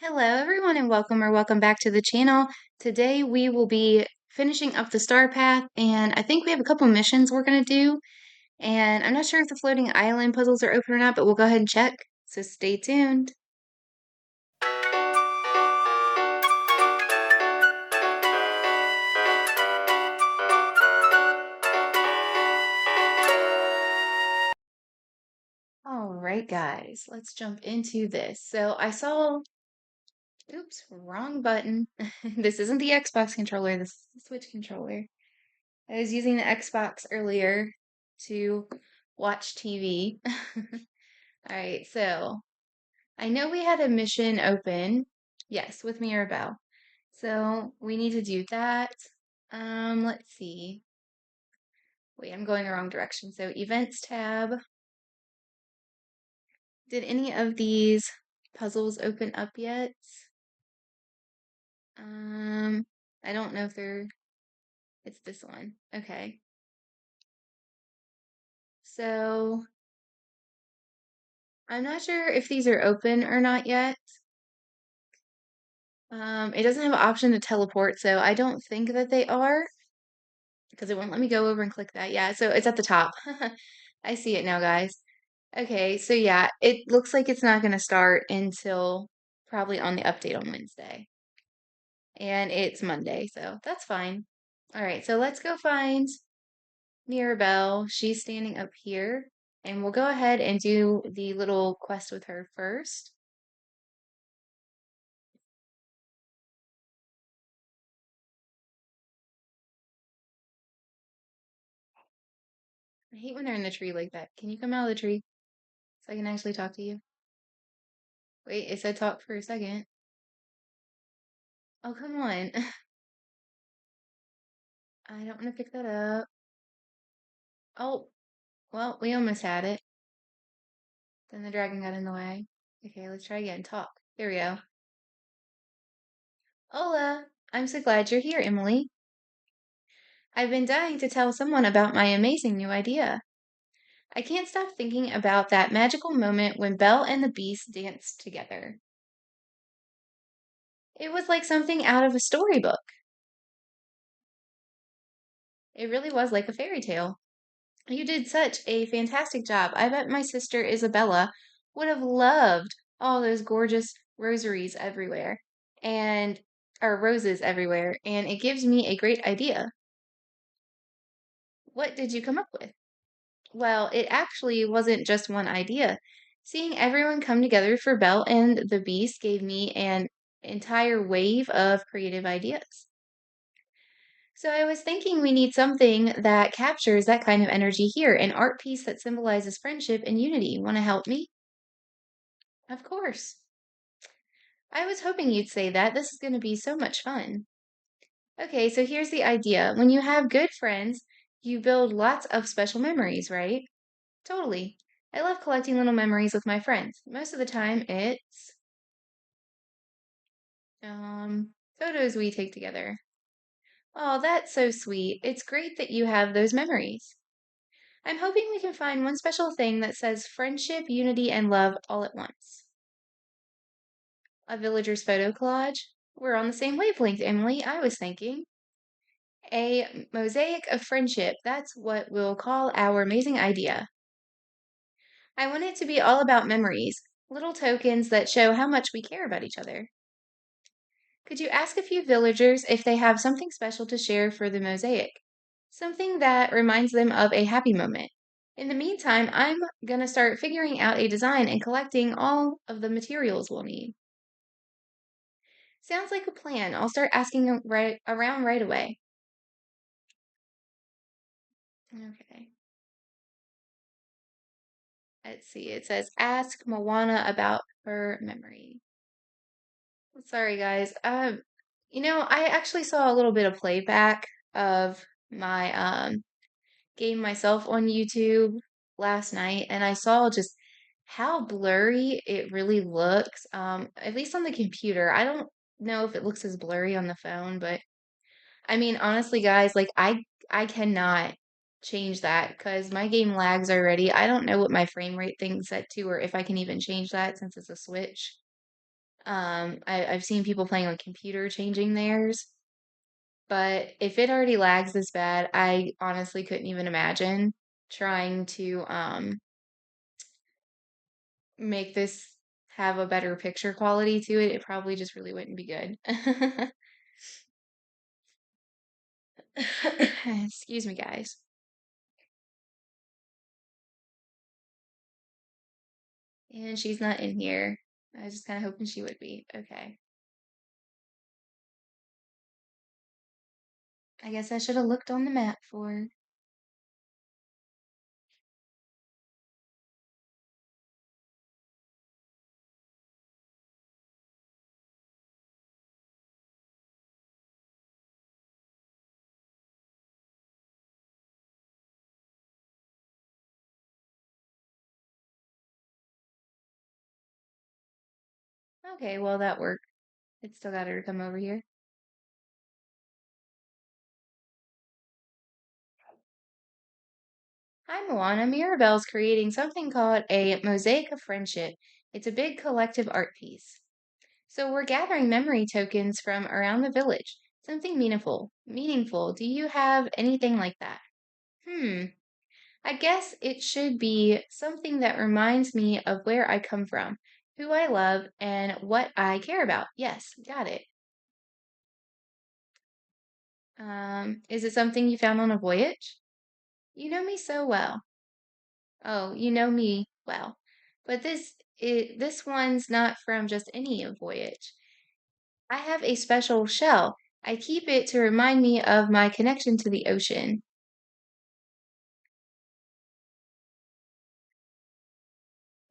Hello, everyone, and welcome back to the channel. Today we will be finishing up the star path, and I think we have a couple missions we're going to do. And I'm not sure if the floating island puzzles are open or not, but we'll go ahead and check. So stay tuned. All right, guys, let's jump into this. So I saw, oops, wrong button. This isn't the Xbox controller, this is the Switch controller. I was using the Xbox earlier to watch TV. All right, so I know we had a mission open. Yes, with Mirabel. So we need to do that. Let's see. Wait, I'm going the wrong direction. So events tab. Did any of these puzzles open up yet? Um, I don't know if it's this one. Okay. So I'm not sure if these are open or not yet. It doesn't have an option to teleport, so I don't think that they are because it won't let me go over and click that. Yeah, so it's at the top. I see it now, guys. Okay, so yeah, it looks like it's not going to start until probably on the update on Wednesday. And it's Monday, so that's fine. All right, so let's go find Mirabel. She's standing up here, and we'll go ahead and do the little quest with her first. I hate when they're in the tree like that. Can you come out of the tree so I can actually talk to you? Wait, it said talk for a second. Oh, come on. I don't want to pick that up. Oh, well, we almost had it. Then the dragon got in the way. Okay, let's try again. Talk. There we go. Hola! I'm so glad you're here, Emily. I've been dying to tell someone about my amazing new idea. I can't stop thinking about that magical moment when Belle and the Beast danced together. It was like something out of a storybook. It really was like a fairy tale. You did such a fantastic job. I bet my sister Isabella would have loved all those gorgeous rosaries everywhere and or roses everywhere, and it gives me a great idea. What did you come up with? Well, it actually wasn't just one idea. Seeing everyone come together for Belle and the Beast gave me an entire wave of creative ideas. So I was thinking we need something that captures that kind of energy here, an art piece that symbolizes friendship and unity. Want to help me? Of course. I was hoping you'd say that. This is going to be so much fun. Okay, so here's the idea. When you have good friends, you build lots of special memories, right? Totally. I love collecting little memories with my friends. Most of the time, it's photos we take together. Oh, that's so sweet. It's great that you have those memories. I'm hoping we can find one special thing that says friendship, unity, and love all at once. A villager's photo collage? We're on the same wavelength, Emily. I was thinking. A mosaic of friendship. That's what we'll call our amazing idea. I want it to be all about memories, little tokens that show how much we care about each other. Could you ask a few villagers if they have something special to share for the mosaic? Something that reminds them of a happy moment. In the meantime, I'm going to start figuring out a design and collecting all of the materials we'll need. Sounds like a plan. I'll start asking around right away. Okay. Let's see. It says ask Moana about her memory. Sorry, guys. I actually saw a little bit of playback of my game myself on YouTube last night, and I saw just how blurry it really looks. At least on the computer. I don't know if it looks as blurry on the phone, but I mean, honestly, guys, like I cannot change that because my game lags already. I don't know what my frame rate thing's set to, or if I can even change that since it's a Switch. I've seen people playing like computer changing theirs, but if it already lags this bad, I honestly couldn't even imagine trying to make this have a better picture quality to it. It probably just really wouldn't be good. Excuse me, guys. And she's not in here. I was just kind of hoping she would be. Okay. I guess I should have looked on the map for her. Okay, well, that worked. It still got her to come over here. Hi, Moana. Mirabel's creating something called a mosaic of friendship. It's a big collective art piece. So we're gathering memory tokens from around the village. Something meaningful. Meaningful. Do you have anything like that? Hmm. I guess it should be something that reminds me of where I come from, who I love, and what I care about. Yes, got it. Is it something you found on a voyage? You know me so well. Oh, you know me well. But this one's not from just any voyage. I have a special shell. I keep it to remind me of my connection to the ocean.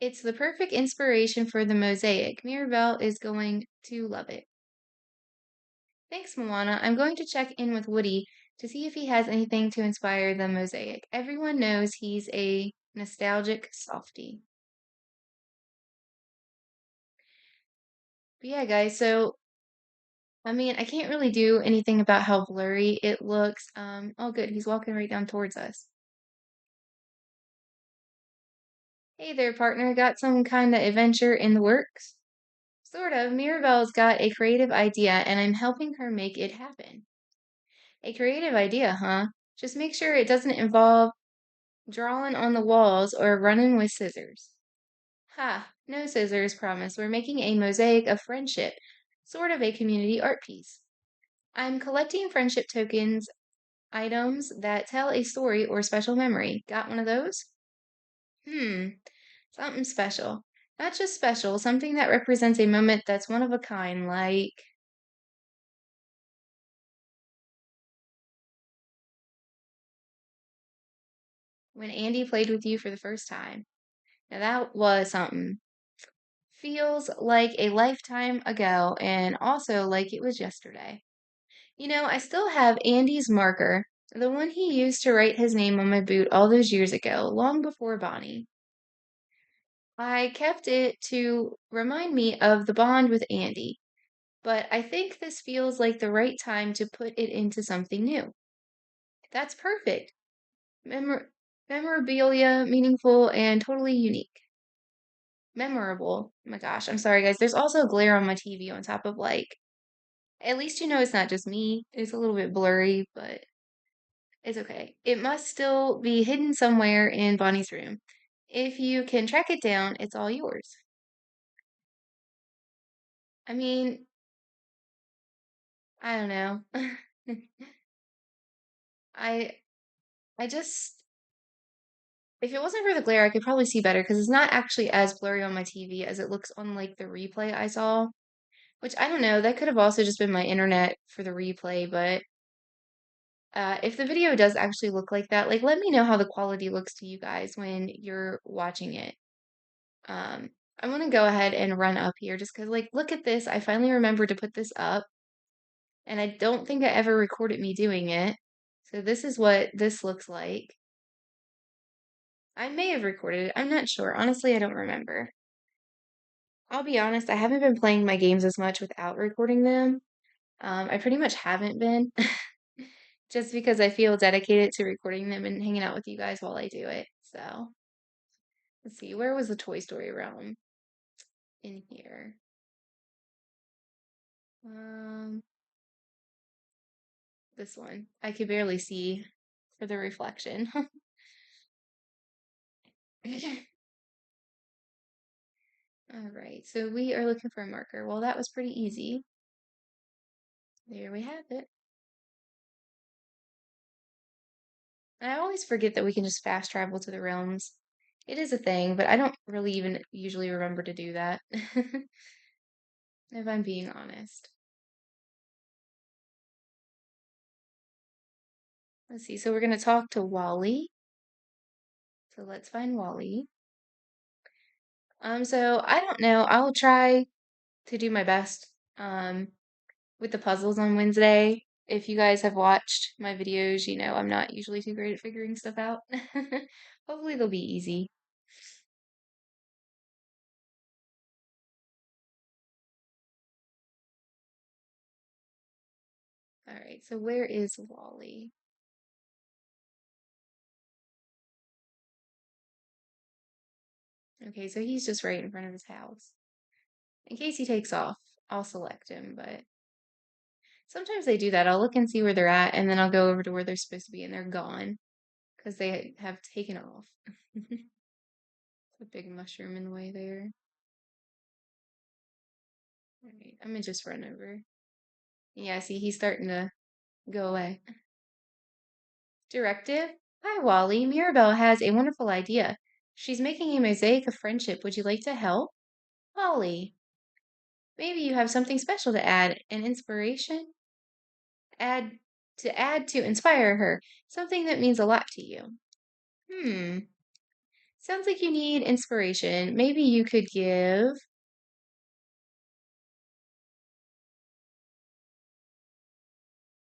It's the perfect inspiration for the mosaic. Mirabel is going to love it. Thanks, Moana. I'm going to check in with Woody to see if he has anything to inspire the mosaic. Everyone knows he's a nostalgic softie. But yeah, guys, so I mean, I can't really do anything about how blurry it looks. Oh good, he's walking right down towards us. Hey there, partner. Got some kind of adventure in the works? Sort of. Mirabelle's got a creative idea, and I'm helping her make it happen. A creative idea, huh? Just make sure it doesn't involve drawing on the walls or running with scissors. Ha, no scissors, promise. We're making a mosaic of friendship, sort of a community art piece. I'm collecting friendship tokens, items that tell a story or special memory. Got one of those? Hmm, something special. Not just special, something that represents a moment that's one of a kind, like when Andy played with you for the first time. Now that was something. Feels like a lifetime ago and also like it was yesterday. You know, I still have Andy's marker, the one he used to write his name on my boot all those years ago, long before Bonnie. I kept it to remind me of the bond with Andy, but I think this feels like the right time to put it into something new. That's perfect. Memor- Memorabilia, meaningful, and totally unique. Memorable. Oh my gosh, I'm sorry, guys. There's also glare on my TV on top of like, at least you know it's not just me. It's a little bit blurry, but it's okay. It must still be hidden somewhere in Bonnie's room. If you can track it down, it's all yours. I mean, I don't know. I I just if it wasn't for the glare, I could probably see better because it's not actually as blurry on my TV as it looks on like the replay I saw. Which I don't know, that could have also just been my internet for the replay, but if the video does actually look like that, like let me know how the quality looks to you guys when you're watching it. Um, I want to go ahead and run up here just because, like, look at this. I finally remembered to put this up, and I don't think I ever recorded me doing it. So this is what this looks like. I may have recorded it. I'm not sure. Honestly, I don't remember. I'll be honest, I haven't been playing my games as much without recording them. I pretty much haven't been, just because I feel dedicated to recording them and hanging out with you guys while I do it. So let's see, where was the Toy Story realm in here? Um, this one. I could barely see for the reflection. All right, so we are looking for a marker. Well, that was pretty easy. There we have it. I always forget that we can just fast travel to the realms. It is a thing, but I don't really even usually remember to do that, if I'm being honest. Let's see, so we're going to talk to Wally. So let's find Wally. So I don't know. I'll try to do my best with the puzzles on Wednesday. If you guys have watched my videos, you know I'm not usually too great at figuring stuff out. Hopefully they'll be easy. All right, so where is Wally? Okay, so he's just right in front of his house. In case he takes off, I'll select him, but sometimes they do that. I'll look and see where they're at, and then I'll go over to where they're supposed to be, and they're gone because they have taken off. A big mushroom in the way there. All right, I'm gonna just run over. Yeah, see, he's starting to go away. Directive? Hi, Wally. Mirabel has a wonderful idea. She's making a mosaic of friendship. Would you like to help? Wally, maybe you have something special to add. An inspiration? Add add to inspire her. Something that means a lot to you. Hmm. Sounds like you need inspiration. Maybe you could give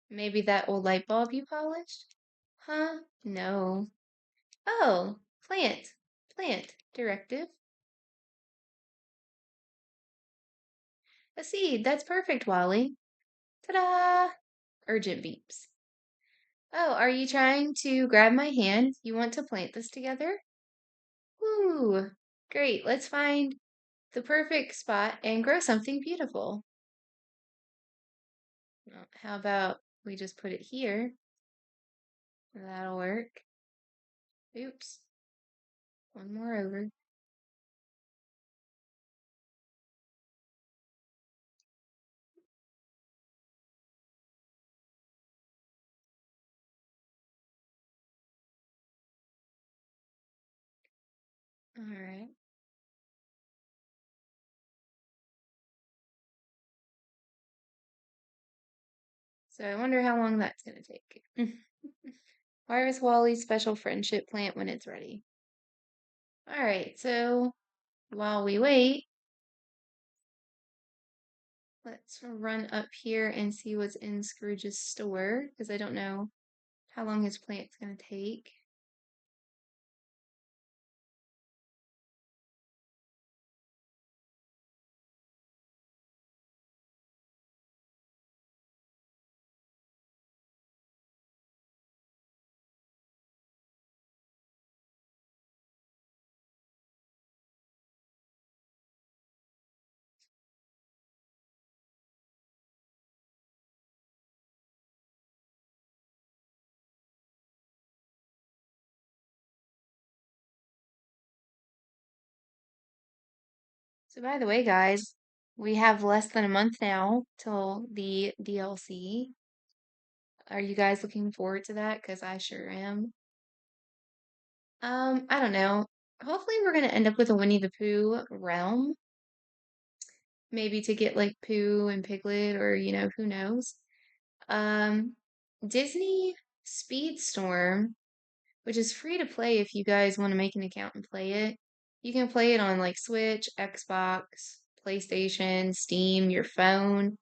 maybe that old light bulb you polished? Huh? No. Oh, plant. Plant. Directive. A seed. That's perfect, Wally. Ta-da! Urgent beeps. Oh, are you trying to grab my hand? You want to plant this together? Woo! Great. Let's find the perfect spot and grow something beautiful. Well, how about we just put it here? That'll work. Oops. One more over. All right. So I wonder how long that's going to take. Where is Wally's special friendship plant when it's ready? All right. So while we wait, let's run up here and see what's in Scrooge's store because I don't know how long his plant's going to take. So by the way, guys, we have less than a month now till the DLC. Are you guys looking forward to that? Because I sure am. I don't know. Hopefully we're gonna end up with a Winnie the Pooh realm. Maybe to get like Pooh and Piglet or who knows. Um, Disney Speedstorm, which is free to play if you guys want to make an account and play it. You can play it on like Switch, Xbox, PlayStation, Steam, your phone.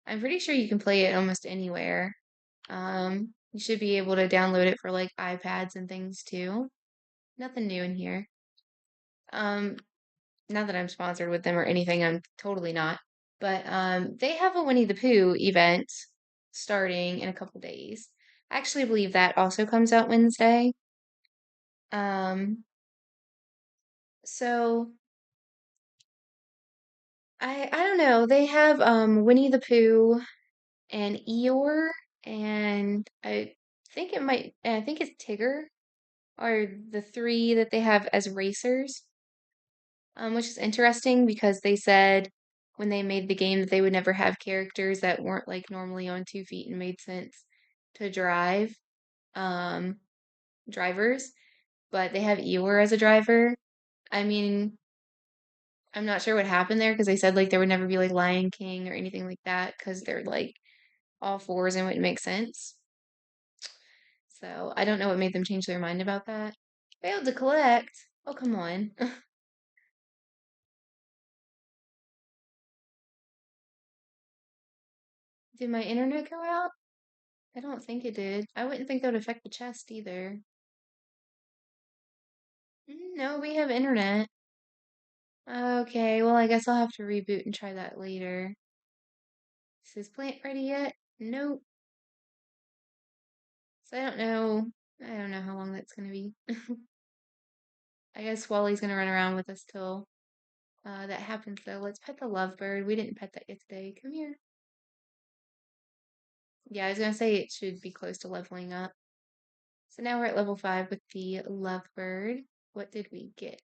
I'm pretty sure you can play it almost anywhere. You should be able to download it for like iPads and things too. Nothing new in here. Um, Not that I'm sponsored with them or anything, I'm totally not. But they have a Winnie the Pooh event starting in a couple days. I actually believe that also comes out Wednesday. Um, so I don't know. They have Winnie the Pooh and Eeyore, and I think it's Tigger are the three that they have as racers, which is interesting because they said when they made the game that they would never have characters that weren't like normally on 2 feet and made sense to drive, um, drivers, but they have Eeyore as a driver. I mean, I'm not sure what happened there because they said like there would never be like Lion King or anything like that because they're like all fours and wouldn't make sense. So I don't know what made them change their mind about that. Failed to collect. Oh, come on. Did my internet go out? I don't think it did. I wouldn't think that would affect the chest either. No, we have internet. Okay, well, I guess I'll have to reboot and try that later. Is this plant ready yet? Nope. So I don't know. I don't know how long that's gonna be. I guess Wally's gonna run around with us till that happens though. Let's pet the lovebird. We didn't pet that yet today. Come here. Yeah, I was gonna say it should be close to leveling up. So now we're at level 5 with the lovebird. What did we get?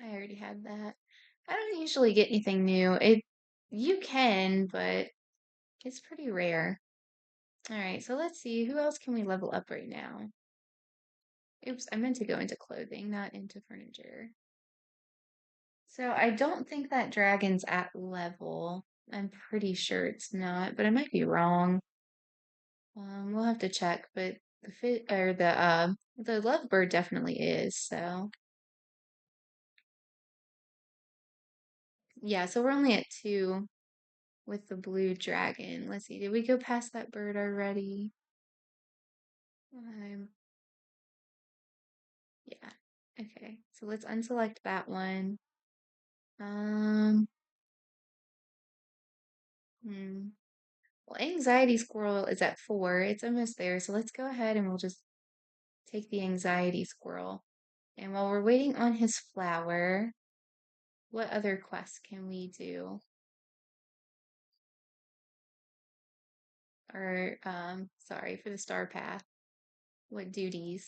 I already had that. I don't usually get anything new. You can, but it's pretty rare. All right, so let's see. Who else can we level up right now? Oops, I meant to go into clothing, not into furniture. So I don't think that dragon's at level. I'm pretty sure it's not, but I might be wrong. We'll have to check, but the fit or the lovebird definitely is. So yeah, so we're only at 2 with the blue dragon. Let's see, did we go past that bird already? Um, yeah. Okay, so let's unselect that one. Um, hmm. Well, anxiety squirrel is at 4. It's almost there, so let's go ahead and we'll just take the anxiety squirrel. And while we're waiting on his flower, what other quests can we do? Or, sorry, for the star path, what duties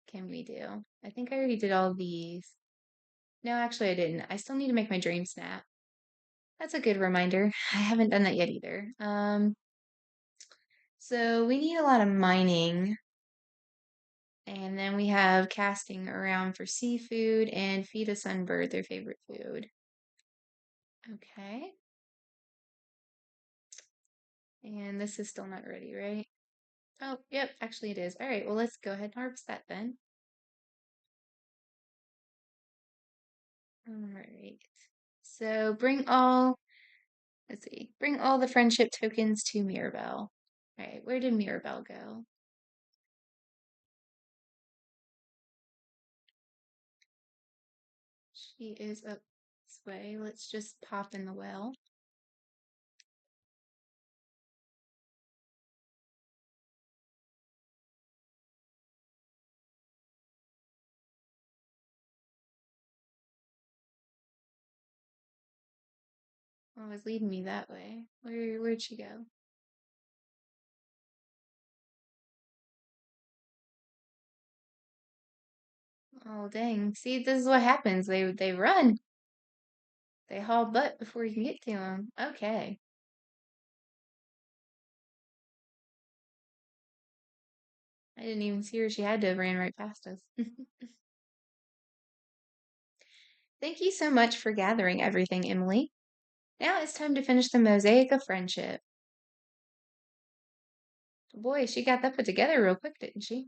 can we do? I think I already did all these. No, actually, I didn't. I still need to make my dream snap. That's a good reminder. I haven't done that yet either. So we need a lot of mining, and then we have casting around for seafood and feed a sunbird their favorite food. Okay. And this is still not ready, right? Oh, yep, actually it is. All right, well, let's go ahead and harvest that then. All right. So let's see, bring all the friendship tokens to Mirabel. All right, where did Mirabel go? She is up this way. Let's just pop in the well. Oh, it's leading me that way. Where'd she go? Oh, dang. See, this is what happens. They run. They haul butt before you can get to them. Okay. I didn't even see her. She had to have ran right past us. Thank you so much for gathering everything, Emily. Now it's time to finish the mosaic of friendship. Boy, she got that put together real quick, didn't she?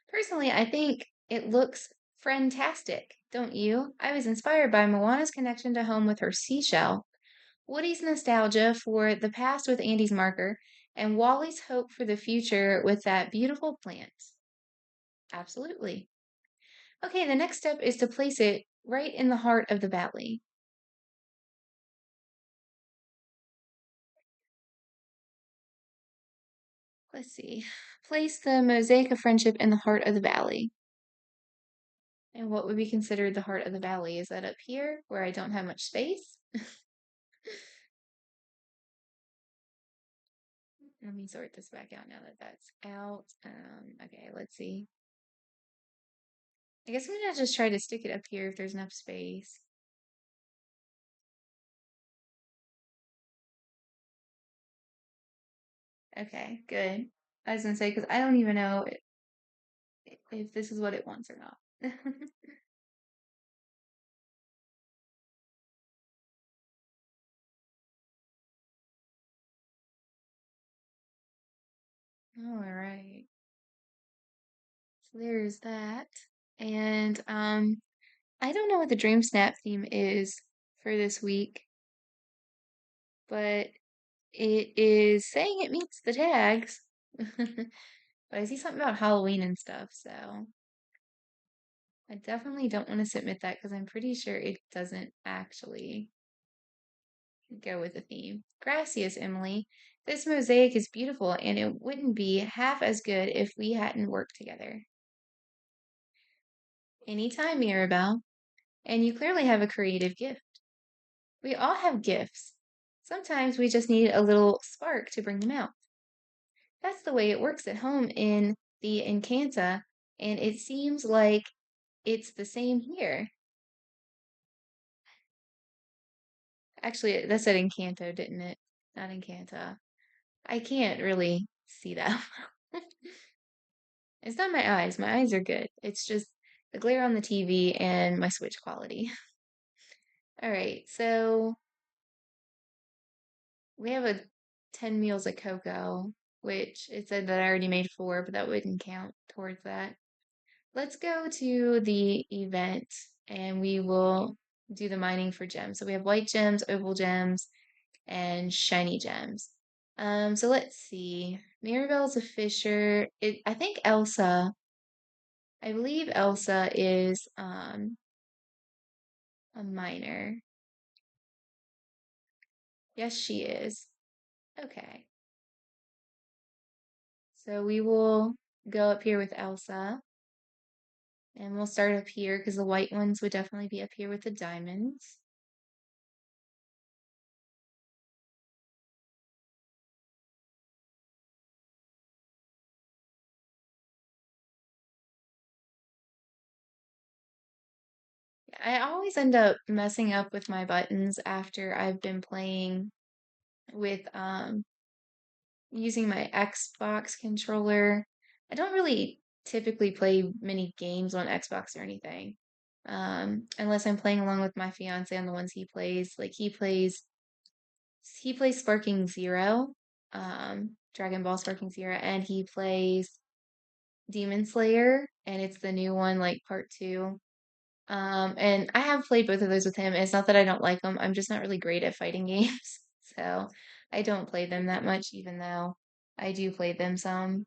Personally, I think it looks fantastic, don't you? I was inspired by Moana's connection to home with her seashell, Woody's nostalgia for the past with Andy's marker, and Wally's hope for the future with that beautiful plant. Absolutely. Okay, the next step is to place it right in the heart of the valley. Let's see. Place the mosaic of friendship in the heart of the valley. And what would be considered the heart of the valley? Is that up here where I don't have much space? Let me sort this back out now that that's out. Okay, let's see. I guess I'm gonna just try to stick it up here if there's enough space. Okay, good. I was gonna say, because I don't even know if this is what it wants or not. All right. So there's that. And I don't know what the Dream Snap theme is for this week, but it is saying it meets the tags. But I see something about Halloween and stuff, so I definitely don't want to submit that because I'm pretty sure it doesn't actually go with the theme. Gracias, Emily. This mosaic is beautiful and it wouldn't be half as good if we hadn't worked together. Anytime, Mirabel. And you clearly have a creative gift. We all have gifts. Sometimes we just need a little spark to bring them out. That's the way it works at home in the Encanta, and it seems like it's the same here. Actually, that said Encanto, didn't it? Not Encanta. I can't really see that. It's not my eyes. My eyes are good. It's just the glare on the TV and my Switch quality. All right, so we have a 10 meals of cocoa, which it said that I already made four, but that wouldn't count towards that. Let's go to the event and we will do the mining for gems. So we have white gems, oval gems, and shiny gems. So let's see. Mirabel's a fisher. I think Elsa, I believe Elsa is a miner. Yes, she is. Okay. So we will go up here with Elsa. And we'll start up here because the white ones would definitely be up here with the diamonds. I always end up messing up with my buttons after I've been playing with using my Xbox controller. I don't really typically play many games on Xbox or anything. Unless I'm playing along with my fiance on the ones he plays. Like he plays Sparking Zero, Dragon Ball Sparking Zero, and he plays Demon Slayer, and it's the new one, like part two. And I have played both of those with him. It's not that I don't like them. I'm just not really great at fighting games. So I don't play them that much, even though I do play them some.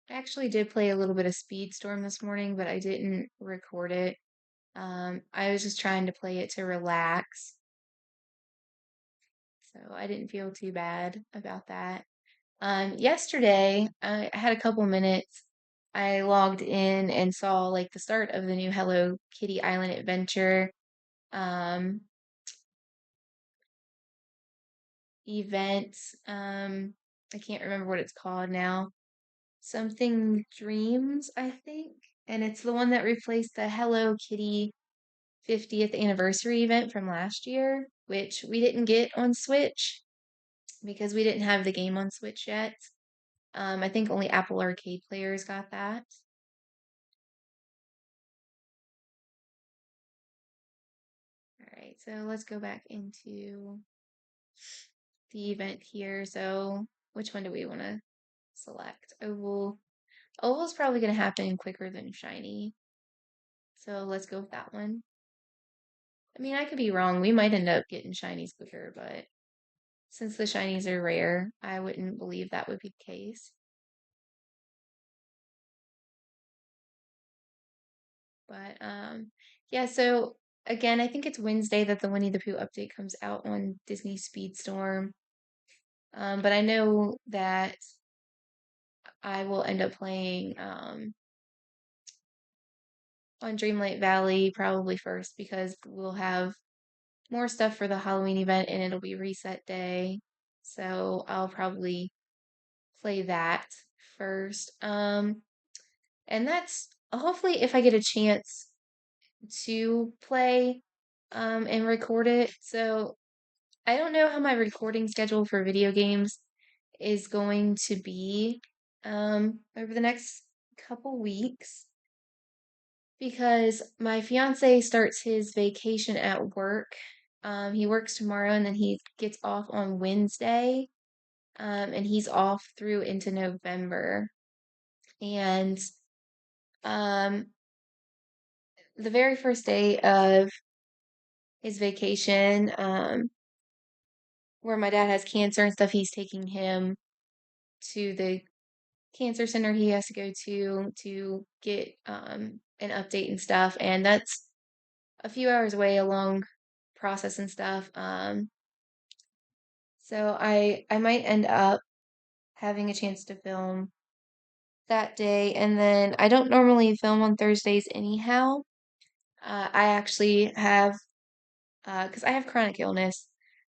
I actually did play a little bit of Speedstorm this morning, but I didn't record it. I was just trying to play it to relax. So I didn't feel too bad about that. Yesterday, I had a couple minutes. I logged in and saw like the start of the new Hello Kitty Island adventure um, event. I can't remember what it's called now. Something Dreams, I think. And it's the one that replaced the Hello Kitty 50th anniversary event from last year, which we didn't get on Switch because we didn't have the game on Switch yet. I think only Apple Arcade players got that. All right, so let's go back into the event here. So, which one do we want to select oval. Oval's probably going to happen quicker than shiny. So let's go with that one. I mean, I could be wrong. We might end up getting shinies quicker, but since the shinies are rare, I wouldn't believe that would be the case. But yeah, so again, I think it's Wednesday that the Winnie the Pooh update comes out on Disney Speedstorm. But I know that I will end up playing on Dreamlight Valley probably first because we'll have more stuff for the Halloween event and it'll be reset day. So I'll probably play that first. And that's hopefully if I get a chance to play and record it. So I don't know how my recording schedule for video games is going to be over the next couple weeks because my fiance starts his vacation at work. He works tomorrow and then he gets off on Wednesday. And he's off through into November. And um, the very first day of his vacation, where my dad has cancer and stuff, he's taking him to the cancer center he has to go to get an update and stuff. And that's a few hours away, a long process and stuff. So I might end up having a chance to film that day. And then I don't normally film on Thursdays anyhow. I actually have, because I have chronic illness,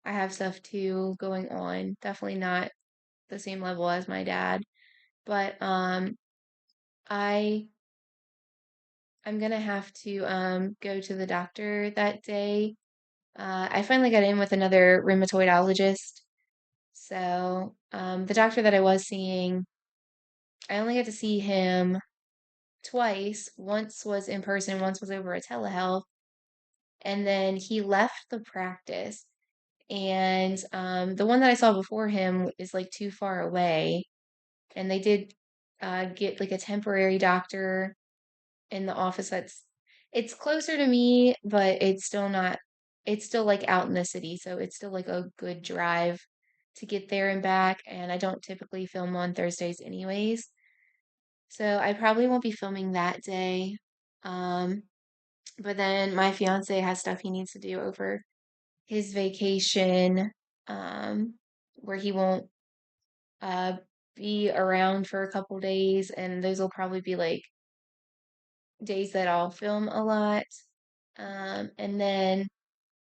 I have stuff too going on. Definitely not the same level as my dad, but I I'm gonna have to go to the doctor that day. I finally got in with another rheumatoidologist. So the doctor that I was seeing, I only got to see him twice. Once was in person, once was over a telehealth. And then he left the practice. And the one that I saw before him is like too far away. And they did get like a temporary doctor in the office that's it's closer to me, but it's still like out in the city, so it's still like a good drive to get there and back. And I don't typically film on Thursdays anyways. So I probably won't be filming that day. Um, but then my fiance has stuff he needs to do over his vacation, um, where he won't uh be around for a couple days, and those will probably be like days that I'll film a lot. And then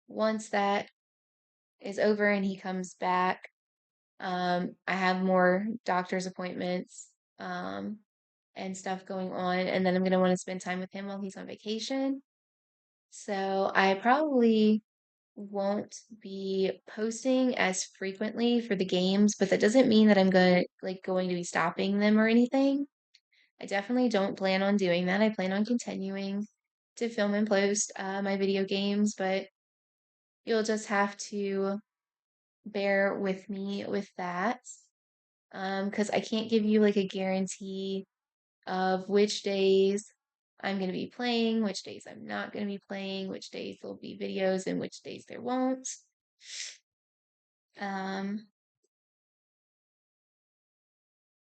once that is over and he comes back, I have more doctor's appointments and stuff going on. And then I'm going to want to spend time with him while he's on vacation. So I probably won't be posting as frequently for the games, but that doesn't mean that I'm going to be stopping them or anything. I definitely don't plan on doing that. I plan on continuing to film and post my video games, but you'll just have to bear with me with that. Because I can't give you like a guarantee of which days I'm going to be playing, which days I'm not going to be playing, which days there'll be videos, and which days there won't. Um,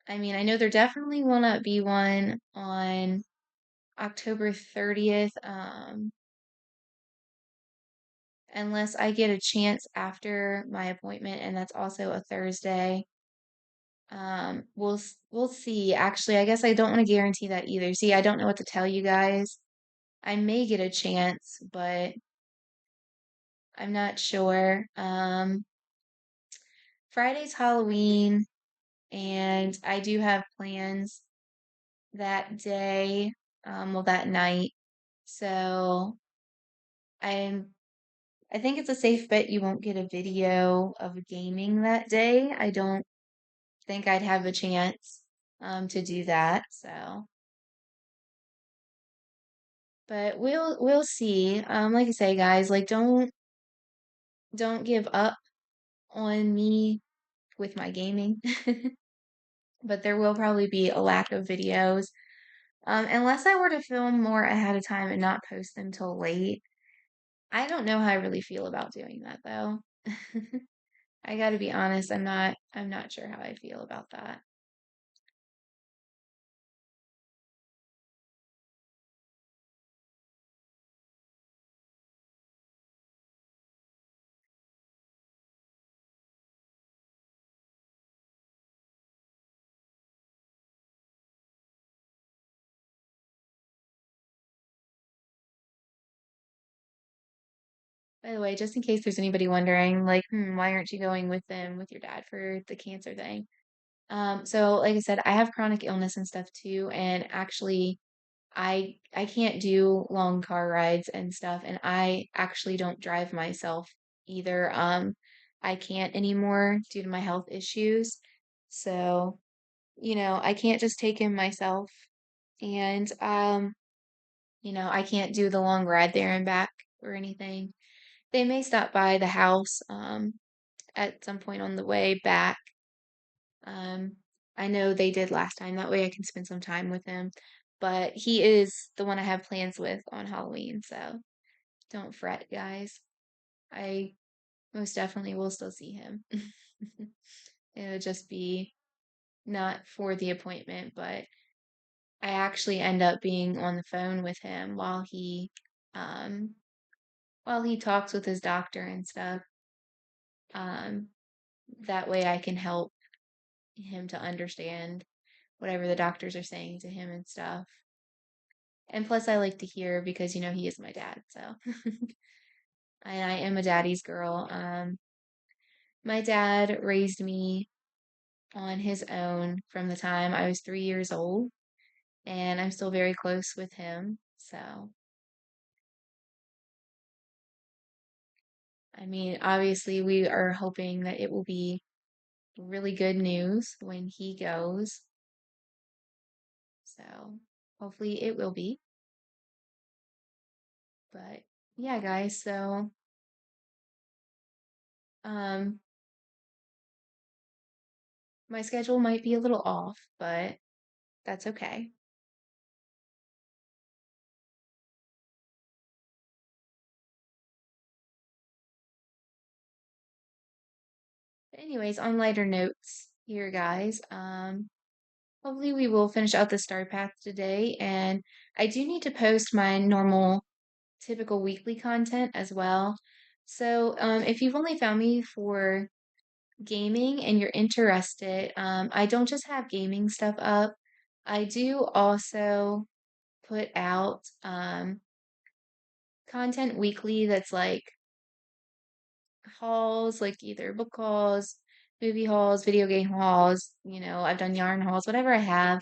I mean, I know there definitely will not be one on October 30th. Unless I get a chance after my appointment, and that's also a Thursday. We'll see. Actually, I guess I don't want to guarantee that either. See, I don't know what to tell you guys. I may get a chance, but I'm not sure. Friday's Halloween, and I do have plans that day, well, that night. So I'm I think it's a safe bet you won't get a video of gaming that day. I don't think I'd have a chance to do that. So, but we'll see. Like I say, guys, like don't give up on me with my gaming. but there will probably be a lack of videos. Unless I were to film more ahead of time and not post them till late. I don't know how I really feel about doing that though. I gotta be honest, I'm not sure how I feel about that. By the way, just in case there's anybody wondering, like, why aren't you going with them with your dad for the cancer thing? So like I said, I have chronic illness and stuff too, and actually I can't do long car rides and stuff, and I actually don't drive myself either. I can't anymore due to my health issues. So, I can't just take him myself, and I can't do the long ride there and back or anything. They may stop by the house at some point on the way back. Um, I know they did last time. That way I can spend some time with him. But he is the one I have plans with on Halloween, so don't fret, guys. I most definitely will still see him. It'll just be not for the appointment, but I actually end up being on the phone with him um while he talks with his doctor and stuff. Um, that way I can help him to understand whatever the doctors are saying to him and stuff. And plus, I like to hear because he is my dad, so and I am a daddy's girl. My dad raised me on his own from the time I was 3 years old, and I'm still very close with him. So, I mean, obviously, we are hoping that it will be really good news when he goes. So, hopefully, it will be. But yeah, guys, so um my schedule might be a little off, but that's okay. But anyways, on lighter notes here, guys, hopefully we will finish out the star path today, and I do need to post my normal typical weekly content as well. So, if you've only found me for gaming and you're interested, I don't just have gaming stuff up. I do also put out content weekly that's like hauls, like either book hauls, movie hauls, video game hauls. I've done yarn hauls, whatever I have.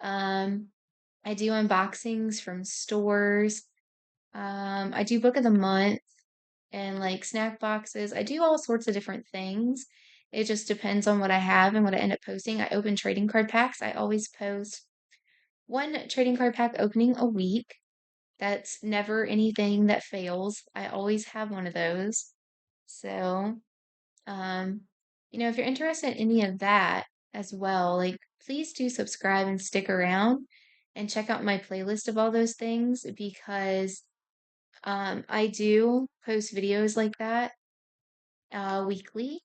Um, I do unboxings from stores. I do book of the month and like snack boxes. I do all sorts of different things. It just depends on what I have and what I end up posting. I open trading card packs. I always post one trading card pack opening a week. That's never anything that fails. I always have one of those. So, um, if you're interested in any of that as well, like please do subscribe and stick around and check out my playlist of all those things because I do post videos like that weekly.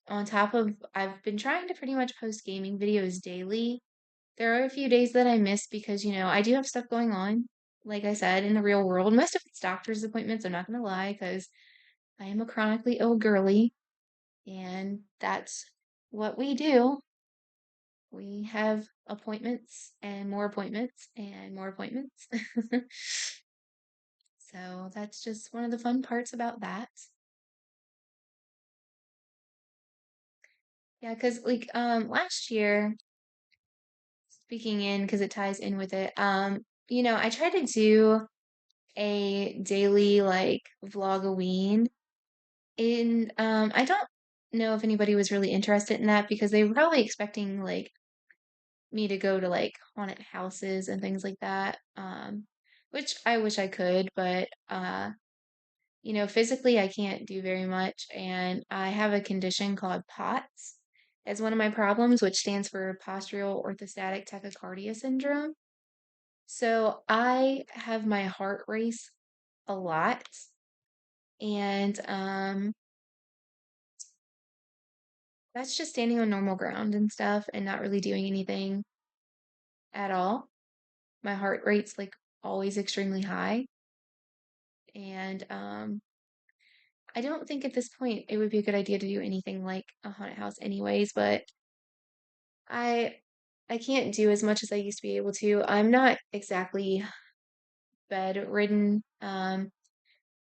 On top of, I've been trying to pretty much post gaming videos daily. There are a few days that I miss because, I do have stuff going on. Like I said, in the real world, most of it's doctor's appointments. I'm not going to lie because I am a chronically ill girly, and that's what we do. We have appointments and more appointments and more appointments. So that's just one of the fun parts about that. Yeah, because like last year, speaking in because it ties in with it, I tried to do a daily like vlogaween and I don't know if anybody was really interested in that because they were probably expecting like me to go to like haunted houses and things like that. Which I wish I could, but physically I can't do very much and I have a condition called POTS has one of my problems, which stands for postural orthostatic tachycardia syndrome. So I have my heart race a lot, and that's just standing on normal ground and stuff and not really doing anything at all. My heart rate's like always extremely high, and I don't think at this point it would be a good idea to do anything like a haunted house anyways, but I I can't do as much as I used to be able to. I'm not exactly bedridden,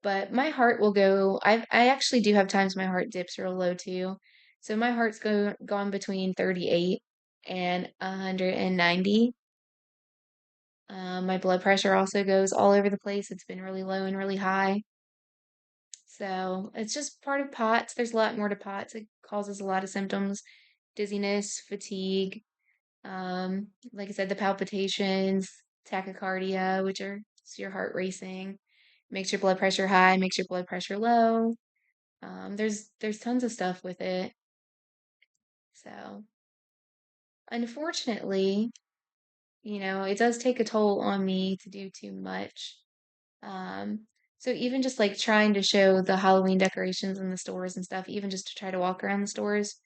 but my heart will go. I actually do have times my heart dips real low too. So my heart's gone between 38 and 190. My blood pressure also goes all over the place. It's been really low and really high. So it's just part of POTS. There's a lot more to POTS. It causes a lot of symptoms, dizziness, fatigue, like I said, the palpitations, tachycardia, which are your heart racing, makes your blood pressure high, makes your blood pressure low. There's tons of stuff with it. So unfortunately, it does take a toll on me to do too much. Um, so even just like trying to show the Halloween decorations in the stores and stuff, even just to try to walk around the stores,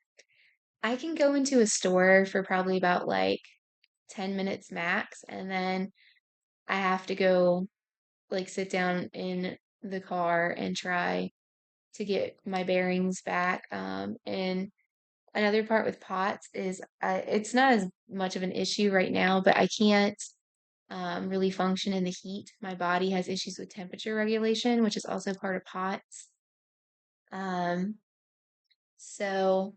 I can go into a store for probably about like 10 minutes max, and then I have to go like sit down in the car and try to get my bearings back. And another part with POTS is it's not as much of an issue right now, but I can't really function in the heat. My body has issues with temperature regulation, which is also part of POTS. Um, so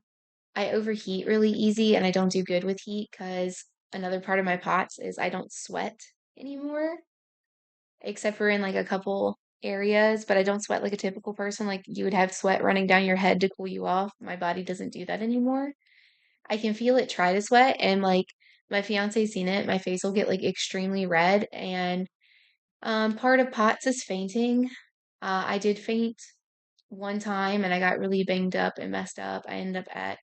I overheat really easy and I don't do good with heat because another part of my POTS is I don't sweat anymore, except for in like a couple areas, but I don't sweat like a typical person. Like you would have sweat running down your head to cool you off. My body doesn't do that anymore. I can feel it try to sweat, and like my fiance's seen it. My face will get like extremely red, and part of POTS is fainting. I did faint one time, and I got really banged up and messed up. I ended up at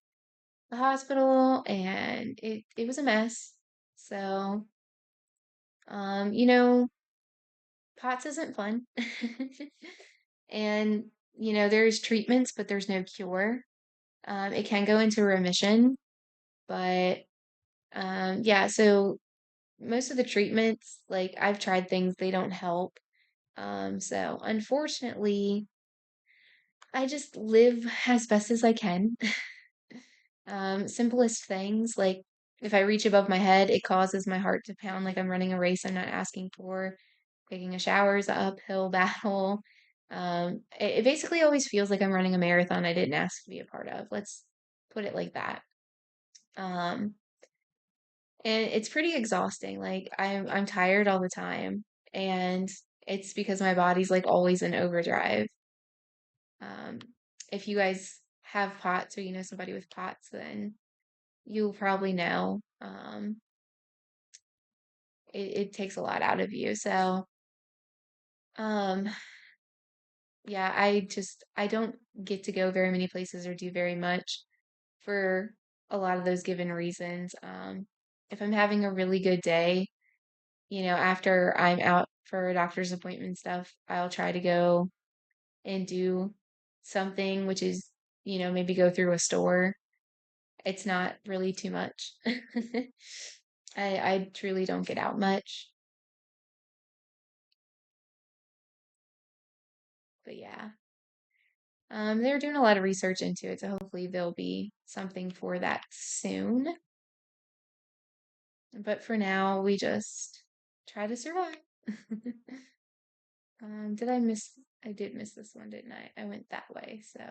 the hospital, and it was a mess. So, um, you know, POTS isn't fun. And, there's treatments, but there's no cure. It can go into remission, but yeah, so most of the treatments, like I've tried things, they don't help. So unfortunately, I just live as best as I can. Simplest things, like if I reach above my head, it causes my heart to pound like I'm running a race I'm not asking for. Taking a shower is an uphill battle. It basically always feels like I'm running a marathon I didn't ask to be a part of. Let's put it like that. Um, and it's pretty exhausting. Like I'm tired all the time, and it's because my body's like always in overdrive. Um, if you guys have POTS or you know somebody with POTS, then you'll probably know. It takes a lot out of you. So, um, yeah, I don't get to go very many places or do very much for a lot of those given reasons. If I'm having a really good day, after I'm out for a doctor's appointment and stuff, I'll try to go and do something, which is, maybe go through a store. It's not really too much. I truly don't get out much, but yeah. They're doing a lot of research into it, so hopefully there'll be something for that soon. But for now, we just try to survive. Did I miss? I did miss this one, didn't I? I went that way, so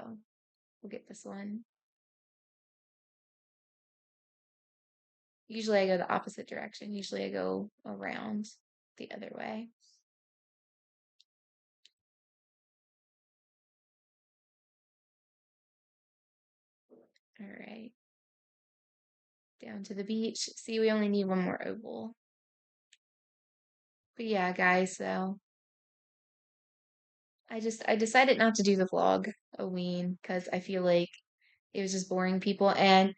we'll get this one. Usually I go the opposite direction. Usually I go around the other way. All right. Down to the beach. See, we only need one more oval. But yeah, guys, so I decided not to do the vlog a ween because I feel like it was just boring people. And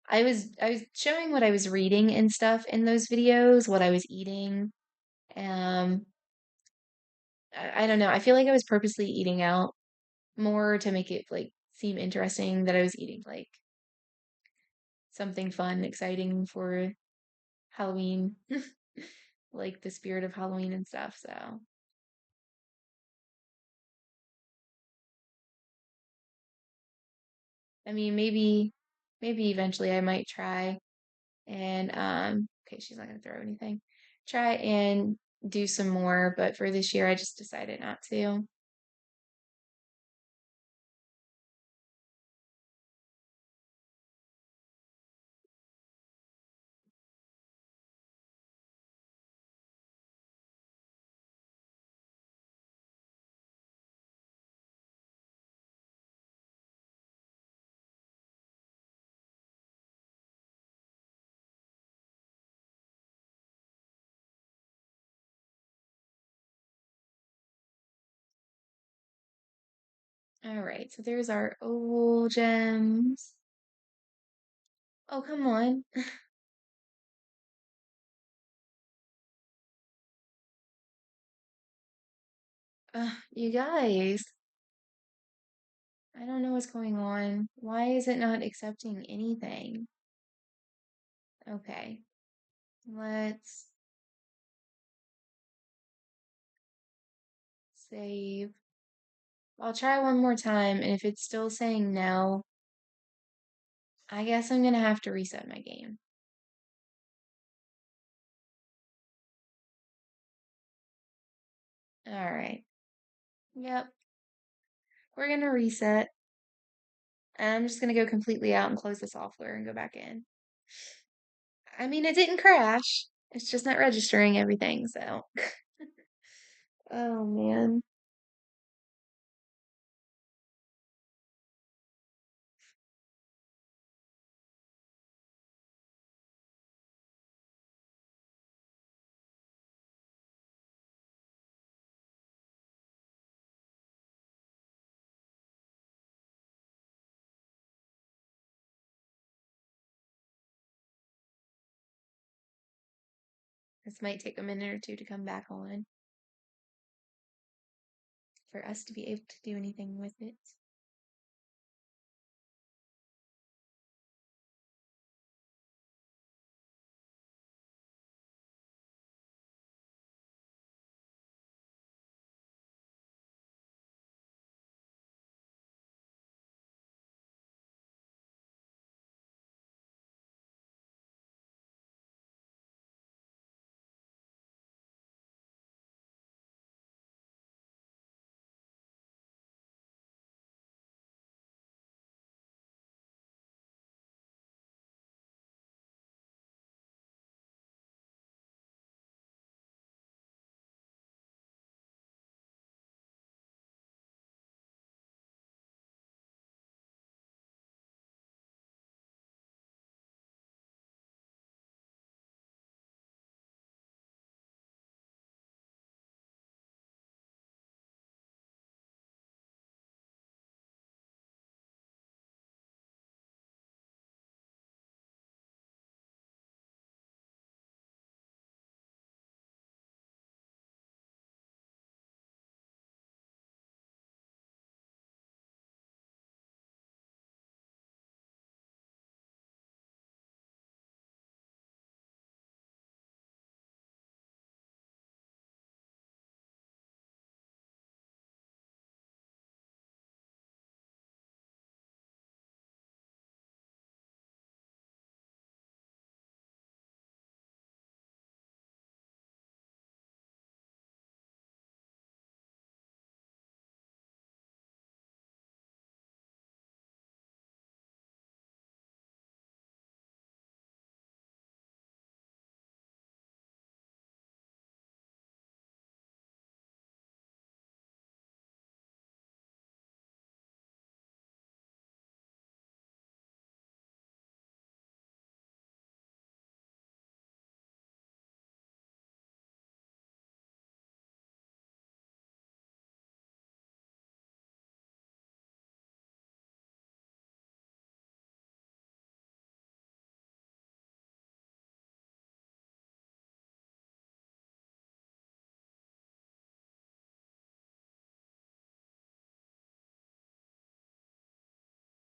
I was showing what I was reading and stuff in those videos, what I was eating. Um, I don't know. I feel like I was purposely eating out more to make it like seem interesting that I was eating like something fun, exciting for Halloween, like the spirit of Halloween and stuff. So, I mean, maybe eventually I might try and okay, she's not gonna throw anything. Try and do some more, but for this year I just decided not to. All right, so there's our oval gems. Oh, come on. You guys, I don't know what's going on. Why is it not accepting anything? Okay, let's save. I'll try one more time, and if it's still saying no, I guess I'm gonna have to reset my game. All right. Yep, we're gonna reset. And I'm just gonna go completely out and close the software and go back in. I mean, it didn't crash. It's just not registering everything, so. Oh man. This might take a minute or two to come back on for us to be able to do anything with it.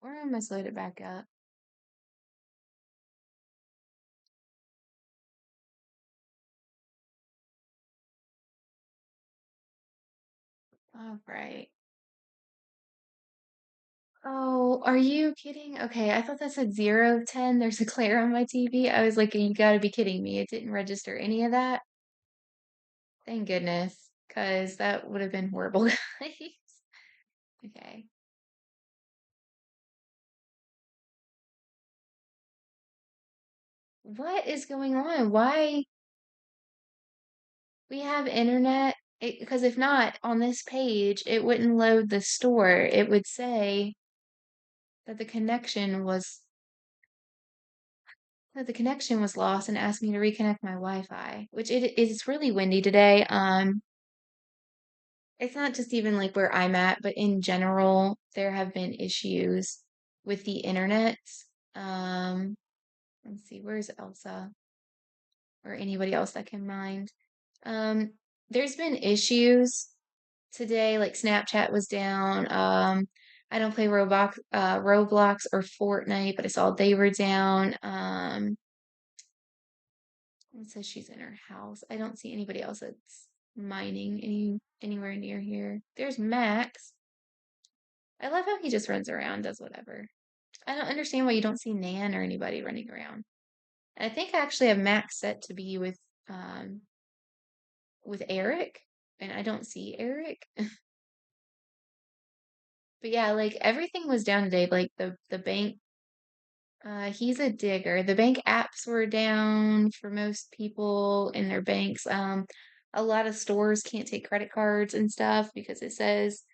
Or I must load it back up. All right. Oh, are you kidding? Okay, I thought that said 0 of 10. There's a glare on my TV. I was like, you gotta be kidding me. It didn't register any of that. Thank goodness, because that would have been horrible, guys. Okay. What is going on? Why we have internet? Because if not, on this page, it wouldn't load the store. It would say that the connection was lost and asked me to reconnect my Wi-Fi, which it is really windy today. It's not just even like where I'm at, but in general, there have been issues with the internet. Um, let's see, where's Elsa or anybody else that can mind? Um, there's been issues today, like Snapchat was down. I don't play Roblox or Fortnite, but I saw they were down. It says she's in her house. I don't see anybody else that's mining anywhere near here. There's Max. I love how he just runs around, does whatever. I don't understand why you don't see Nan or anybody running around. And I think I actually have Max set to be with Eric, and I don't see Eric. But yeah, like everything was down today. Like the bank, he's a digger. The bank apps were down for most people in their banks. A lot of stores can't take credit cards and stuff because it says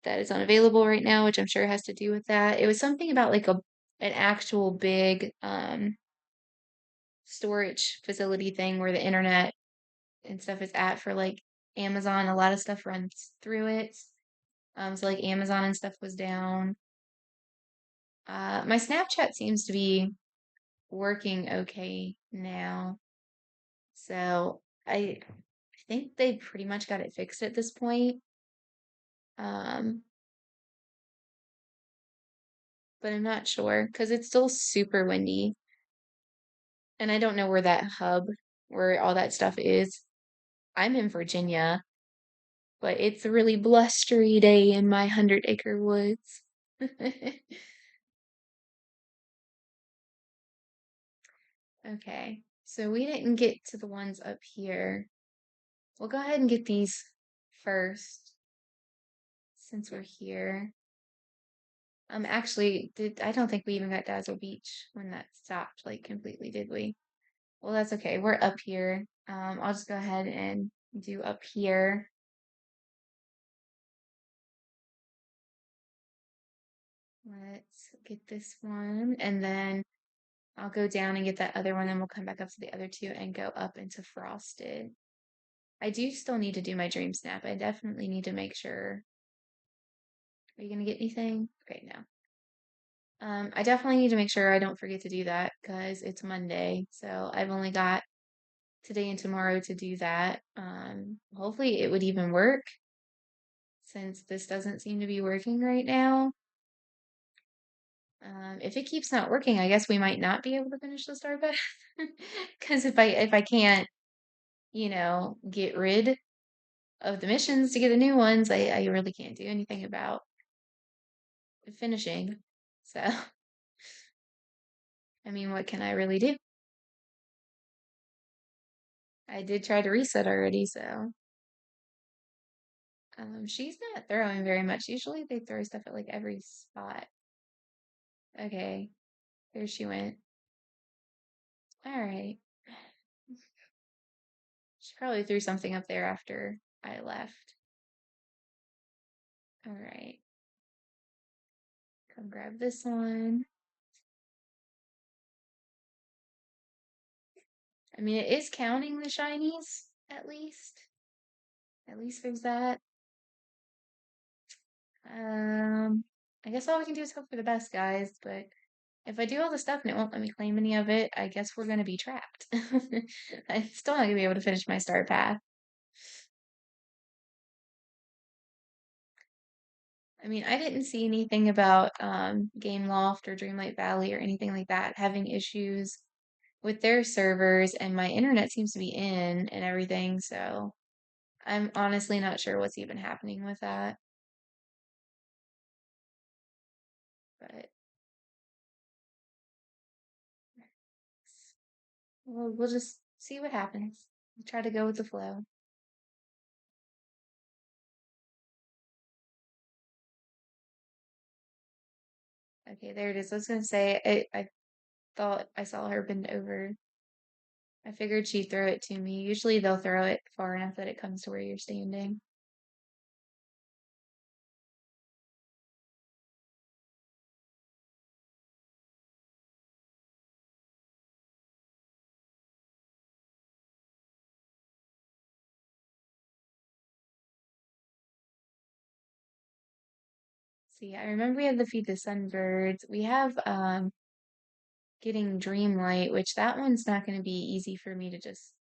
that it's unavailable right now, which I'm sure has to do with that. It was something about like an actual big storage facility thing where the internet and stuff is at for like Amazon. A lot of stuff runs through it. So like Amazon and stuff was down. My Snapchat seems to be working okay now. So I think they pretty much got it fixed at this point. Um, but I'm not sure because it's still super windy. And I don't know where that hub, where all that stuff is. I'm in Virginia, but it's a really blustery day in my 100-acre woods. Okay, so we didn't get to the ones up here. We'll go ahead and get these first since we're here. Actually, I don't think we even got Dazzle Beach when that stopped, like completely, did we? Well, that's okay. We're up here. I'll just go ahead and do up here. Let's get this one, and then I'll go down and get that other one, and we'll come back up to the other two and go up into Frosted. I do still need to do my dream snap. I definitely need to make sure. Are you gonna get anything? Okay, no. I definitely need to make sure I don't forget to do that because it's Monday. So I've only got today and tomorrow to do that. Hopefully it would even work since this doesn't seem to be working right now. If it keeps not working, I guess we might not be able to finish the star path. Because if I can't, get rid of the missions to get the new ones, I really can't do anything about finishing. So, I mean, what can I really do? I did try to reset already, so she's not throwing very much. Usually they throw stuff at like every spot. Okay, there she went. All right. She probably threw something up there after I left. All right. Come grab this one. I mean, it is counting the shinies, at least. At least there's that. Um, I guess all we can do is hope for the best, guys. But if I do all the stuff and it won't let me claim any of it, I guess we're gonna be trapped. I'm still not gonna be able to finish my start path. I mean, I didn't see anything about Gameloft or Dreamlight Valley or anything like that having issues with their servers, and my internet seems to be in and everything, so I'm honestly not sure what's even happening with that. But we'll just see what happens. We'll try to go with the flow. Okay, there it is. I was gonna say I thought I saw her bend over. I figured she'd throw it to me. Usually they'll throw it far enough that it comes to where you're standing. See, I remember we have the Feed the Sunbirds. We have getting Dreamlight, which that one's not going to be easy for me to just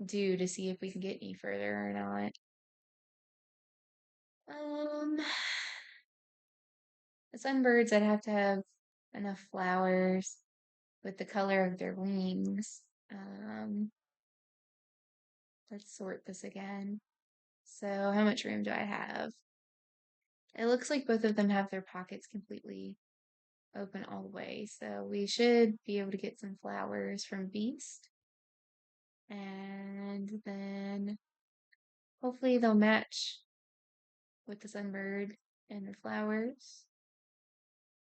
do to see if we can get any further or not. Um, the Sunbirds, I'd have to have enough flowers with the color of their wings. Let's sort this again. So, how much room do I have? It looks like both of them have their pockets completely open all the way. So we should be able to get some flowers from Beast. And then hopefully they'll match with the sunbird and the flowers,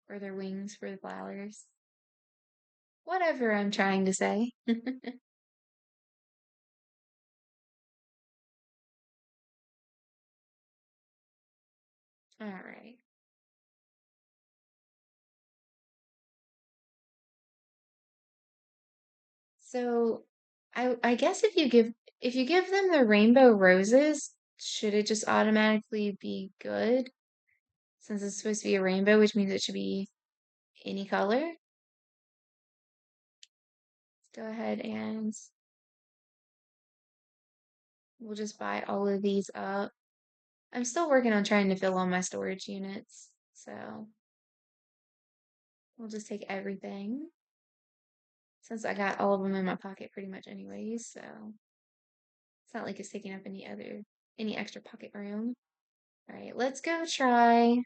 or their wings for the flowers. Whatever I'm trying to say. All right. So I guess if you give them the rainbow roses, should it just automatically be good? Since it's supposed to be a rainbow, which means it should be any color. Let's go ahead and we'll just buy all of these up. I'm still working on trying to fill all my storage units, so we'll just take everything since I got all of them in my pocket pretty much anyways, so it's not like it's taking up any extra pocket room. All right, let's go try.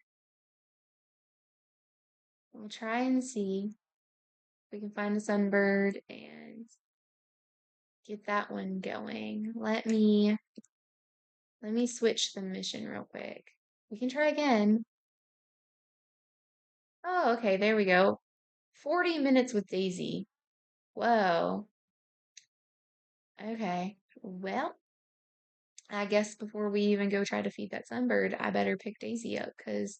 We'll try and see if we can find a sunbird and get that one going. Let me switch the mission real quick. We can try again. Oh, okay, there we go. 40 minutes with Daisy. Whoa. Okay. Well, I guess before we even go try to feed that sunbird, I better pick Daisy up because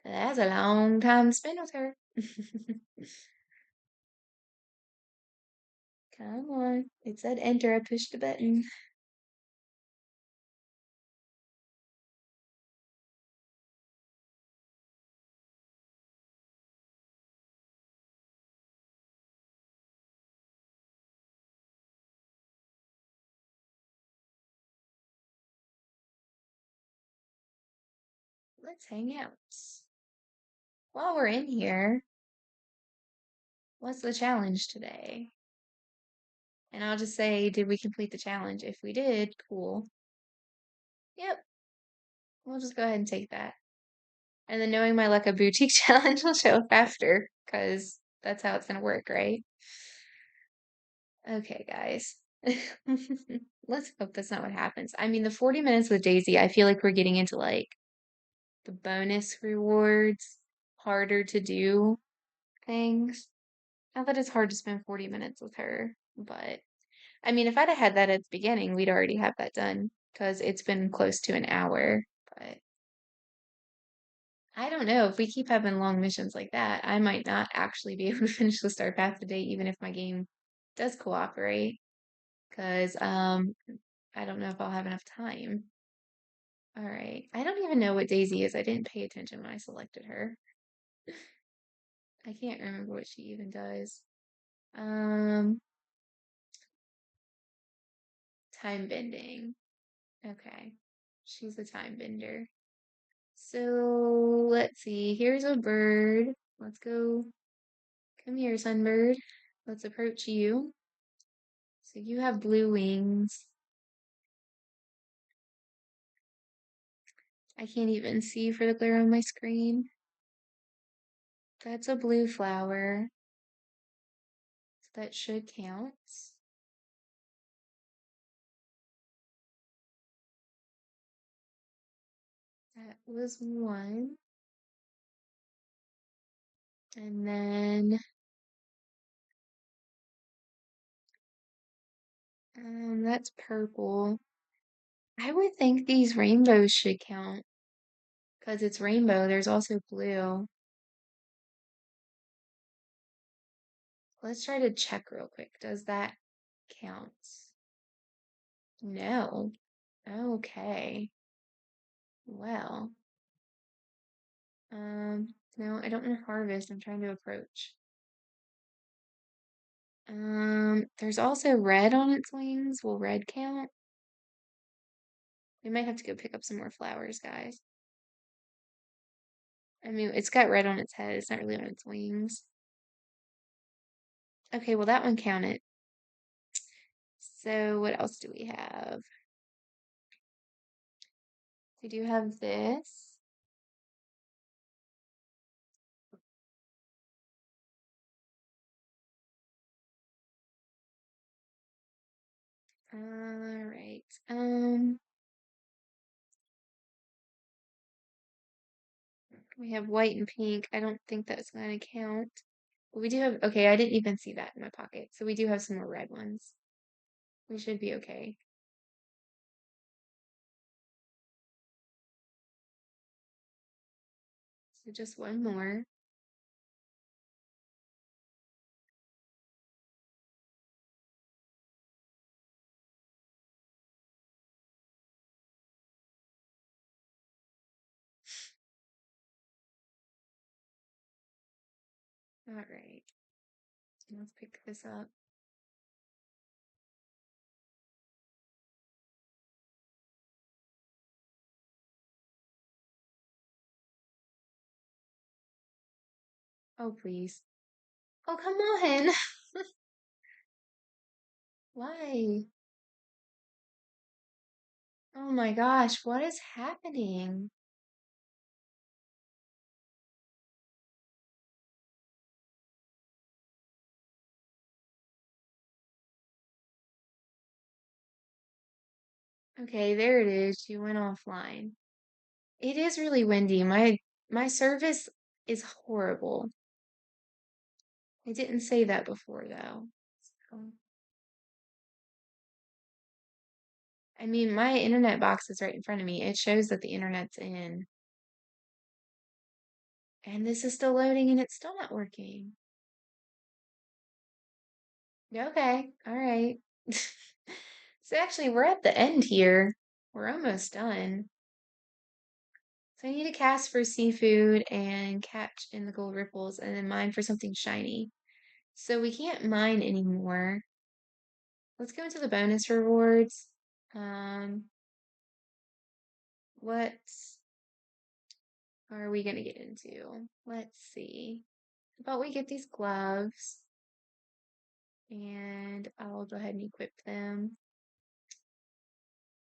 that's a long time to spend with her. Come on. It said enter. I pushed the button. Let's hang out. While we're in here, what's the challenge today? And I'll just say, did we complete the challenge? If we did, cool. Yep, we'll just go ahead and take that. And then knowing my luck, a boutique challenge will show up after, because that's how it's gonna work, right? Okay, guys. Let's hope that's not what happens. I mean, the 40 minutes with Daisy, I feel like we're getting into like the bonus rewards, harder to do things. Not that it's hard to spend 40 minutes with her, but I mean, if I'd have had that at the beginning, we'd already have that done because it's been close to an hour. But I don't know. If we keep having long missions like that, I might not actually be able to finish the Star Path today, even if my game does cooperate. Because I don't know if I'll have enough time. All right. I don't even know what Daisy is. I didn't pay attention when I selected her. I can't remember what she even does. Um, Time bending. Okay. She's a time bender. So let's see. Here's a bird. Let's go. Come here, sunbird. Let's approach you. So you have blue wings. I can't even see for the glare on my screen. That's a blue flower. So that should count. That was one. And then that's purple. I would think these rainbows should count because it's rainbow. There's also blue. Let's try to check real quick. Does that count? No. Okay. Well, no, I don't want to harvest. I'm trying to approach. There's also red on its wings. Will red count? We might have to go pick up some more flowers, guys. I mean, it's got red on its head. It's not really on its wings. Okay, well, that one counted. So what else do we have? We do have this. All right. We have white and pink. I don't think that's going to count. But we do have, okay, I didn't even see that in my pocket. So we do have some more red ones. We should be okay. So just one more. All right. Let's pick this up. Oh, please. Oh, come on. Why? Oh my gosh, what is happening? Okay, there it is. You went offline. It is really windy. My service is horrible. I didn't say that before though. So, I mean, my internet box is right in front of me. It shows that the internet's in. And this is still loading and it's still not working. Okay, all right. So actually, we're at the end here. We're almost done. So I need to cast for seafood and catch in the gold ripples and then mine for something shiny. So we can't mine anymore. Let's go into the bonus rewards. Um, what are we gonna get into? Let's see. How about we get these gloves and I'll go ahead and equip them.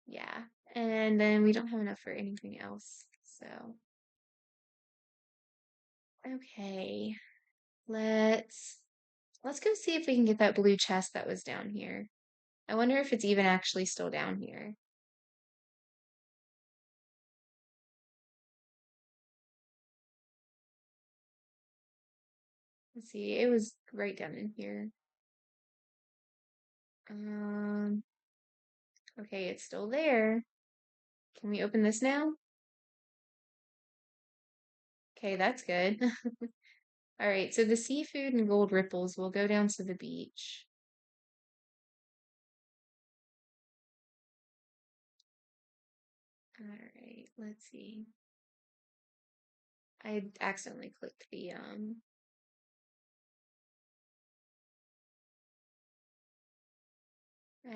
Yeah. And then we don't have enough for anything else. So, okay. Let's go see if we can get that blue chest that was down here. I wonder if it's even actually still down here. Let's see. It was right down in here. Um, okay, it's still there. Can we open this now? Okay, that's good. All right, so the seafood and gold ripples will go down to the beach. All right, let's see. I accidentally clicked I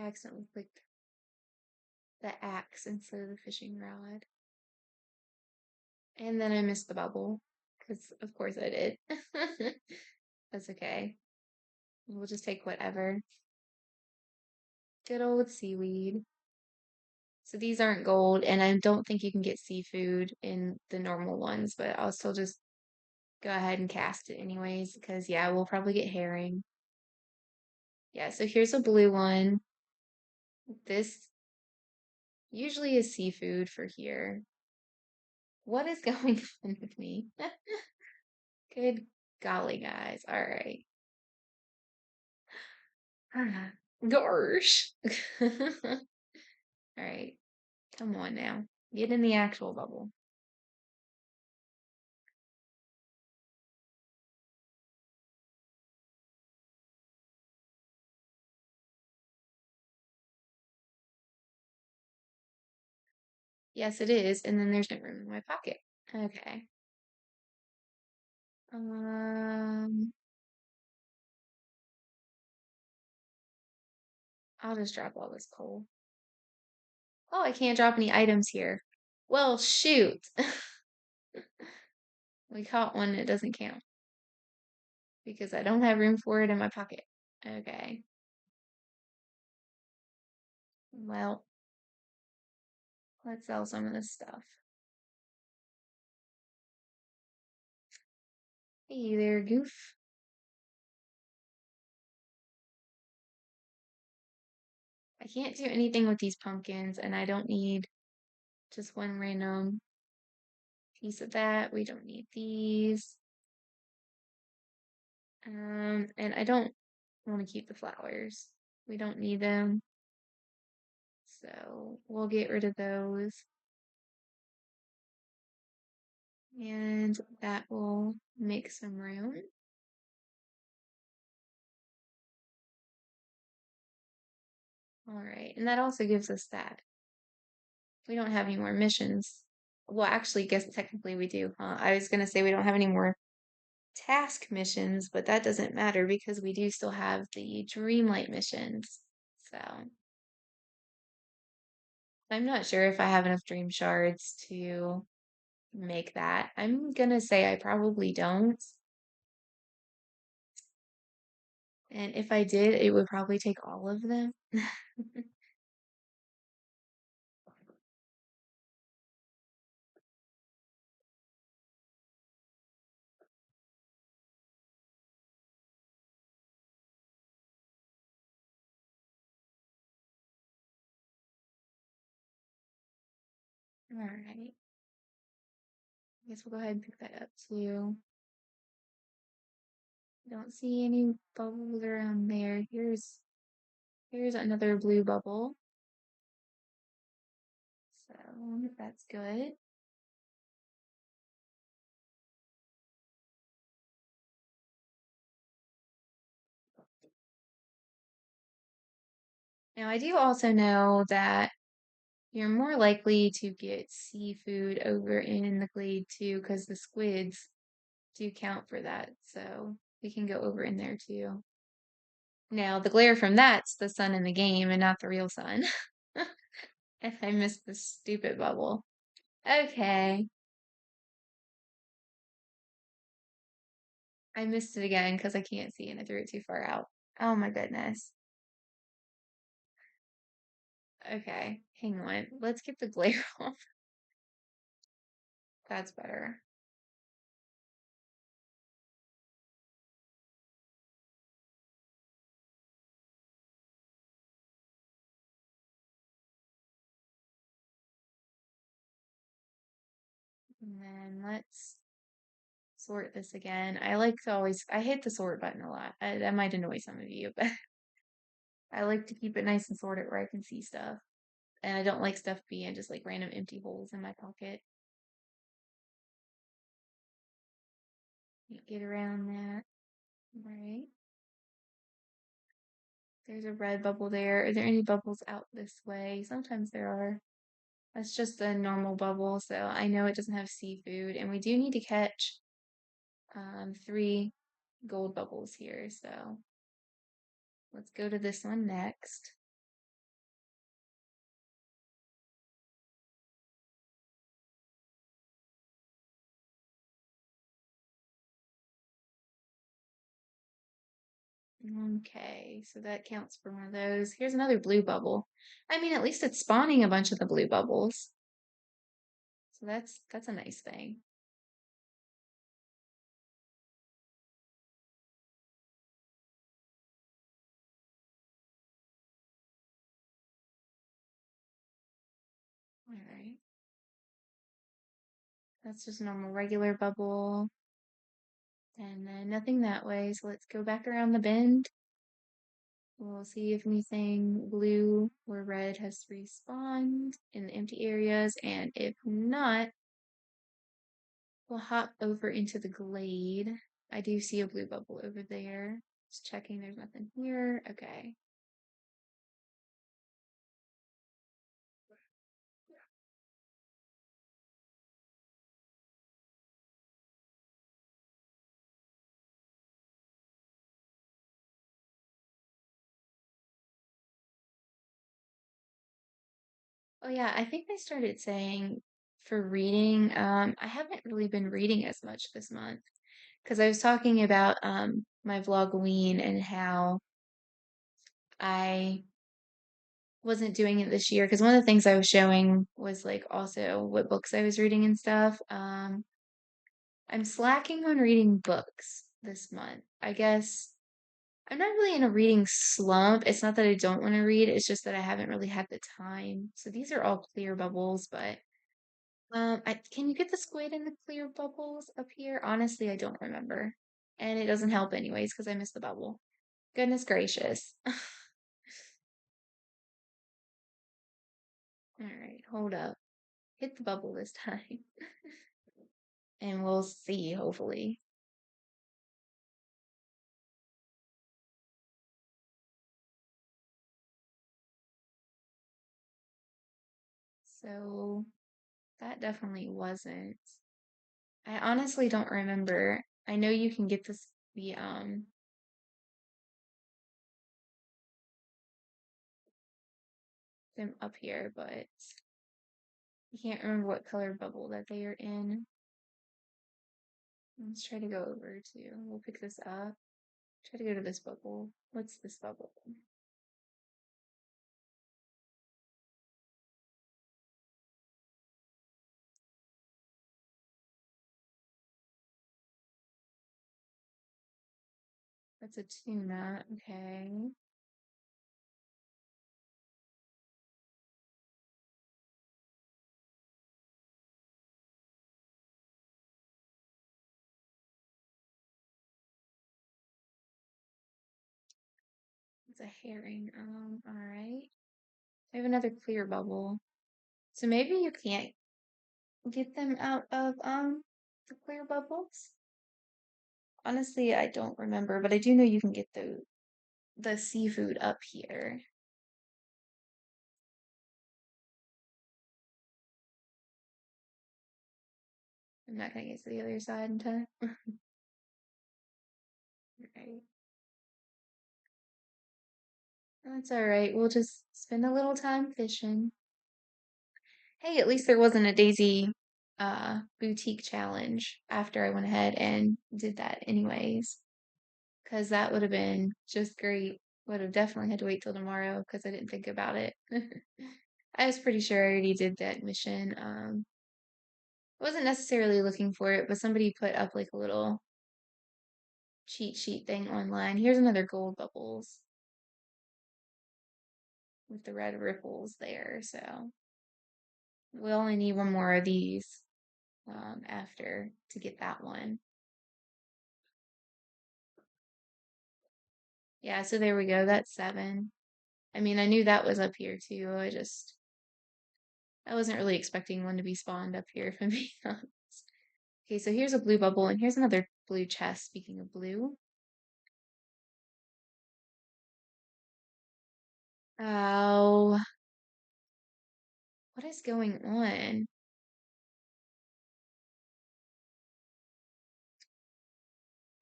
accidentally clicked the axe instead of the fishing rod. And then I missed the bubble, because of course I did. That's okay. We'll just take whatever. Good old seaweed. So these aren't gold, and I don't think you can get seafood in the normal ones, but I'll still just go ahead and cast it anyways, because yeah, we'll probably get herring. Yeah, so here's a blue one. This usually is seafood for here. What is going on with me? Good golly, guys. All right. Gosh. All right. Come on now. Get in the actual bubble. Yes, it is. And then there's no room in my pocket. Okay. Um, I'll just drop all this coal. Oh, I can't drop any items here. Well, shoot. We caught one that doesn't count because I don't have room for it in my pocket. Okay. Well, let's sell some of this stuff. Hey there, goof. I can't do anything with these pumpkins, and I don't need just one random piece of that. We don't need these. And I don't want to keep the flowers. We don't need them. So we'll get rid of those. And that will make some room. All right. And that also gives us that. We don't have any more missions. Well, actually, guess technically we do, huh? I was going to say we don't have any more task missions, but that doesn't matter because we do still have the Dreamlight missions. So I'm not sure if I have enough dream shards to make that. I'm gonna say I probably don't. And if I did, it would probably take all of them. All right. I guess we'll go ahead and pick that up too. Don't see any bubbles around there. Here's another blue bubble. So that's good. Now I do also know that you're more likely to get seafood over in the glade too, because the squids do count for that. So we can go over in there too. Now, the glare from that's the sun in the game and not the real sun. And I missed this stupid bubble. Okay. I missed it again because I can't see and I threw it too far out. Oh my goodness. Okay, hang on. Let's get the glare off. That's better. And then let's sort this again. I like to always, I hit the sort button a lot. That might annoy some of you, but I like to keep it nice and sorted where I can see stuff. And I don't like stuff being just like random empty holes in my pocket. Get around that. Right. There's a red bubble there. Are there any bubbles out this way? Sometimes there are. That's just a normal bubble, so I know it doesn't have seafood. And we do need to catch 3 gold bubbles here, so let's go to this one next. Okay, so that counts for one of those. Here's another blue bubble. I mean, at least it's spawning a bunch of the blue bubbles. So that's a nice thing. All right. That's just a normal regular bubble. And then nothing that way. So let's go back around the bend. We'll see if anything blue or red has respawned in the empty areas. And if not, we'll hop over into the glade. I do see a blue bubble over there. Just checking there's nothing here. Okay. Oh yeah, I think I started saying for reading, I haven't really been reading as much this month because I was talking about my vlogoween and how I wasn't doing it this year because one of the things I was showing was like also what books I was reading and stuff. I'm slacking on reading books this month. I guess I'm not really in a reading slump. It's not that I don't want to read, it's just that I haven't really had the time. So these are all clear bubbles, but can you get the squid in the clear bubbles up here? Honestly, I don't remember. And it doesn't help anyways because I missed the bubble. Goodness gracious. All right, hold up. Hit the bubble this time. And we'll see, hopefully. So that definitely wasn't. I honestly don't remember. I know you can get this the them up here, but I can't remember what color bubble that they are in. Let's try to go over to. We'll pick this up. Try to go to this bubble. What's this bubble? That's a tuna. Okay. It's a herring. All right. I have another clear bubble. So maybe you can't get them out of the clear bubbles. Honestly, I don't remember, but I do know you can get the seafood up here. I'm not gonna get to the other side in time. Right. That's all right. We'll just spend a little time fishing. Hey, at least there wasn't a Daisy boutique challenge after I went ahead and did that anyways. Because that would have been just great. Would have definitely had to wait till tomorrow because I didn't think about it. I was pretty sure I already did that mission. I wasn't necessarily looking for it, but somebody put up like a little cheat sheet thing online. Here's another gold bubbles with the red ripples there. So we'll only need one more of these after to get that one. Yeah, so there we go. That's 7. I mean, I knew that was up here too. I wasn't really expecting one to be spawned up here, if I'm being honest. Okay, so here's a blue bubble, and here's another blue chest. Speaking of blue. Oh, what is going on?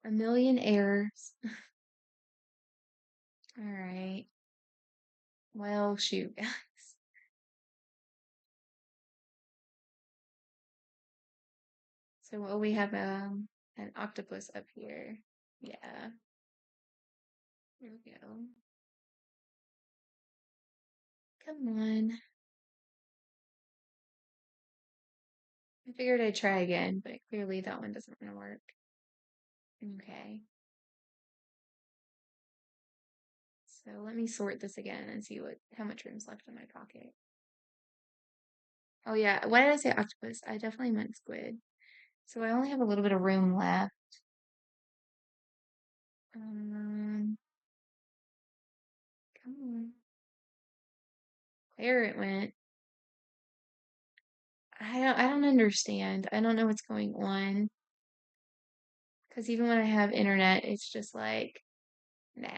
A million errors. All right. Well, shoot, guys. So, well, we have an octopus up here. Yeah. There we go. Come on. I figured I'd try again, but clearly that one doesn't want to work. Okay. So let me sort this again and see how much room's left in my pocket. Oh yeah, why did I say octopus? I definitely meant squid. So I only have a little bit of room left. Um, come on. There it went. I don't understand. I don't know what's going on. Because even when I have internet, it's just like, nah.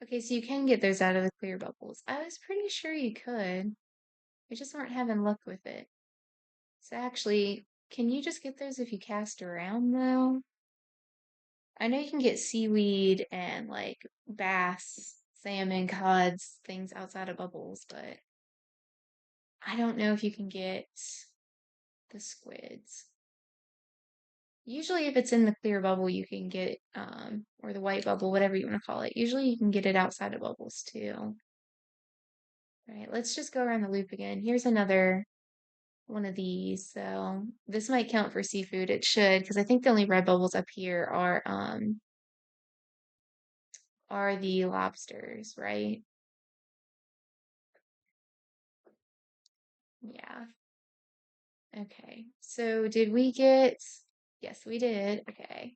Okay, so you can get those out of the clear bubbles. I was pretty sure you could. We just weren't having luck with it. So actually, can you just get those if you cast around though? I know you can get seaweed and like bass, salmon, cods, things outside of bubbles, but I don't know if you can get the squids. Usually if it's in the clear bubble, you can get, or the white bubble, whatever you want to call it. Usually you can get it outside of bubbles too. All right, let's just go around the loop again. Here's another one of these. So this might count for seafood. It should, because I think the only red bubbles up here are the lobsters, right? Yeah. Okay. So did we get, yes, we did. Okay.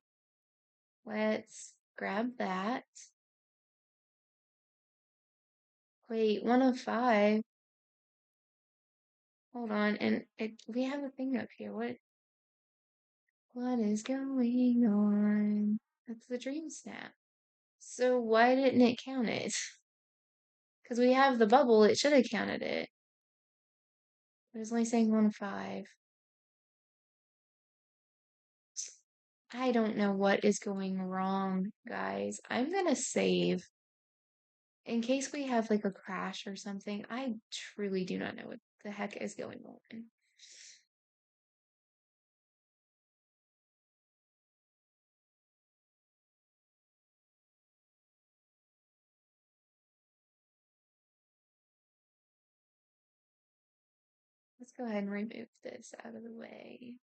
Let's grab that. Wait, 105. Hold on. And we have a thing up here. What is going on? That's the dream snap. So why didn't it count it? Because we have the bubble, it should have counted it. It was only saying 105. I don't know what is going wrong, guys. I'm gonna save in case we have like a crash or something. I truly do not know what the heck is going on. Let's go ahead and remove this out of the way.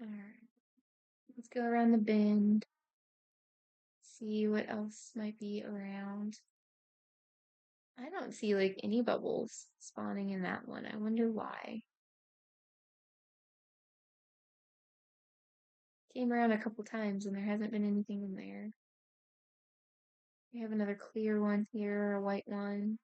All right, let's go around the bend, see what else might be around. I don't see like any bubbles spawning in that one. I wonder why. Came around a couple times and there hasn't been anything in there. We have another clear one here, a white one.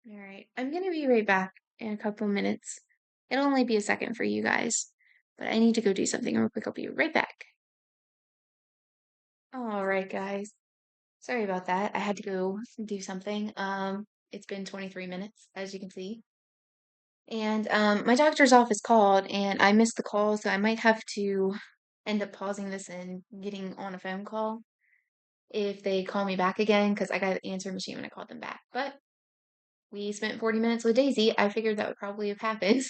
All right, I'm gonna be right back in a couple minutes. It'll only be a second for you guys, but I need to go do something real quick. I'll be right back. All right, guys. Sorry about that. I had to go do something. It's been 23 minutes, as you can see. And my doctor's office called and I missed the call, so I might have to end up pausing this and getting on a phone call if they call me back again, because I got the answer machine when I called them back. But we spent 40 minutes with Daisy. I figured that would probably have happened.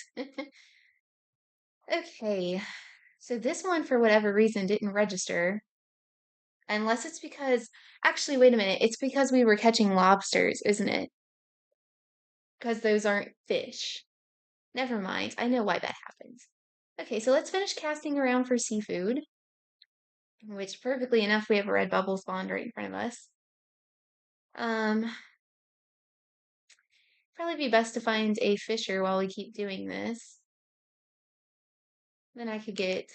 Okay, so this one, for whatever reason, didn't register. Unless it's because, actually, wait a minute. It's because we were catching lobsters, isn't it? Because those aren't fish. Never mind. I know why that happens. Okay, so let's finish casting around for seafood, which perfectly enough, we have a red bubble spawned right in front of us. Um, Probably be best to find a fisher while we keep doing this. Then I could get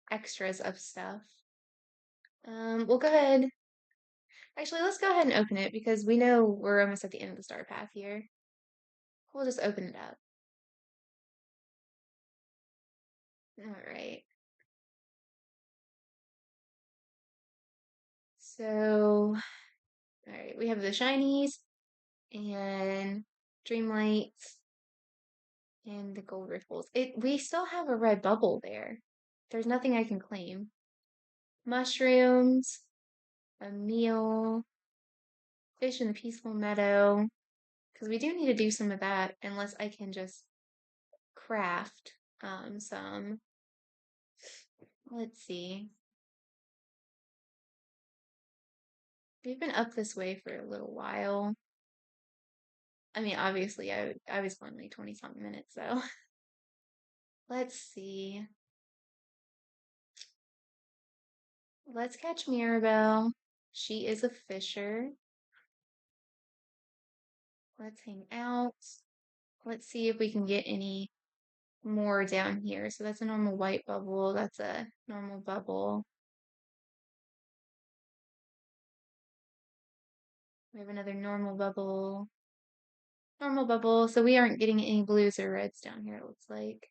extras of stuff. We'll go ahead. Actually, let's go ahead and open it because we know we're almost at the end of the star path here. We'll just open it up. All right. So, all right, we have the shinies and Dreamlights and the gold ripples. We still have a red bubble there. There's nothing I can claim. Mushrooms, a meal, fish in the peaceful meadow. Because we do need to do some of that unless I can just craft some. Let's see. We've been up this way for a little while. I mean, obviously, I was going like 20 something minutes, so let's see. Let's catch Mirabel. She is a fisher. Let's hang out. Let's see if we can get any more down here. So that's a normal white bubble. That's a normal bubble. We have another normal bubble. Normal bubble. So we aren't getting any blues or reds down here, it looks like.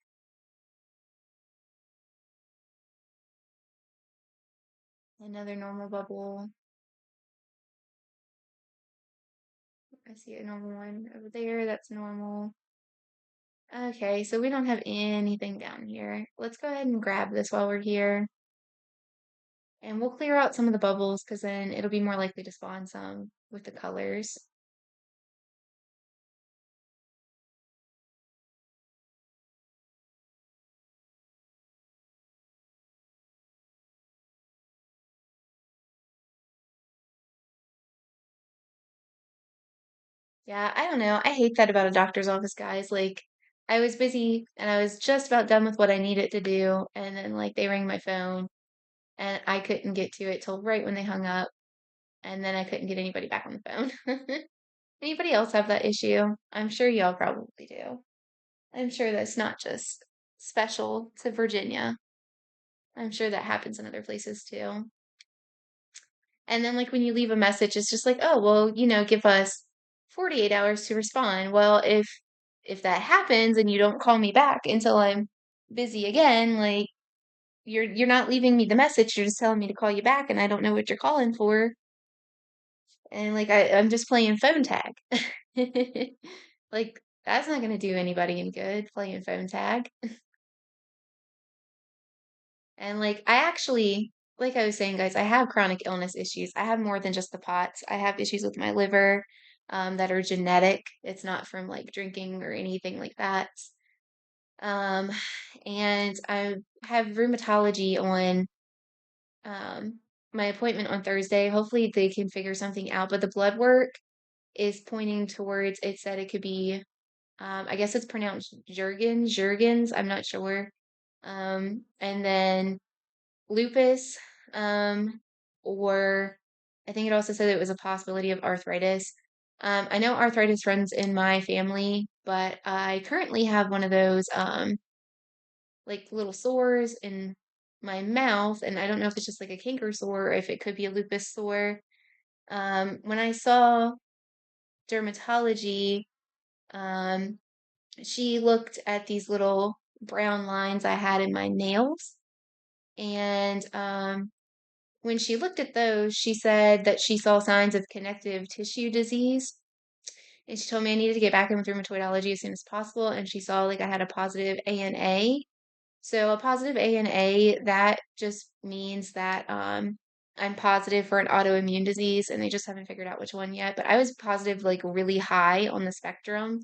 Another normal bubble. I see a normal one over there. That's normal. Okay, so we don't have anything down here. Let's go ahead and grab this while we're here. And we'll clear out some of the bubbles because then it'll be more likely to spawn some with the colors. Yeah, I don't know. I hate that about a doctor's office, guys. Like, I was busy and I was just about done with what I needed to do. And then, like, they rang my phone and I couldn't get to it till right when they hung up. And then I couldn't get anybody back on the phone. Anybody else have that issue? I'm sure y'all probably do. I'm sure that's not just special to Virginia. I'm sure that happens in other places too. And then like when you leave a message, it's just like, oh, well, give us 48 hours to respond. Well, if that happens and you don't call me back until I'm busy again, like you're not leaving me the message, you're just telling me to call you back and I don't know what you're calling for. And like I'm just playing phone tag. Like that's not gonna do anybody any good playing phone tag. And like I actually, like I was saying, guys, I have chronic illness issues. I have more than just the POTS. I have issues with my liver that are genetic. It's not from like drinking or anything like that. Um, and I have rheumatology on um, my appointment on Thursday. Hopefully they can figure something out. But the blood work is pointing towards, it said it could be, I guess it's pronounced Jurgens, I'm not sure. And then lupus, um, or I think it also said it was a possibility of arthritis. I know arthritis runs in my family, but I currently have one of those like little sores in my mouth, and I don't know if it's just like a canker sore or if it could be a lupus sore. When I saw dermatology, um, she looked at these little brown lines I had in my nails, and when she looked at those, she said that she saw signs of connective tissue disease. And she told me I needed to get back in with rheumatology as soon as possible. And she saw like I had a positive ANA. So a positive ANA, that just means that I'm positive for an autoimmune disease, and they just haven't figured out which one yet. But I was positive like really high on the spectrum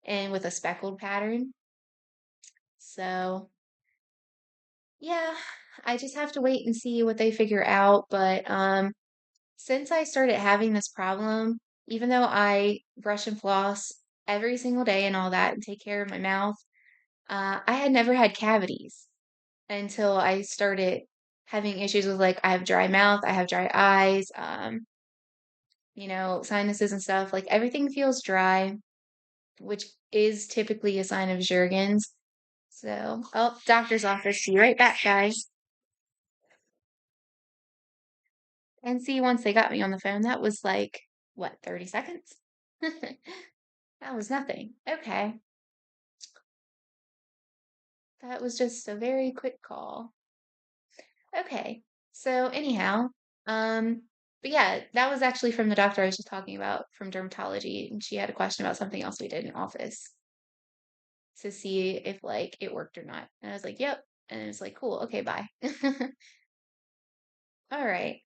and with a speckled pattern. So yeah, I just have to wait and see what they figure out. But since I started having this problem, even though I brush and floss every single day and all that and take care of my mouth, I had never had cavities until I started having issues with like I have dry mouth, I have dry eyes, sinuses and stuff. Like everything feels dry. which is typically a sign of Jurgens. So, oh, doctor's office. See you right back, guys. And see, once they got me on the phone, that was like, what, 30 seconds? That was nothing. Okay. That was just a very quick call. Okay. So anyhow, um, but yeah, that was actually from the doctor I was just talking about from dermatology, and she had a question about something else we did in office to see if like it worked or not. And I was like, "Yep." And it was like, "Cool. Okay, bye." All right.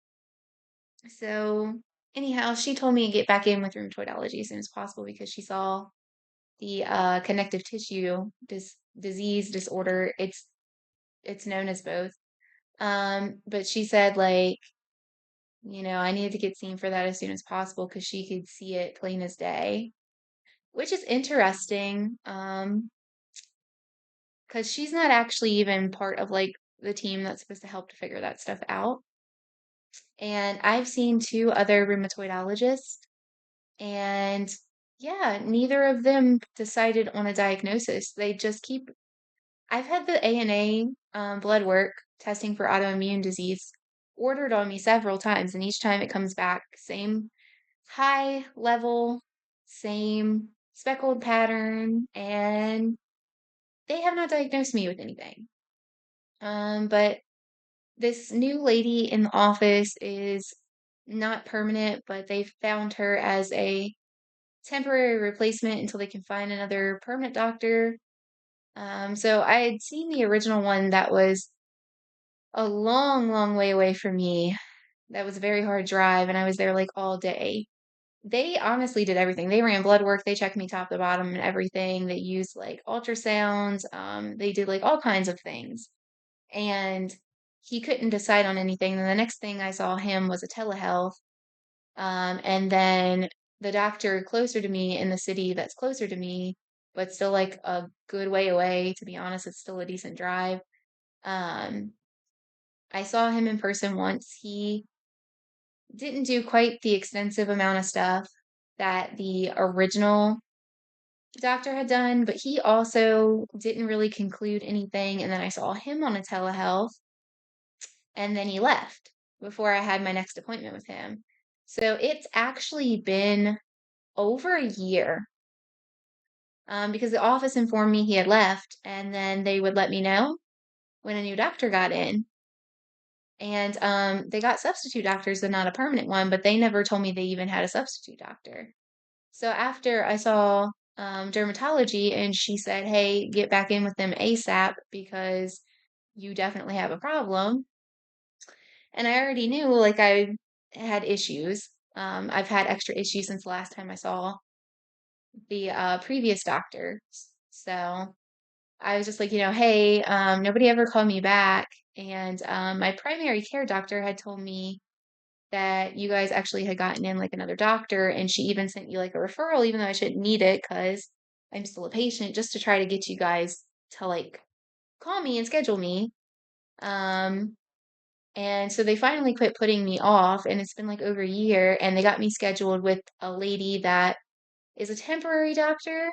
So anyhow, she told me to get back in with rheumatology as soon as possible because she saw the connective tissue disease disorder. It's known as both. But she said like, I needed to get seen for that as soon as possible because she could see it plain as day, which is interesting. Because she's not actually even part of like the team that's supposed to help to figure that stuff out. And I've seen two other rheumatologists, and yeah, neither of them decided on a diagnosis. They just keep. I've had the ANA blood work testing for autoimmune disease ordered on me several times, and each time it comes back same high level, same speckled pattern, and they have not diagnosed me with anything. But this new lady in the office is not permanent, but they found her as a temporary replacement until they can find another permanent doctor. So I had seen the original one that was a long, long way away from me. That was a very hard drive, and I was there like all day. They honestly did everything. They ran blood work, they checked me top to bottom and everything. They used like ultrasounds, they did like all kinds of things. And he couldn't decide on anything. And the next thing I saw him was a telehealth. And then the doctor closer to me in the city that's closer to me, but still like a good way away, to be honest, it's still a decent drive. Um, I saw him in person once. He didn't do quite the extensive amount of stuff that the original doctor had done, but he also didn't really conclude anything. And then I saw him on a telehealth, and then he left before I had my next appointment with him. So it's actually been over a year, because the office informed me he had left, and then they would let me know when a new doctor got in. And they got substitute doctors, but not a permanent one, but they never told me they even had a substitute doctor. So after I saw dermatology and she said, hey, get back in with them ASAP because you definitely have a problem. And I already knew like I had issues. I've had extra issues since the last time I saw the previous doctor. So I was just like, hey, nobody ever called me back. And my primary care doctor had told me that you guys actually had gotten in like another doctor, and she even sent you like a referral, even though I shouldn't need it because I'm still a patient, just to try to get you guys to like call me and schedule me. Um, and so they finally quit putting me off, and it's been like over a year, and they got me scheduled with a lady that is a temporary doctor.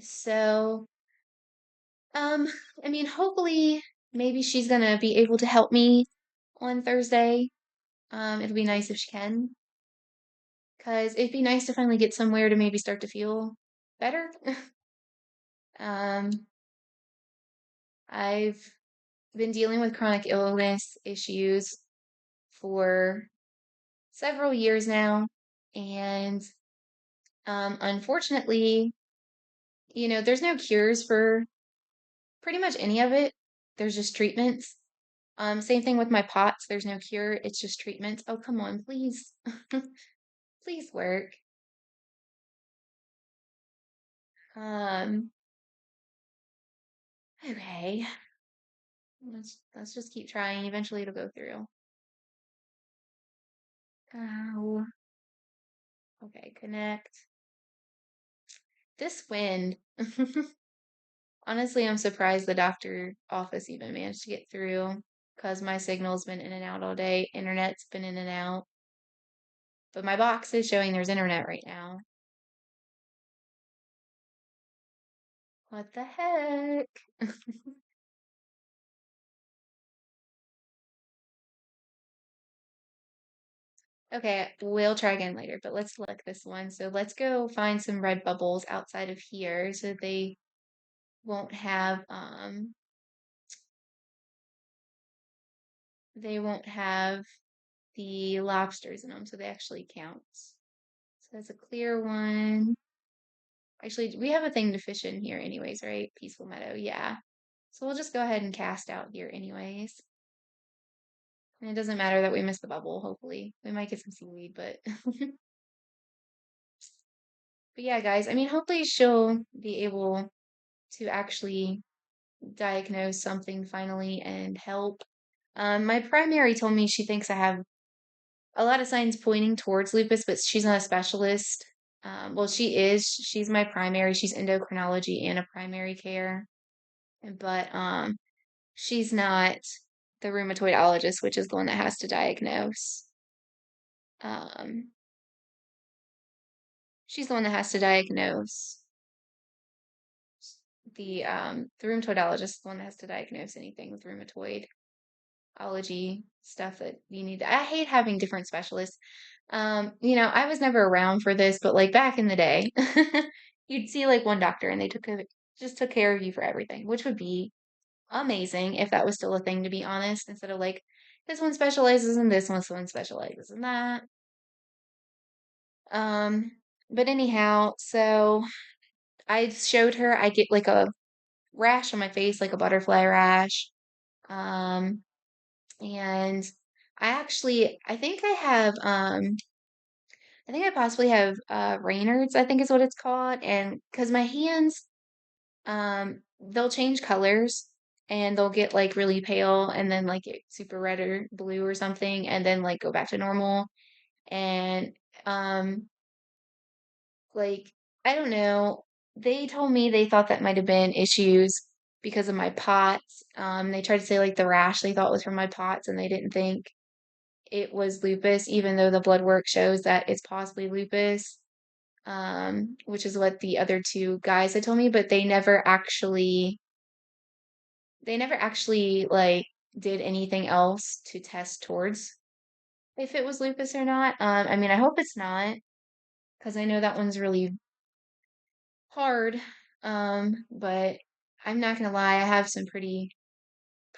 So, um, I mean, hopefully, maybe she's gonna be able to help me on Thursday. It'll be nice if she can. Because it'd be nice to finally get somewhere to maybe start to feel better. um, I've been dealing with chronic illness issues for several years now, and unfortunately, there's no cures for pretty much any of it. There's just treatments. Same thing with my POTS. There's no cure. It's just treatments. Oh, come on, please. Please work. Um, okay. Let's just keep trying. Eventually it'll go through. Oh, okay, connect. This wind. Honestly, I'm surprised the doctor office even managed to get through because my signal's been in and out all day. Internet's been in and out. But my box is showing there's internet right now. What the heck? Okay, we'll try again later, but let's select this one. So let's go find some red bubbles outside of here so they won't have they won't have the lobsters in them, so they actually count. So that's a clear one. Actually, we have a thing to fish in here anyways, right? Peaceful Meadow, yeah. So we'll just go ahead and cast out here anyways. And it doesn't matter that we missed the bubble, hopefully. We might get some seaweed, but but yeah, guys, I mean, hopefully she'll be able to actually diagnose something finally and help. My primary told me she thinks I have a lot of signs pointing towards lupus, but she's not a specialist. Well, she is. She's my primary. She's endocrinology and a primary care, but she's not the rheumatoidologist, which is the one that has to diagnose. Um, she's the one that has to diagnose the rheumatoidologist is the one that has to diagnose anything with rheumatoidology stuff that you need. I hate having different specialists. I was never around for this, but like back in the day, you'd see like one doctor and they just took care of you for everything, which would be amazing if that was still a thing, to be honest, instead of like this one specializes in this one specializes in that. Um, but anyhow, so I showed her I get like a rash on my face, like a butterfly rash. Um, and I think I think I possibly have Raynaud's, I think is what it's called. And because my hands, they'll change colors and they'll get like really pale and then like get super red or blue or something and then like go back to normal. And um, like, I don't know. They told me they thought that might have been issues because of my POTS. They tried to say like the rash they thought was from my POTS and they didn't think it was lupus, even though the blood work shows that it's possibly lupus, which is what the other two guys had told me, but they never actually like did anything else to test towards if it was lupus or not. I mean, I hope it's not because I know that one's really hard. But I'm not gonna lie, I have some pretty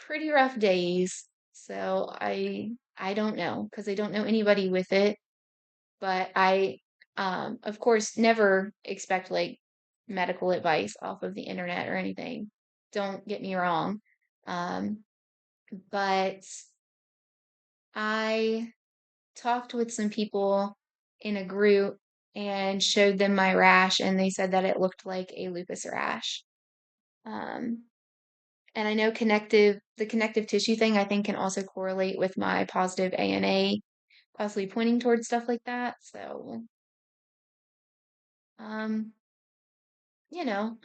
rough days. So I don't know because I don't know anybody with it. But I of course never expect like medical advice off of the internet or anything. Don't get me wrong. Um, but I talked with some people in a group and showed them my rash, and they said that it looked like a lupus rash. Um, and I know the connective tissue thing, I think can also correlate with my positive ANA, possibly pointing towards stuff like that. So, um, you know,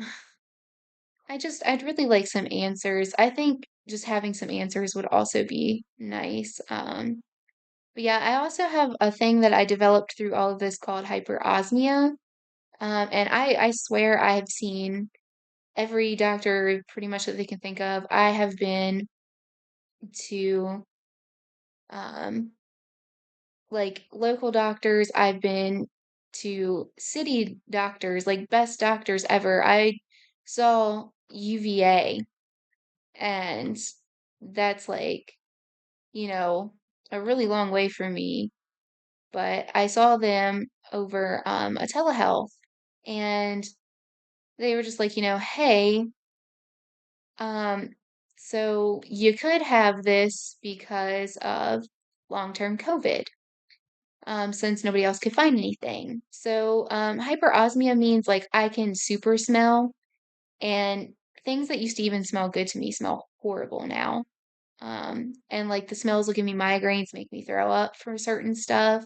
I'd really like some answers. I think just having some answers would also be nice. But yeah, I also have a thing that I developed through all of this called hyperosmia. And I swear I've seen every doctor pretty much that they can think of. I have been to um, like local doctors, I've been to city doctors, like best doctors ever. I saw UVA, and that's like, you know, a really long way from me. But I saw them over a telehealth, and they were just like, hey, um, so you could have this because of long-term COVID, since nobody else could find anything. So hyperosmia means like I can super smell, and things that used to even smell good to me smell horrible now. And like the smells will give me migraines, make me throw up for certain stuff,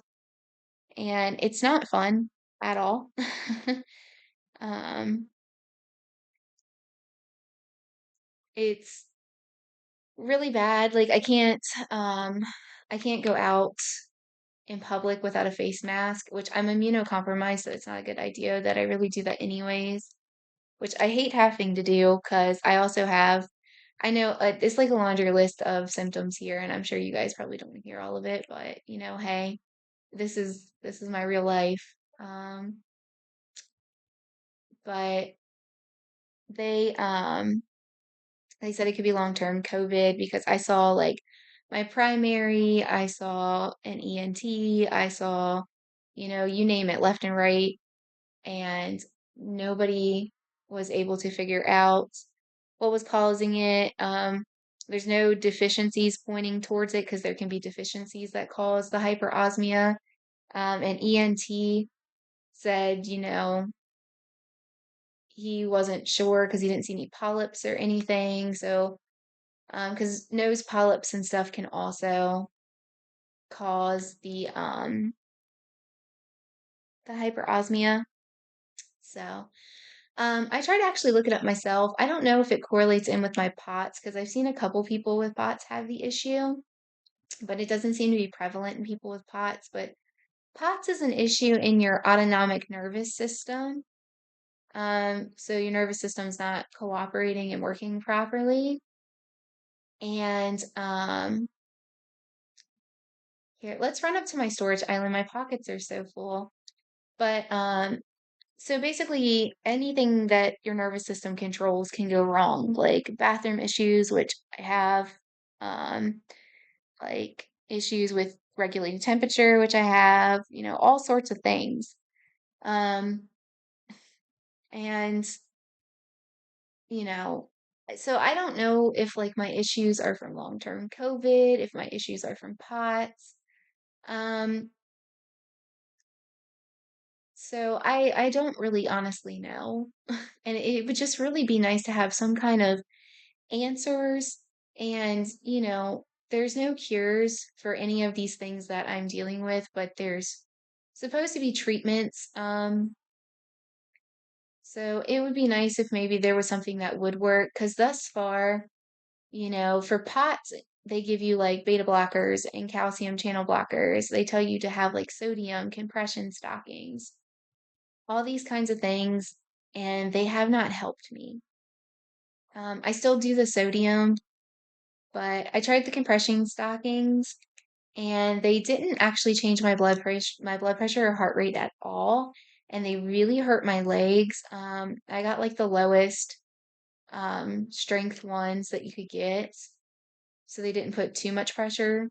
and it's not fun at all. um, it's really bad. Like I can't go out in public without a face mask, which I'm immunocompromised, so it's not a good idea that I really do that anyways. which I hate having to do because I also have, I know it's like a laundry list of symptoms here, and I'm sure you guys probably don't want to hear all of it, but hey, this is my real life. Um, but they um they said it could be long-term COVID because I saw like my primary, I saw an ENT, I saw, you name it, left and right, and nobody was able to figure out what was causing it. There's no deficiencies pointing towards it because there can be deficiencies that cause the hyperosmia. And ENT said, he wasn't sure because he didn't see any polyps or anything. So, because nose polyps and stuff can also cause the hyperosmia. So, I tried to actually look it up myself. I don't know if it correlates in with my POTS because I've seen a couple people with POTS have the issue, but it doesn't seem to be prevalent in people with POTS. But POTS is an issue in your autonomic nervous system. So your nervous system's not cooperating and working properly. And here, let's run up to my storage island. My pockets are so full. But so basically, anything that your nervous system controls can go wrong, like bathroom issues, which I have, um, like issues with regulating temperature, which I have, all sorts of things. Um, and, you know, so I don't know if like my issues are from long-term COVID, if my issues are from POTS. Um, so I don't really honestly know. And it would just really be nice to have some kind of answers. And, there's no cures for any of these things that I'm dealing with, but there's supposed to be treatments. So it would be nice if maybe there was something that would work, because thus far, for POTS, they give you like beta blockers and calcium channel blockers. They tell you to have like sodium compression stockings, all these kinds of things, and they have not helped me. I still do the sodium, but I tried the compression stockings and they didn't actually change my blood pressure or heart rate at all, and they really hurt my legs. I got like the lowest strength ones that you could get, so they didn't put too much pressure.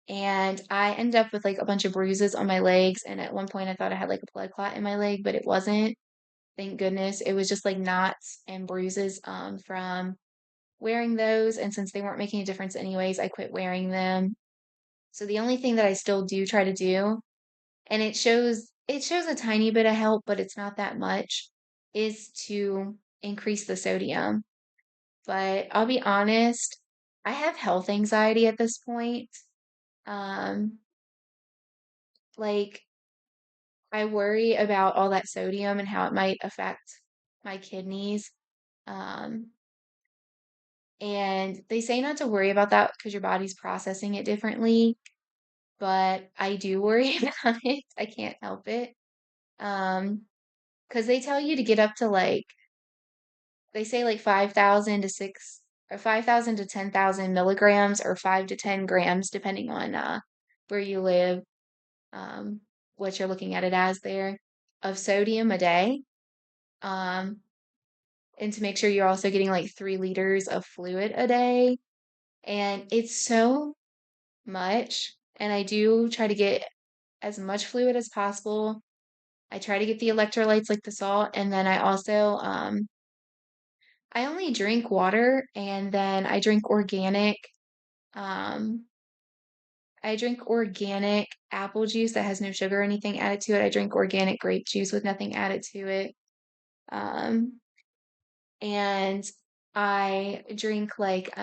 And I ended up with like a bunch of bruises on my legs, and at one point I thought I had like a blood clot in my leg, but it wasn't. Thank goodness. It was just like knots and bruises from wearing those, and since they weren't making a difference anyways, I quit wearing them. So the only thing that I still do try to do, and it shows a tiny bit of help, but it's not that much, is to increase the sodium. But I'll be honest, I have health anxiety at this point. Um, like I worry about all that sodium and how it might affect my kidneys. Um, and they say not to worry about that because your body's processing it differently, but I do worry about it. I can't help it. Because they tell you to get up to like, they say like 5,000 to 6 or 5,000 to 10,000 milligrams or 5 to 10 grams, depending on where you live, um, what you're looking at it as there, of sodium a day. Um, and to make sure you're also getting like 3 liters of fluid a day. And it's so much. And I do try to get as much fluid as possible. I try to get the electrolytes like the salt, and then I only drink water, and then um I drink organic apple juice that has no sugar or anything added to it. I drink organic grape juice with nothing added to it. Um and I drink like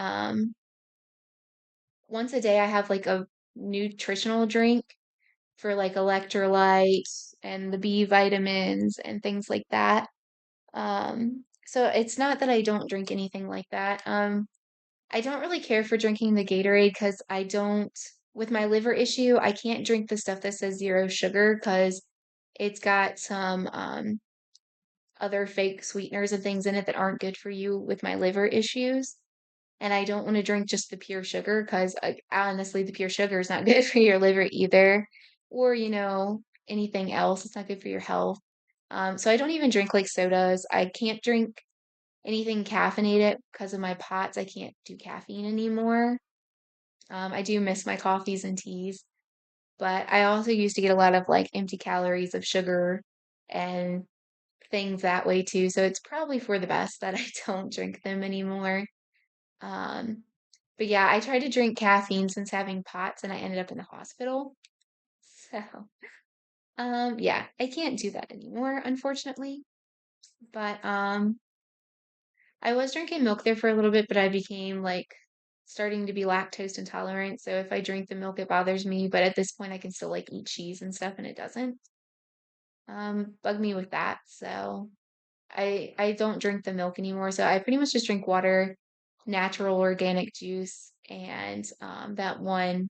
once a day I have like a nutritional drink for like electrolytes and the B vitamins and things like that. So it's not that I don't drink anything like that. I don't really care for drinking the Gatorade because with my liver issue, I can't drink the stuff that says zero sugar because it's got some other fake sweeteners and things in it that aren't good for you with my liver issues. And I don't want to drink just the pure sugar because honestly, the pure sugar is not good for your liver either, or anything else. It's not good for your health. So I don't even drink like sodas. I can't drink anything caffeinated because of my POTS. I can't do caffeine anymore. I do miss my coffees and teas, but I also used to get a lot of like empty calories of sugar and things that way too. So it's probably for the best that I don't drink them anymore. Um, but yeah, I tried to drink caffeine since having POTS and I ended up in the hospital. So, yeah, I can't do that anymore, unfortunately. But I was drinking milk there for a little bit, but I became like starting to be lactose intolerant. So if I drink the milk, it bothers me. But at this point, I can still like eat cheese and stuff, and it doesn't bug me with that. So I don't drink the milk anymore. So I pretty much just drink water, natural organic juice, and that one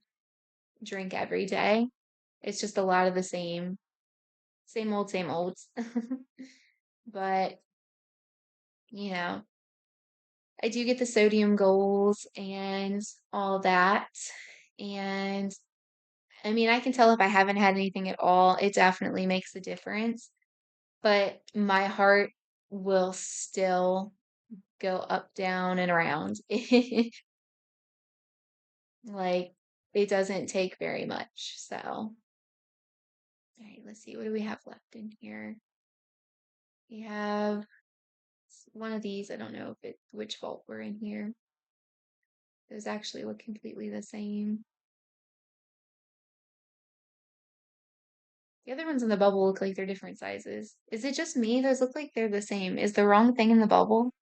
drink every day. It's just a lot of the same old, same old. But, you know, I do get the sodium goals and all that. And I mean, I can tell if I haven't had anything at all, it definitely makes a difference. But my heart will still go up, down, and around. Like, it doesn't take very much. So, all right, let's see. What do we have left in here? We have one of these. I don't know if it which vault we're in here. Those actually look completely the same. The other ones in the bubble look like they're different sizes. Is it just me? Those look like they're the same. Is the wrong thing in the bubble?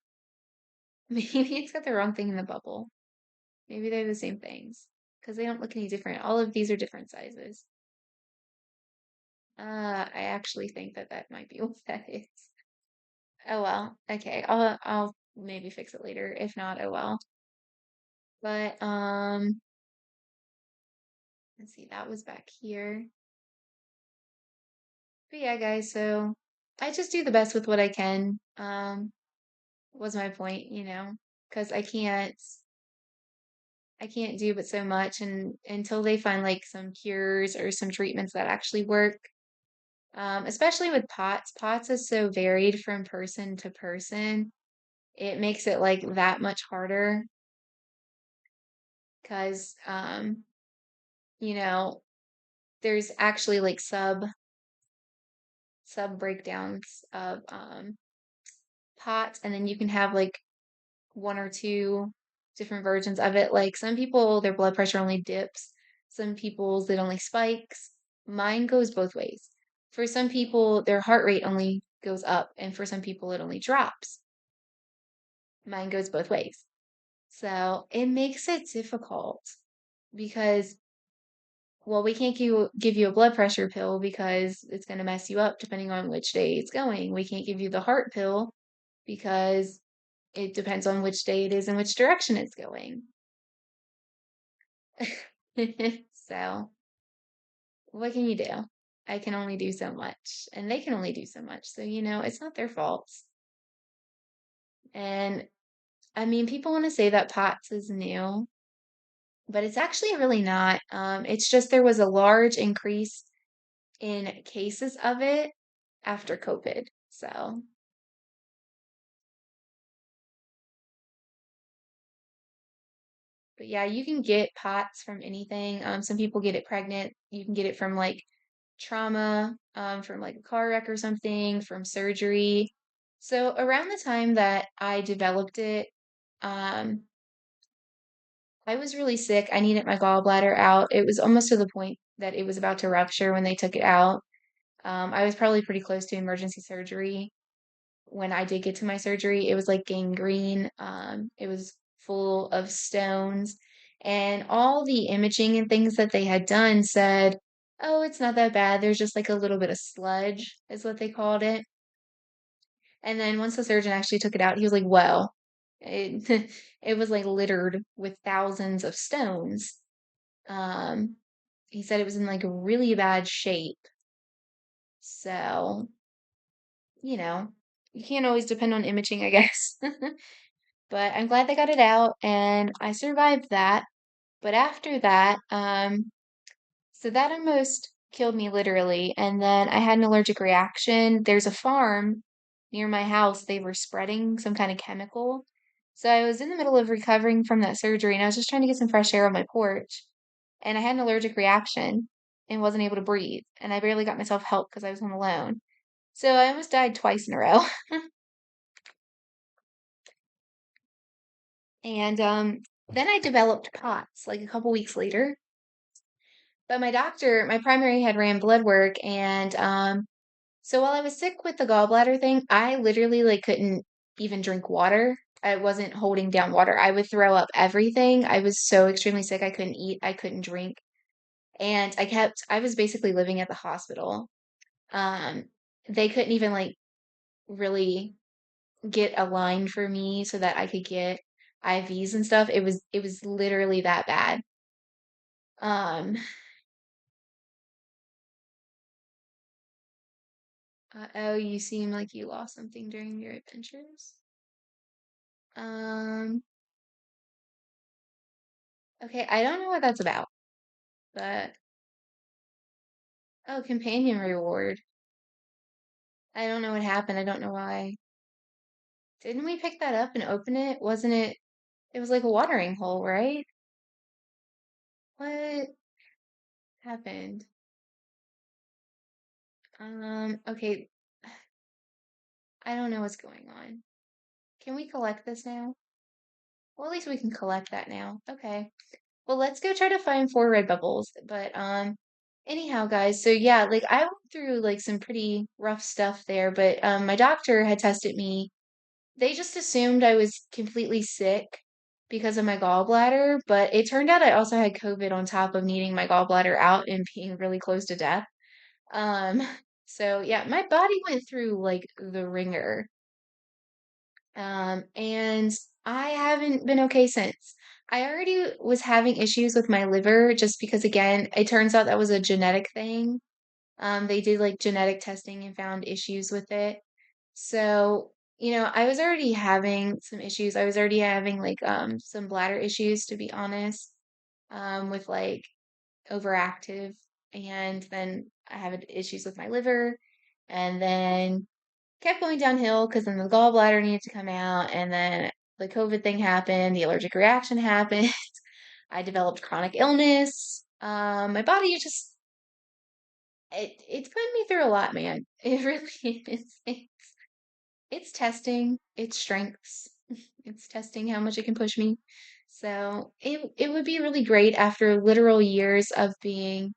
Maybe it's got the wrong thing in the bubble. Maybe they're the same things because they don't look any different. All of these are different sizes. I actually think that that might be what that is. Oh well. Okay. I'll maybe fix it later. If not, oh well. But let's see. That was back here. But yeah, guys, so I just do the best with what I can. Was my point, because I can't do but so much and until they find like some cures or some treatments that actually work. Especially with POTS. POTS is so varied from person to person. It makes it like that much harder because you know, there's actually like sub breakdowns of POTS and then you can have like one or two different versions of it. Like some people, their blood pressure only dips. Some people's it only spikes. Mine goes both ways. For some people, their heart rate only goes up, and for some people, it only drops. Mine goes both ways. So it makes it difficult because, well, we can't give you a blood pressure pill because it's going to mess you up depending on which day it's going. We can't give you the heart pill because it depends on which day it is and which direction it's going. So, what can you do? I can only do so much, and they can only do so much. So, it's not their fault. And I mean, people want to say that POTS is new, but it's actually really not. It's just there was a large increase in cases of it after COVID. So, but yeah, you can get POTS from anything. Some people get it pregnant. You can get it from like trauma, from like a car wreck or something, from surgery. So around the time that I developed it, um, I was really sick. I needed my gallbladder out. It was almost to the point that it was about to rupture when they took it out. I was probably pretty close to emergency surgery when I did get to my surgery. It was like gangrene. It was full of stones. And all the imaging and things that they had done said, oh, it's not that bad. There's just like a little bit of sludge, is what they called it. And then once the surgeon actually took it out, he was like, well, it, it was like littered with thousands of stones. Um, he said it was in like a really bad shape. So, you know, you can't always depend on imaging, I guess. But I'm glad they got it out and I survived that. But after that, so that almost killed me literally. And then I had an allergic reaction. There's a farm near my house. They were spreading some kind of chemical. So I was in the middle of recovering from that surgery and I was just trying to get some fresh air on my porch. And I had an allergic reaction and wasn't able to breathe. And I barely got myself help because I was home alone. So I almost died twice in a row. And then I developed POTS like a couple weeks later. But my doctor, my primary had ran blood work, and so while I was sick with the gallbladder thing, I literally like couldn't even drink water. I wasn't holding down water. I would throw up everything. I was so extremely sick. I couldn't eat. I couldn't drink. And I was basically living at the hospital. Um, they couldn't even like really get a line for me so that I could get IVs and stuff. It was literally that bad. Um, oh, you seem like you lost something during your adventures. Um, okay, I don't know what that's about, but oh, companion reward. I don't know what happened. I don't know why. Didn't we pick that up and open it? Wasn't it? It was like a watering hole, right? What happened? Okay, I don't know what's going on. Can we collect this now? Well, at least we can collect that now. Okay. Well, let's go try to find four red bubbles. But anyhow, guys, so yeah, like I went through like some pretty rough stuff there, but my doctor had tested me. They just assumed I was completely sick because of my gallbladder, but it turned out I also had COVID on top of needing my gallbladder out and being really close to death. Um, so yeah, my body went through like the ringer. And I haven't been okay since. I already was having issues with my liver just because, again, it turns out that was a genetic thing. They did like genetic testing and found issues with it. So, I was already having some issues. I was already having like some bladder issues, to be honest, with like overactive, and then I have issues with my liver, and then kept going downhill because then the gallbladder needed to come out, and then the COVID thing happened, the allergic reaction happened. I developed chronic illness. My body just it's putting me through a lot, man. It really is. It's testing its strengths. It's testing how much it can push me. So it would be really great after literal years of being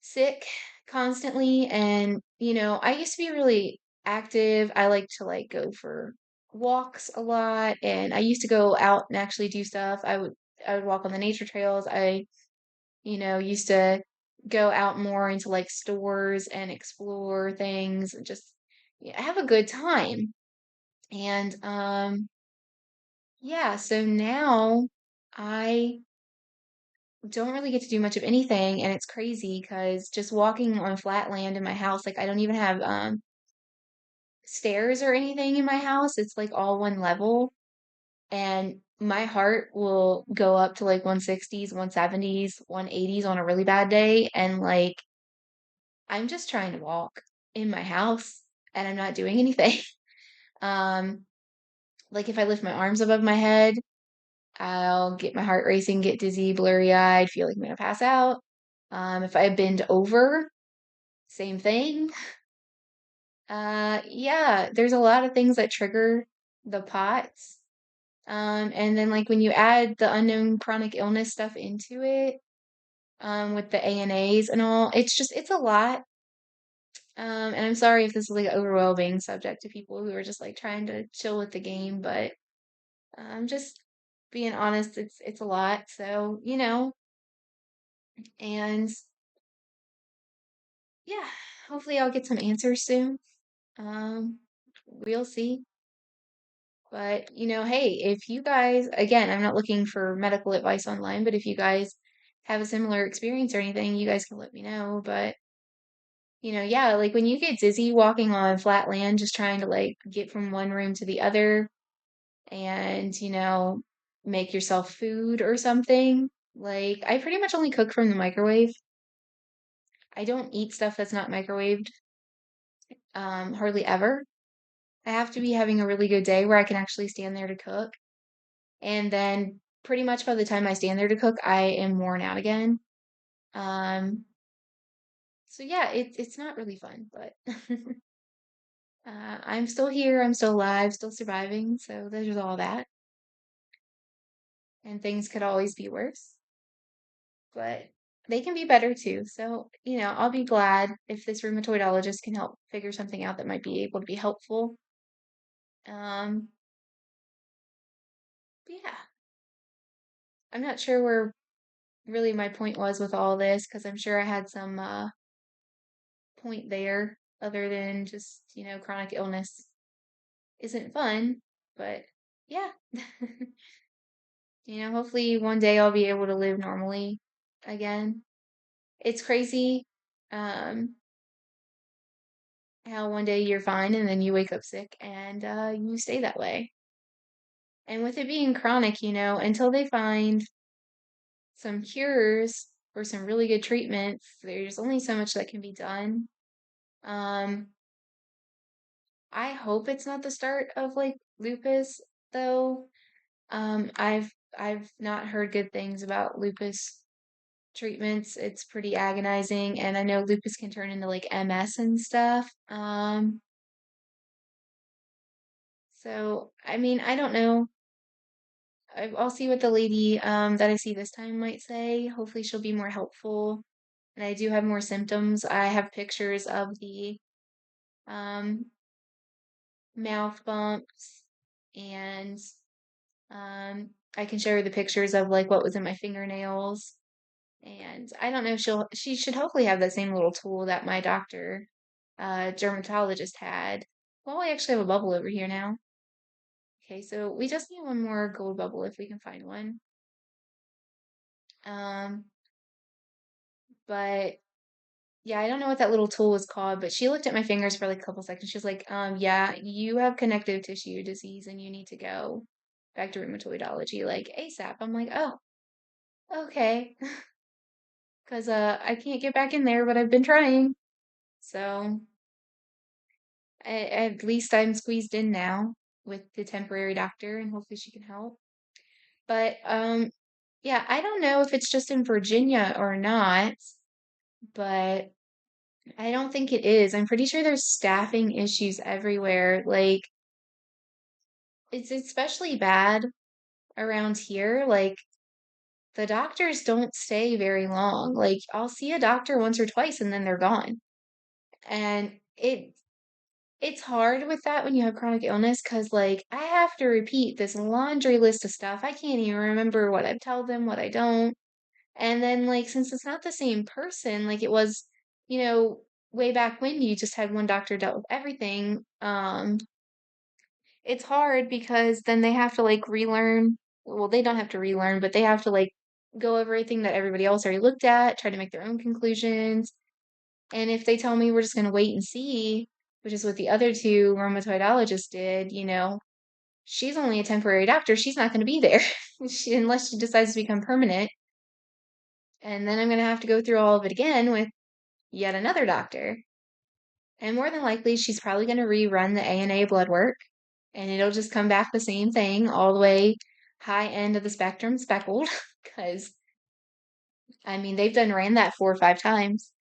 sick constantly. And I used to be really active. I like to like go for walks a lot, and I used to go out and actually do stuff. I would walk on the nature trails. I used to go out more into like stores and explore things and just, yeah, have a good time. And yeah, so now I don't really get to do much of anything, and it's crazy because just walking on flat land in my house, like I don't even have stairs or anything in my house. It's like all one level, and my heart will go up to like 160s, 170s, 180s on a really bad day, and like I'm just trying to walk in my house and I'm not doing anything. Um, like if I lift my arms above my head, I'll get my heart racing, get dizzy, blurry-eyed, feel like I'm gonna pass out. If I bend over, same thing. Yeah, there's a lot of things that trigger the POTS. And then like when you add the unknown chronic illness stuff into it, with the ANAs and all, it's a lot. And I'm sorry if this is like an overwhelming subject to people who are just like trying to chill with the game, but I'm just being honest, it's a lot. So, and yeah, hopefully I'll get some answers soon. Um, we'll see. But, hey, if you guys, again, I'm not looking for medical advice online, but if you guys have a similar experience or anything, you guys can let me know. But Yeah, like when you get dizzy walking on flat land, just trying to like get from one room to the other and, make yourself food or something. Like, I pretty much only cook from the microwave. I don't eat stuff that's not microwaved, hardly ever. I have to be having a really good day where I can actually stand there to cook. And then pretty much by the time I stand there to cook, I am worn out again. Um, so yeah, it's not really fun, but I'm still here, I'm still alive, still surviving, so there's all that. And things could always be worse, but they can be better too. So, I'll be glad if this rheumatologist can help figure something out that might be able to be helpful. Um, but yeah, I'm not sure where really my point was with all this because I'm sure I had some point there other than just, chronic illness isn't fun, but yeah. Hopefully one day I'll be able to live normally again. It's crazy um how one day you're fine and then you wake up sick and you stay that way. And with it being chronic, until they find some cures or some really good treatments, there's only so much that can be done. Um I hope it's not the start of like lupus though. I've not heard good things about lupus treatments. It's pretty agonizing, and I know lupus can turn into like MS and stuff. So I mean, I don't know. I'll see what the lady that I see this time might say. Hopefully, she'll be more helpful. And I do have more symptoms. I have pictures of the um mouth bumps, and I can show her the pictures of like what was in my fingernails. And I don't know, she should hopefully have that same little tool that my doctor, dermatologist had. Well, we actually have a bubble over here now. Okay, so we just need one more gold bubble if we can find one. Um, but yeah, I don't know what that little tool is called, but she looked at my fingers for like a couple seconds. She's like, yeah, you have connective tissue disease and you need to go back to rheumatology like ASAP. I'm like, oh, okay. Because I can't get back in there, but I've been trying. So at least I'm squeezed in now with the temporary doctor, and hopefully she can help. But yeah, I don't know if it's just in Virginia or not, but I don't think it is. I'm pretty sure there's staffing issues everywhere. Like it's especially bad around here. Like the doctors don't stay very long. Like I'll see a doctor once or twice and then they're gone. And it's hard with that when you have chronic illness because, like, I have to repeat this laundry list of stuff. I can't even remember what I tell them, what I don't. And then, like, since it's not the same person, like it was, you know, way back when you just had one doctor dealt with everything, it's hard because then they have to, like, relearn. Well, they don't have to relearn, but they have to, like, go over everything that everybody else already looked at, try to make their own conclusions. And if they tell me we're just going to wait and see, which is what the other two rheumatoidologists did, she's only a temporary doctor. She's not going to be there unless she decides to become permanent. And then I'm going to have to go through all of it again with yet another doctor. And more than likely, she's probably going to rerun the ANA blood work and it'll just come back the same thing, all the way high end of the spectrum speckled. Because, I mean, they've done ran that 4 or 5 times.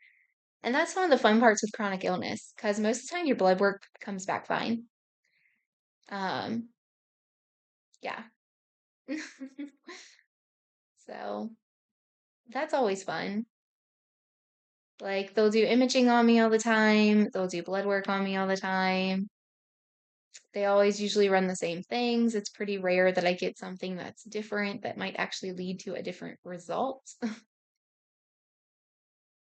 And that's one of the fun parts with chronic illness, because most of the time your blood work comes back fine. Um, yeah. So that's always fun. Like they'll do imaging on me all the time, they'll do blood work on me all the time. They always usually run the same things. It's pretty rare that I get something that's different that might actually lead to a different result.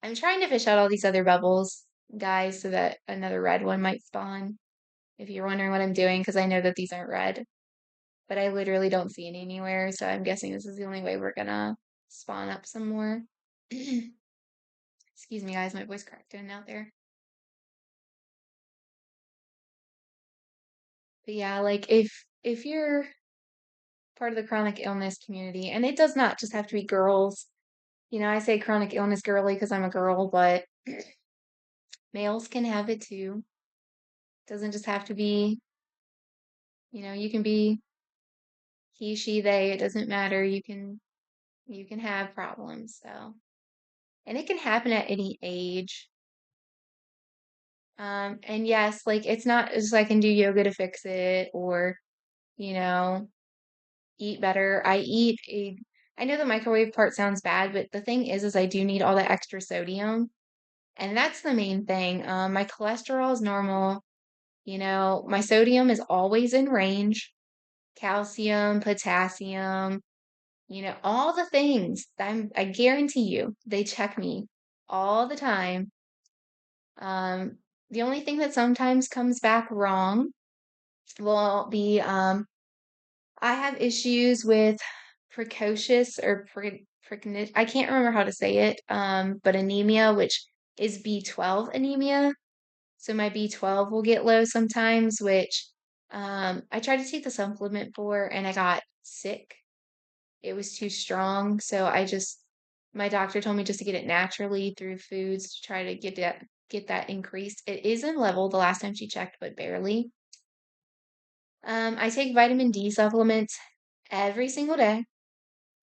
I'm trying to fish out all these other bubbles, guys, so that another red one might spawn. If you're wondering what I'm doing, because I know that these aren't red. But I literally don't see any anywhere, so I'm guessing this is the only way we're gonna spawn up some more. Excuse me, guys, my voice cracked in out there. But yeah, like if you're part of the chronic illness community, and it does not just have to be girls. I say chronic illness girly because I'm a girl, but males can have it too. Doesn't just have to be, you can be he, she, they, it doesn't matter. You can have problems, so. And it can happen at any age. And yes, like it's not just I can do yoga to fix it or, you know, eat better. I know the microwave part sounds bad, but the thing is I do need all that extra sodium. And that's the main thing. My cholesterol is normal. My sodium is always in range. Calcium, potassium, all the things. I guarantee you, they check me all the time. Um, the only thing that sometimes comes back wrong will be I have issues with precocious or I can't remember how to say it, but anemia, which is B12 anemia. So my B12 will get low sometimes, which I tried to take the supplement for and I got sick. It was too strong. So my doctor told me just to get it naturally through foods to try to get that increased. It is in level the last time she checked, but barely. I take vitamin D supplements every single day,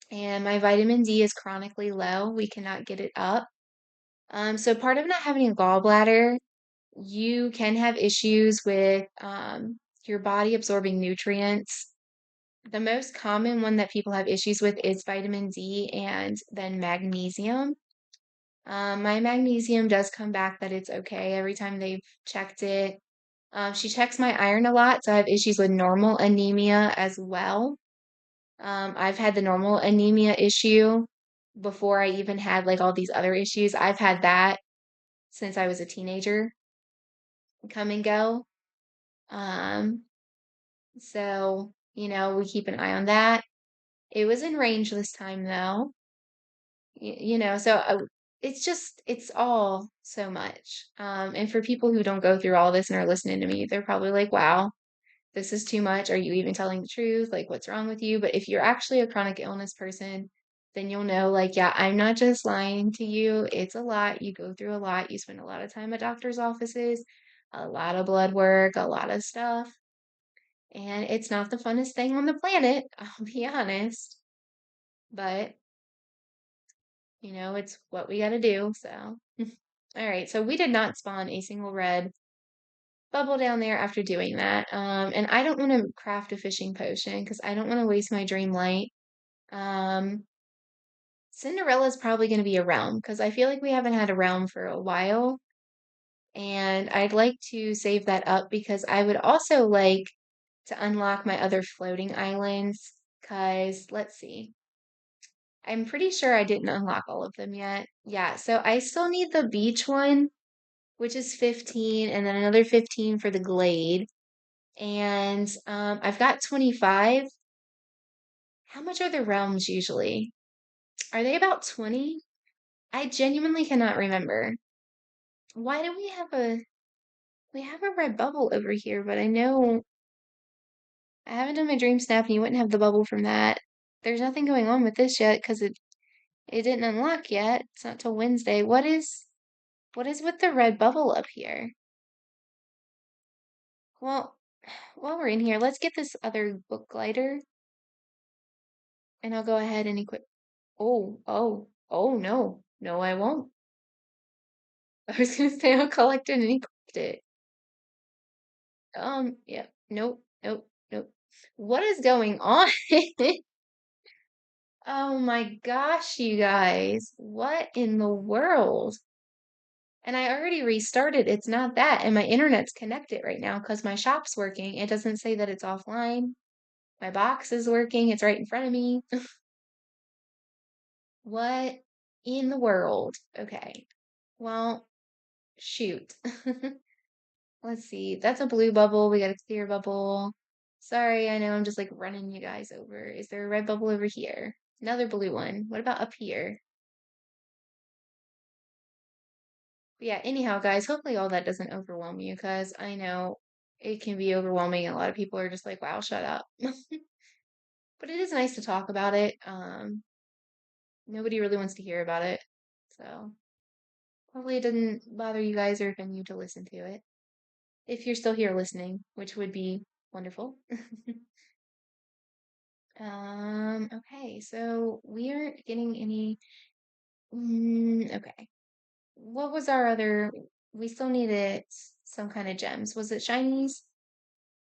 and my vitamin D is chronically low. We cannot get it up. So part of not having a gallbladder, you can have issues with your body absorbing nutrients. The most common one that people have issues with is vitamin D and then magnesium. My magnesium does come back that it's okay every time they've checked it. She checks my iron a lot, so I have issues with normal anemia as well. I've had the normal anemia issue before I even had like all these other issues. I've had that since I was a teenager, come and go. Um, so, we keep an eye on that. It was in range this time though. So it's all so much. And for people who don't go through all this and are listening to me, they're probably like, wow, this is too much. Are you even telling the truth? Like, what's wrong with you? But if you're actually a chronic illness person, then you'll know, like, yeah, I'm not just lying to you. It's a lot. You go through a lot. You spend a lot of time at doctor's offices, a lot of blood work, a lot of stuff. And it's not the funnest thing on the planet, I'll be honest. But, it's what we got to do. So, all right. So we did not spawn a single red bubble down there after doing that. And I don't want to craft a fishing potion because I don't want to waste my dream light. Um, Cinderella's probably going to be a realm because I feel like we haven't had a realm for a while. And I'd like to save that up because I would also like to unlock my other floating islands. Because let's see. I'm pretty sure I didn't unlock all of them yet. Yeah, so I still need the beach one, which is 15, and then another 15 for the glade. And I've got 25. How much are the realms usually? Are they about 20? I genuinely cannot remember. Why do we have a red bubble over here, but I know I haven't done my dream snap and you wouldn't have the bubble from that. There's nothing going on with this yet because it didn't unlock yet. It's not till Wednesday. What is with the red bubble up here? Well, while we're in here, let's get this other book glider and I'll go ahead and equip. Oh, oh, oh no. No, I won't. I was gonna say I'll collect it and equipped it. Yeah. Nope, nope, nope. What is going on? Oh my gosh, you guys. What in the world? And I already restarted. It's not that. And my internet's connected right now because my shop's working. It doesn't say that it's offline. My box is working. It's right in front of me. What in the world? Okay. Well, shoot. Let's see. That's a blue bubble. We got a clear bubble. Sorry, I know I'm just like running you guys over. Is there a red bubble over here? Another blue one. What about up here? But yeah, anyhow, guys, hopefully all that doesn't overwhelm you because I know it can be overwhelming. A lot of people are just like, wow, shut up. But it is nice to talk about it. Nobody really wants to hear about it. So hopefully it doesn't bother you guys or offend you to listen to it. If you're still here listening, which would be wonderful. Okay, so we aren't getting any. Okay. What was our other? We still needed some kind of gems. Was it shinies?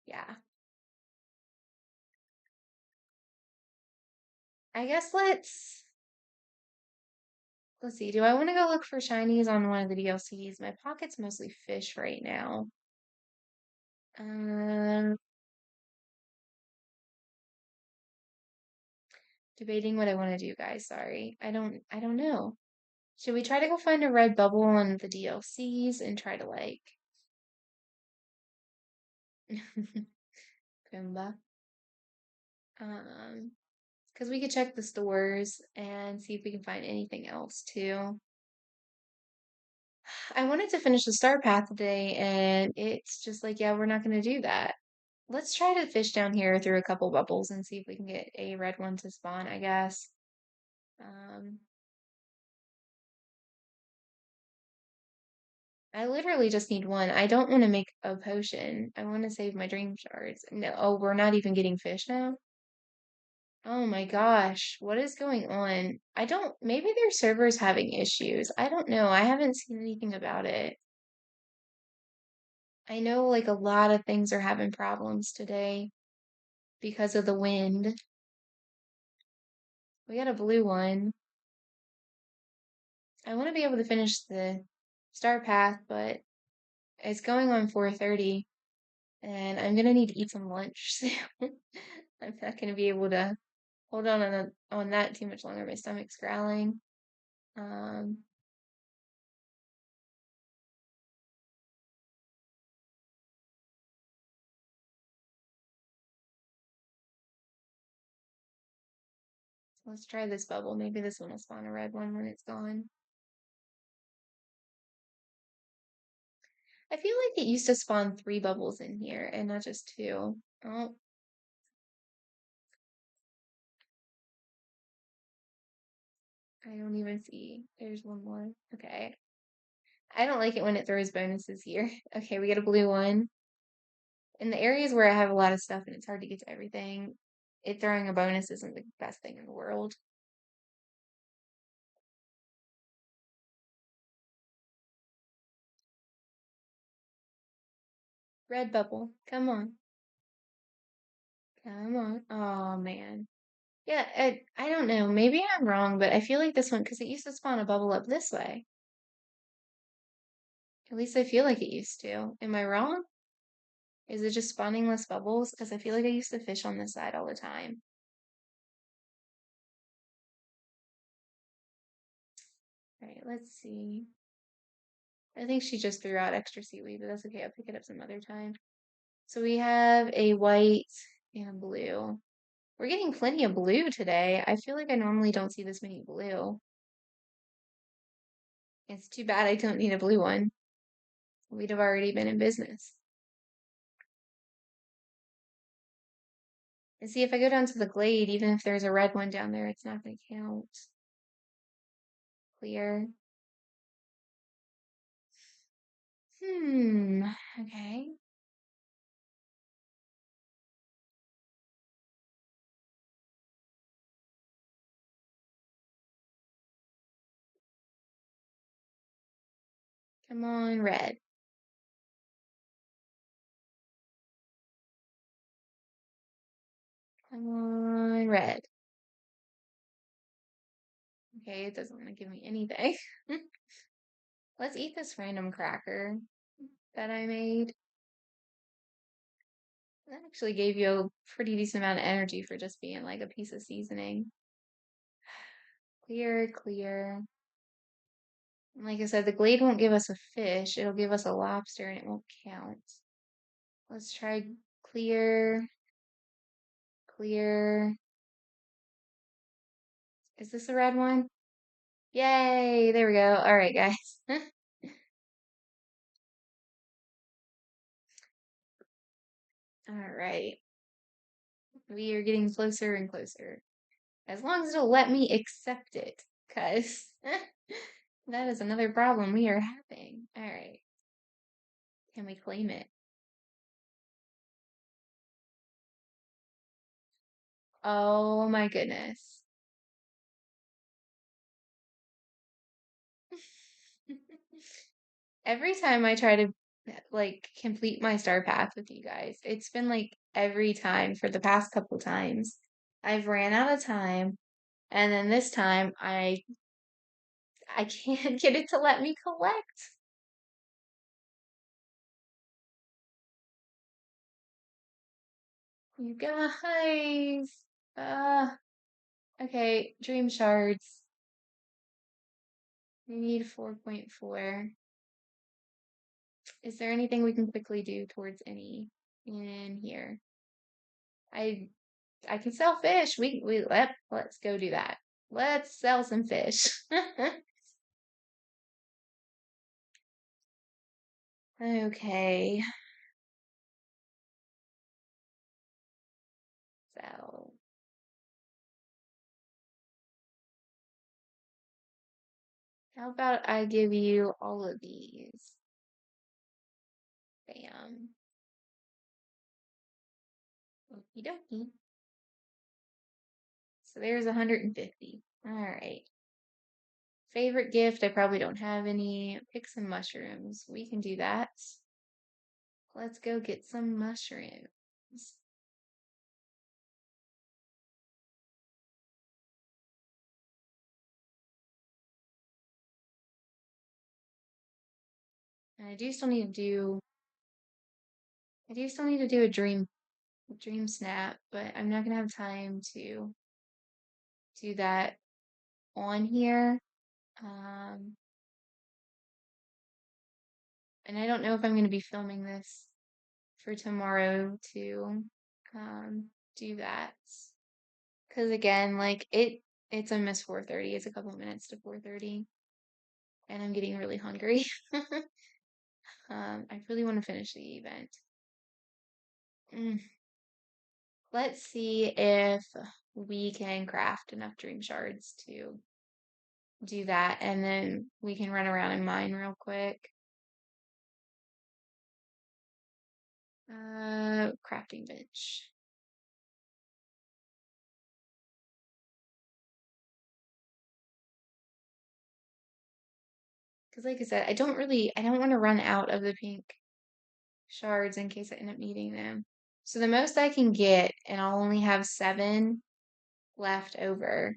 Yeah. I guess let's see. Do I want to go look for shinies on one of the DLCs? My pocket's mostly fish right now. Um, debating what I want to do, guys. Sorry. I don't know. Should we try to go find a red bubble on the DLCs and try to like Pumbaa? Um, because we could check the stores and see if we can find anything else too. I wanted to finish the star path today, and it's just like, yeah, we're not going to do that. Let's try to fish down here through a couple bubbles and see if we can get a red one to spawn, I guess. Um, I literally just need one. I don't want to make a potion. I want to save my dream shards. No, oh, we're not even getting fish now? Oh my gosh, what is going on? Maybe their server's having issues. I don't know. I haven't seen anything about it. I know like a lot of things are having problems today because of the wind. We got a blue one. I want to be able to finish the star path, but it's going on 4:30 and I'm gonna need to eat some lunch. So I'm not gonna be able to hold on that too much longer. My stomach's growling. Um, let's try this bubble. Maybe this one will spawn a red one when it's gone. I feel like it used to spawn 3 bubbles in here and not just 2. Oh, I don't even see. There's one more. Okay. I don't like it when it throws bonuses here. Okay, we get a blue one. In the areas where I have a lot of stuff and it's hard to get to everything, it throwing a bonus isn't the best thing in the world. Red bubble. Come on. Come on. Oh man. Yeah, I don't know. Maybe I'm wrong, but I feel like this one, because it used to spawn a bubble up this way. At least I feel like it used to. Am I wrong? Is it just spawning less bubbles? Because I feel like I used to fish on this side all the time. All right, let's see. I think she just threw out extra seaweed, but that's okay. I'll pick it up some other time. So we have a white and a blue. We're getting plenty of blue today. I feel like I normally don't see this many blue. It's too bad I don't need a blue one. We'd have already been in business. And see, if I go down to the glade, even if there's a red one down there, it's not going to count. Clear. Okay. Come on, red. Come on, red. Okay, it doesn't want to give me anything. Let's eat this random cracker that I made. That actually gave you a pretty decent amount of energy for just being like a piece of seasoning. Clear, clear. Like I said, the glade won't give us a fish. It'll give us a lobster and it won't count. Let's try clear, clear. Is this a red one? Yay! There we go. All right, guys. All right. We are getting closer and closer. As long as it'll let me accept it, because that is another problem we are having. All right. Can we claim it? Oh my goodness. Every time I try to like complete my star path with you guys, it's been like every time for the past couple times. I've ran out of time, and then this time I can't get it to let me collect. You guys. Uh, okay, dream shards. We need 4.4. Is there anything we can quickly do towards any in here? I I can sell fish. Let's go do that. Let's sell some fish. Okay. So how about I give you all of these? Bam. Okie dokie. So there's 150. All right. Favorite gift, I probably don't have any. Pick some mushrooms. We can do that. Let's go get some mushrooms. And I do still need to do a dream snap, but I'm not gonna have time to do that on here. Um, and I don't know if I'm gonna be filming this for tomorrow to do that. Because again, like it's almost 4:30. It's a couple minutes to 4:30, and I'm getting really hungry. I really want to finish the event. Mm. Let's see if we can craft enough dream shards to do that, and then we can run around and mine real quick. Crafting bench. Because like I said, I don't want to run out of the pink shards in case I end up needing them. So the most I can get, and I'll only have 7 left over,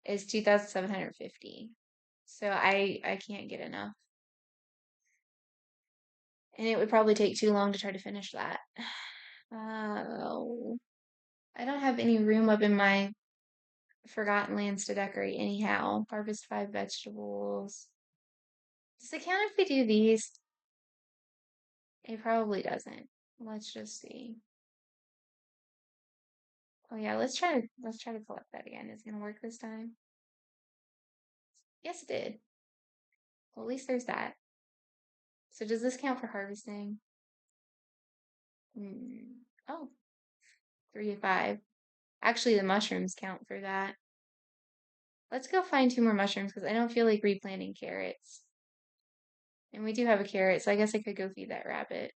is 2,750. So I can't get enough. And it would probably take too long to try to finish that. Oh, I don't have any room up in my Forgotten Lands to decorate anyhow. Harvest 5 vegetables. Does it count if we do these? It probably doesn't. Let's just see. Oh yeah, let's try to collect that again. Is it gonna work this time? Yes, it did. Well, at least there's that. So does this count for harvesting? Hmm. Oh, 3 of 5. Actually, the mushrooms count for that. Let's go find 2 more mushrooms because I don't feel like replanting carrots. And we do have a carrot, so I guess I could go feed that rabbit.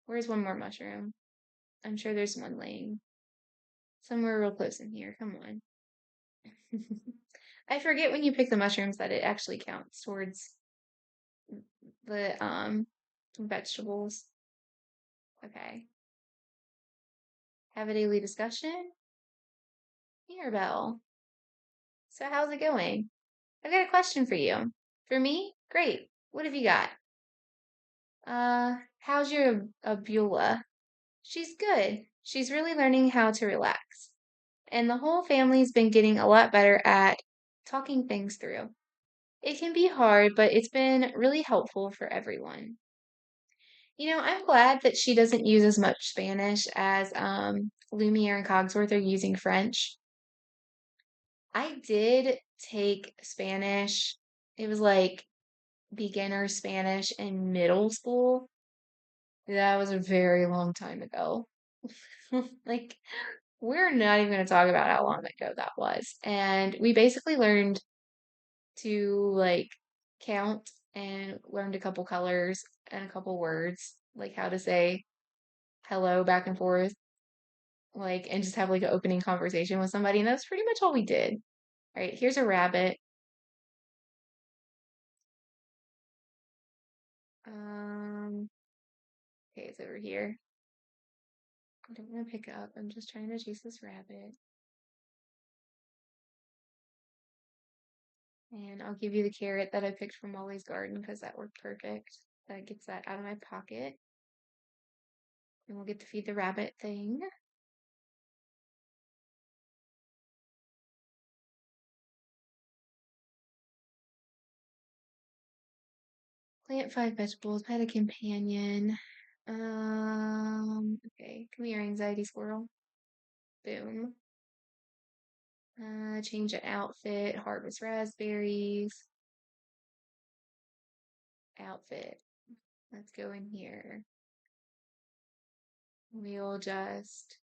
Where's one more mushroom? I'm sure there's one laying somewhere real close in here. Come on. I forget when you pick the mushrooms that it actually counts towards the vegetables. Okay. Have a daily discussion? Mirabel. So how's it going? I've got a question for you. For me? Great. What have you got? How's your Abula? She's good. She's really learning how to relax. And the whole family's been getting a lot better at talking things through. It can be hard, but it's been really helpful for everyone. I'm glad that she doesn't use as much Spanish as Lumiere and Cogsworth are using French. I did take Spanish. It was like beginner Spanish in middle school. That was a very long time ago. Like, we're not even going to talk about how long ago that was. And we basically learned to like count and learned a couple colors and a couple words, like how to say hello back and forth, like, and just have like an opening conversation with somebody. And that's pretty much all we did. All right, here's a rabbit. Um, okay, it's over here. I don't want to pick up. I'm just trying to chase this rabbit. And I'll give you the carrot that I picked from Molly's garden because that worked perfect. That gets that out of my pocket. And we'll get to feed the rabbit thing. Plant 5 vegetables, pet a companion. Okay, come here, anxiety squirrel. Boom. Change an outfit, harvest raspberries. Outfit. Let's go in here. We'll just,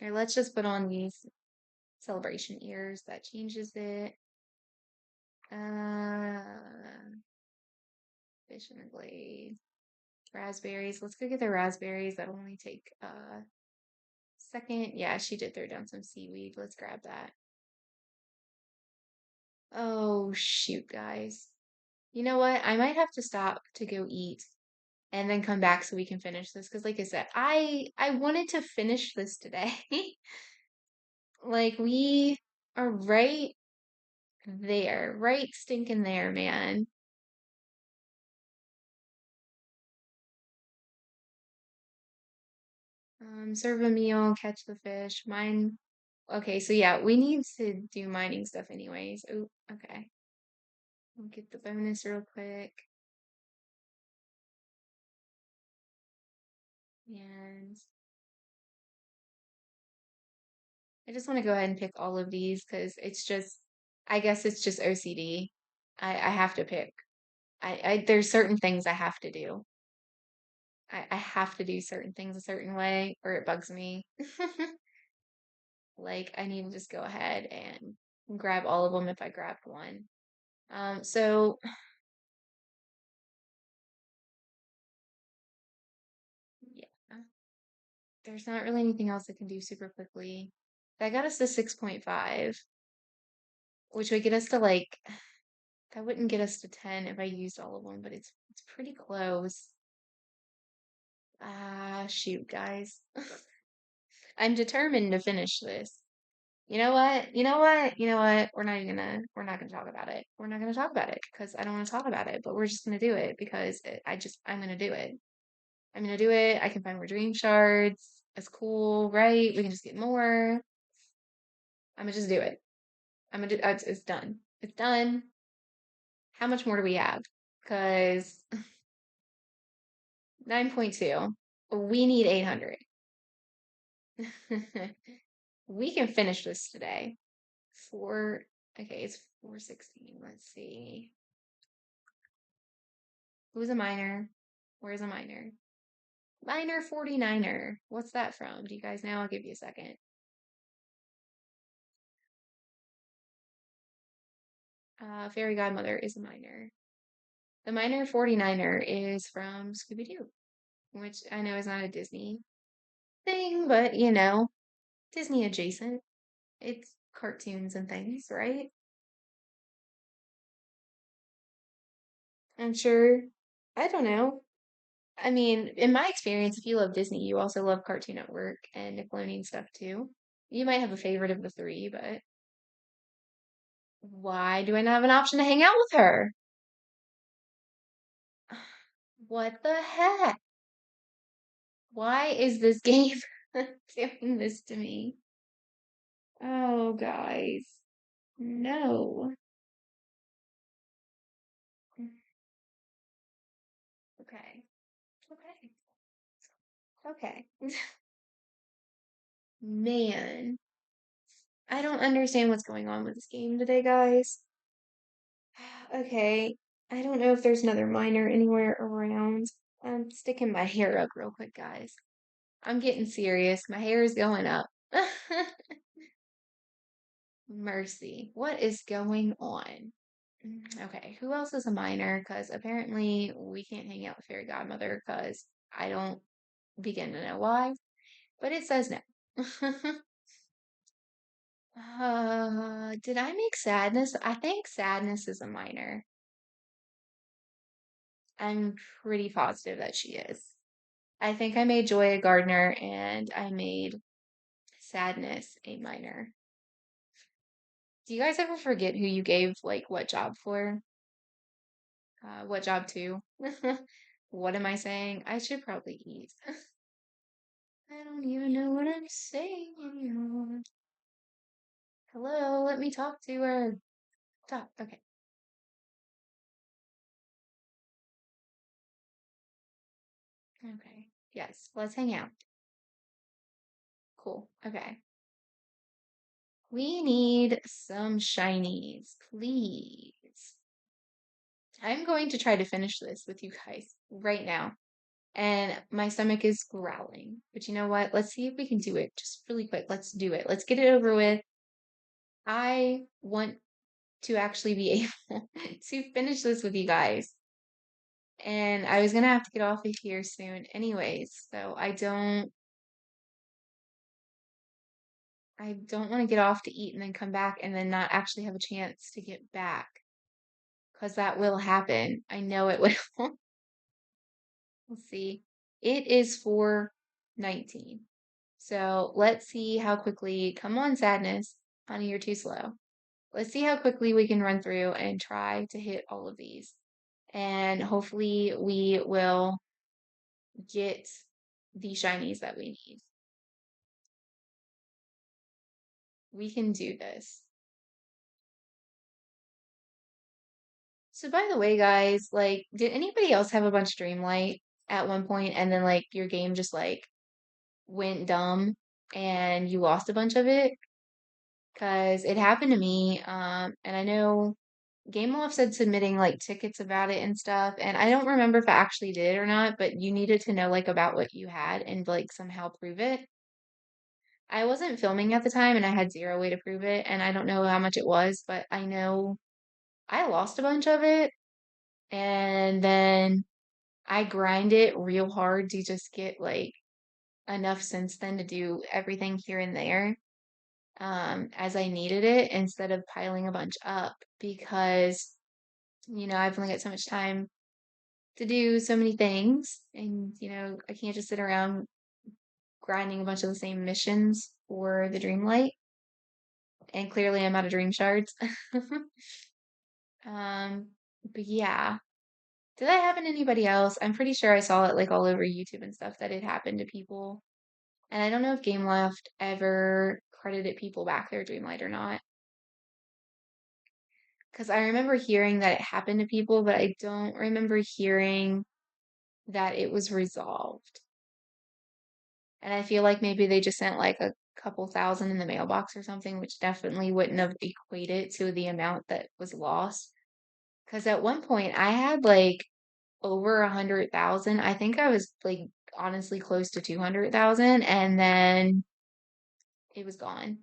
or let's just put on these celebration ears. That changes it. Uh, fish in a glade. Raspberries. Let's go get the raspberries. That'll only take a second. Yeah, she did throw down some seaweed. Let's grab that. Oh, shoot, guys. You know what? I might have to stop to go eat and then come back so we can finish this. Because, like I said, I wanted to finish this today. Like, we are right there, right stinking there, man. Serve a meal, catch the fish, mine. Okay, so yeah, we need to do mining stuff anyways. Oh, okay. We'll get the bonus real quick. And I just want to go ahead and pick all of these because it's just, I guess it's just OCD. I have to pick. There's certain things I have to do. I have to do certain things a certain way or it bugs me. Like I need to just go ahead and grab all of them if I grabbed one. So yeah, there's not really anything else I can do super quickly. That got us to 6.5, which would get us to like, that wouldn't get us to 10 if I used all of them, but it's pretty close. Ah, shoot, guys. I'm determined to finish this. You know what? You know what? You know what? We're not gonna talk about it. We're not gonna talk about it because I don't want to talk about it, but we're just gonna do it because I'm gonna do it. I'm gonna do it. I can find more dream shards. It's cool, right? We can just get more. I'm gonna just do it. It's done. It's done. How much more do we have? Because 9.2. We need 800. We can finish this today. Four, okay, it's 416. Let's see. Who's a minor? Where's a minor? Minor 49er. What's that from? Do you guys know? I'll give you a second. Fairy Godmother is a minor. The minor 49er is from Scooby-Doo, which I know is not a Disney thing, but Disney adjacent. It's cartoons and things, right? I'm sure. I don't know. I mean, in my experience, if you love Disney, you also love Cartoon Network and Nickelodeon stuff too. You might have a favorite of the three, but why do I not have an option to hang out with her? What the heck? Why is this game doing this to me? Oh, guys. No. Okay. Okay. Okay. Man, I don't understand what's going on with this game today, guys. Okay. I don't know if there's another minor anywhere around. I'm sticking my hair up real quick, guys. I'm getting serious. My hair is going up. Mercy. What is going on? Okay, who else is a minor? Because apparently we can't hang out with Fairy Godmother because I don't begin to know why, but it says no. Did I make Sadness? I think Sadness is a minor. I'm pretty positive that she is. I think I made Joy a gardener and I made Sadness a minor. Do you guys ever forget who you gave like what job for? What job to? What am I saying? I should probably eat. I don't even know what I'm saying anymore. Hello, let me talk to her. Talk. Okay. Okay. Yes, let's hang out. Cool. Okay. We need some shinies, please. I'm going to try to finish this with you guys right now. And my stomach is growling. But you know what? Let's see if we can do it just really quick. Let's do it. Let's get it over with. I want to actually be able to finish this with you guys. And I was gonna have to get off of here soon anyways, so I don't want to get off to eat and then come back and then not actually have a chance to get back. Because that will happen. I know it will. Let's see. It is 4:19. So let's see how quickly, come on, Sadness. Honey, you're too slow. Let's see how quickly we can run through and try to hit all of these. And hopefully we will get the shinies that we need. We can do this. So by the way, guys, like, did anybody else have a bunch of Dreamlight at one point and then like your game just like went dumb and you lost a bunch of it? Because it happened to me. And I know Gameloft said submitting like tickets about it and stuff, and I don't remember if I actually did or not, but you needed to know like about what you had and like somehow prove it. I wasn't filming at the time and I had zero way to prove it, and I don't know how much it was, but I know I lost a bunch of it, and then I grind it real hard to just get like enough since then to do everything here and there as I needed it instead of piling a bunch up because I've only got so much time to do so many things, and I can't just sit around grinding a bunch of the same missions for the Dreamlight, and clearly I'm out of dream shards. um but yeah, did that happen to anybody else? I'm pretty sure I saw it like all over YouTube and stuff that it happened to people. And I don't know if Gameloft ever credited people back their Dreamlight or not. Because I remember hearing that it happened to people, but I don't remember hearing that it was resolved. And I feel like maybe they just sent like a couple thousand in the mailbox or something, which definitely wouldn't have equated to the amount that was lost. Because at one point I had like over 100,000. I think I was like honestly close to 200,000, and then it was gone.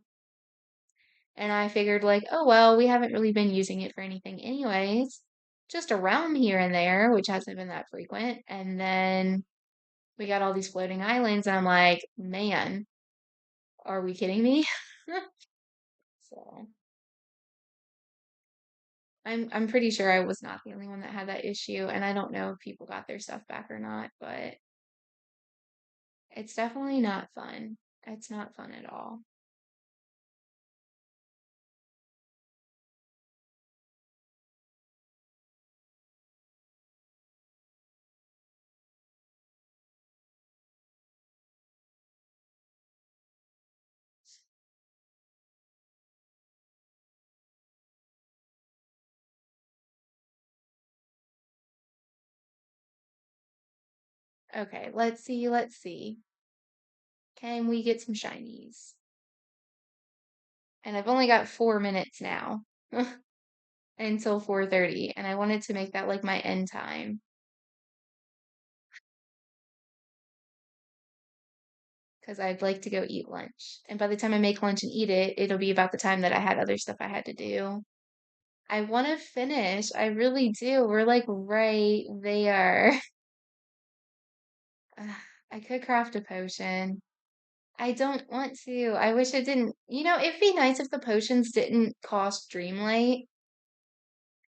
And I figured like, oh well, we haven't really been using it for anything anyways. Just around here and there, which hasn't been that frequent. And then we got all these floating islands, and I'm like, man, are we kidding me? So I'm pretty sure I was not the only one that had that issue, and I don't know if people got their stuff back or not, but it's definitely not fun. It's not fun at all. Okay, let's see, let's see. Can we get some shinies? And I've only got 4 minutes now. until 4:30, and I wanted to make that like my end time because I'd like to go eat lunch. And by the time I make lunch and eat it, it'll be about the time that I had other stuff I had to do. I want to finish. I really do. We're like right there. Ugh, I could craft a potion. I don't want to. I wish it didn't. It'd be nice if the potions didn't cost Dreamlight.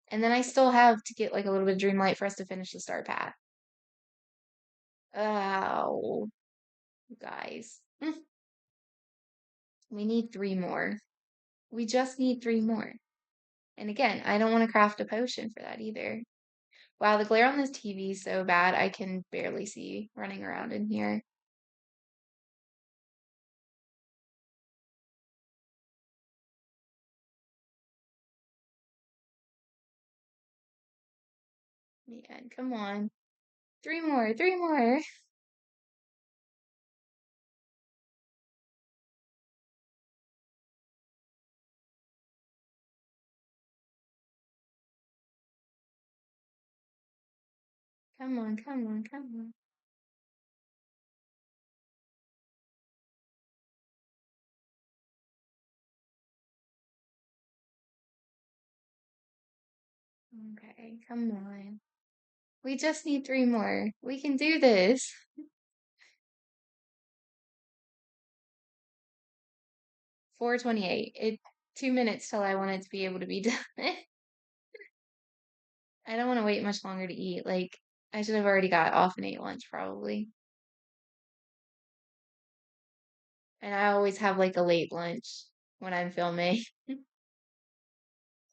And then I still have to get like a little bit of Dreamlight for us to finish the star path. Oh, guys. We need three more. We just need three more. And again, I don't want to craft a potion for that either. Wow, the glare on this TV is so bad, I can barely see running around in here. Man, come on. Three more, three more. Come on, come on, come on. Okay, come on. We just need three more. We can do this. 4:28. 2 minutes till I want it to be able to be done. I don't want to wait much longer to eat. Like, I should have already got off and ate lunch probably. And I always have like a late lunch when I'm filming.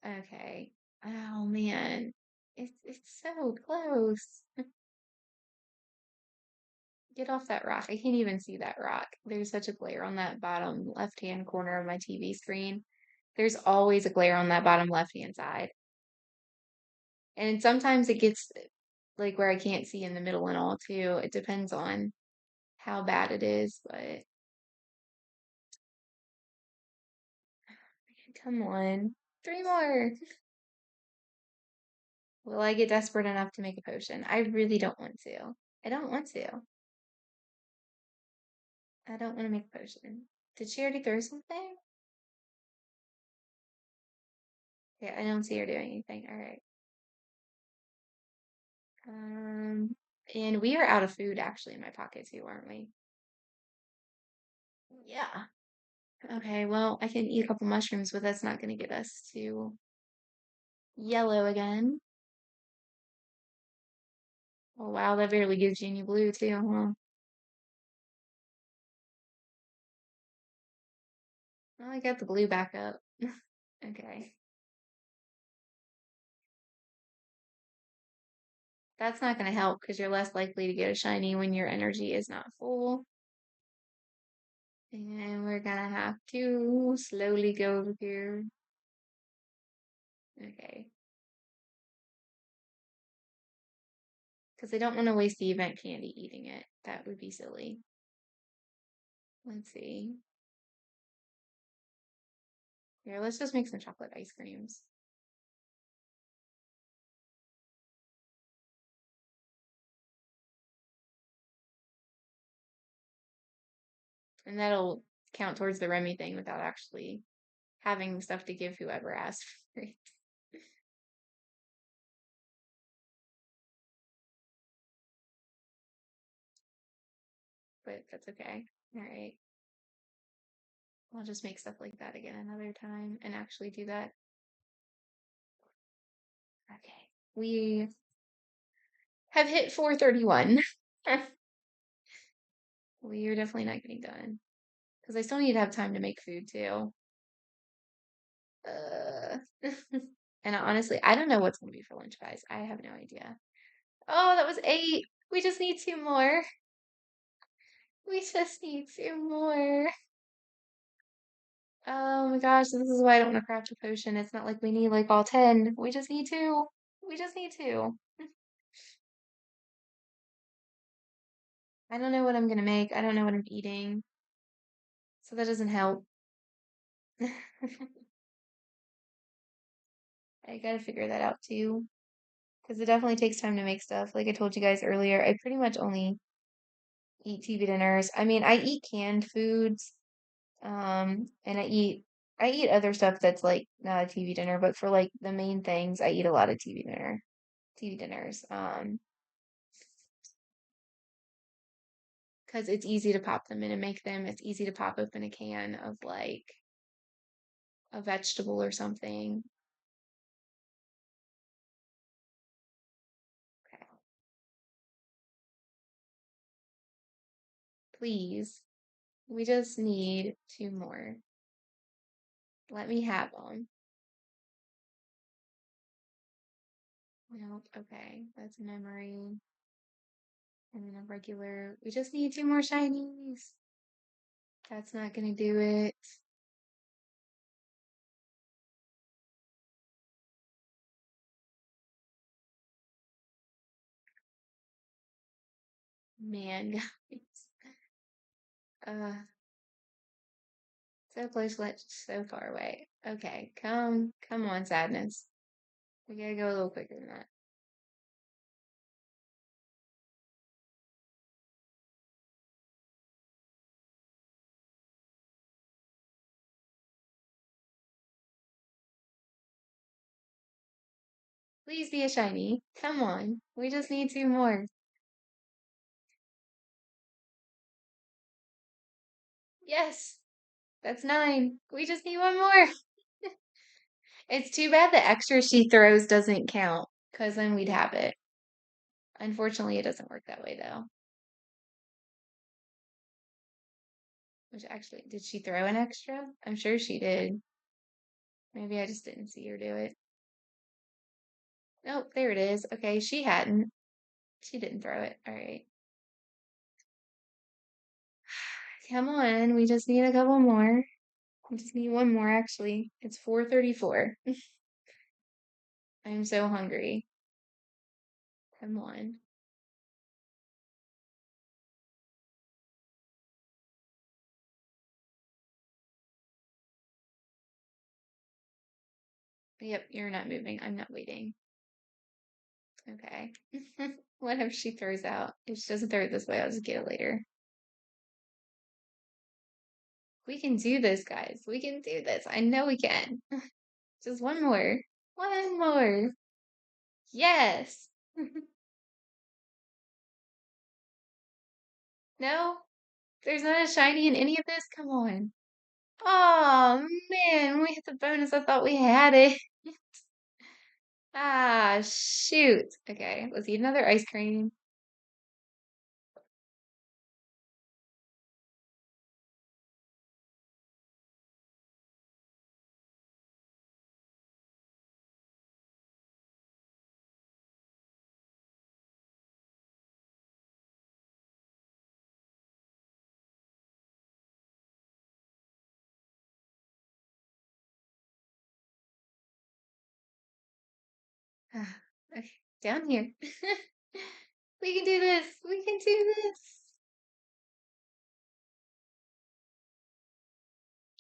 Okay. Oh man. It's so close. Get off that rock. I can't even see that rock. There's such a glare on that bottom left-hand corner of my TV screen. There's always a glare on that bottom left-hand side. And sometimes it gets like where I can't see in the middle and all too. It depends on how bad it is, but come on. Three more. Will I get desperate enough to make a potion? I really don't want to. I don't want to. I don't want to make a potion. Did she already throw something? Yeah, I don't see her doing anything. All right. Um, and we are out of food actually in my pocket too, aren't we? Yeah. Okay, well, I can eat a couple mushrooms, but that's not going to get us to yellow again. Oh, wow, that barely gives you any blue too, huh? Well, I got the blue back up. Okay. That's not going to help because you're less likely to get a shiny when your energy is not full. And we're gonna have to slowly go here. Okay. Because I don't want to waste the event candy eating it. That would be silly. Let's see. Here, let's just make some chocolate ice creams. And that'll count towards the Remy thing without actually having stuff to give whoever asks for it. But that's okay. All right. I'll just make stuff like that again another time and actually do that. Okay. We have hit 4:31. We are definitely not getting done. Because I still need to have time to make food too. Uh, and honestly, I don't know what's going to be for lunch, guys. I have no idea. Oh, that was eight. We just need two more. We just need two more. Oh my gosh, this is why I don't want to craft a potion. It's not like we need like all 10. We just need two. We just need two. I don't know what I'm going to make. I don't know what I'm eating. So that doesn't help. I I gotta figure that out too. Because it definitely takes time to make stuff. Like I told you guys earlier, I pretty much only eat TV dinners. I mean, I eat canned foods, and I eat other stuff that's like not a TV dinner, but for like the main things, I eat a lot of TV dinners. Because it's easy to pop them in and make them. It's easy to pop open a can of like a vegetable or something. Okay, please. We just need two more. Let me have them. Nope. Okay, that's memory. And then a regular. We just need two more shinies. That's not gonna do it. Man, guys. Uh, so close, yet so far away. Okay, come on, sadness. We gotta go a little quicker than that. Please be a shiny. Come on. We just need two more. Yes, that's nine. We just need one more. It's too bad the extra she throws doesn't count, because then we'd have it. Unfortunately, it doesn't work that way though. Which actually, did she throw an extra? I'm sure she did. Maybe I just didn't see her do it. Nope, there it is. Okay, she hadn't. She didn't throw it. All right. Come on, we just need a couple more. We just need one more, actually. It's 4:34. I'm so hungry. Come on. Yep, you're not moving. I'm not waiting. Okay. What if she throws out? If she doesn't throw it this way, I'll just get it later. We can do this, guys. We can do this. I know we can. Just one more. One more. Yes. No? There's not a shiny in any of this? Come on. Oh man, we hit the bonus. I thought we had it. Ah, shoot. Okay, let's eat another ice cream. Ah, okay, down here. We can do this. We can do this.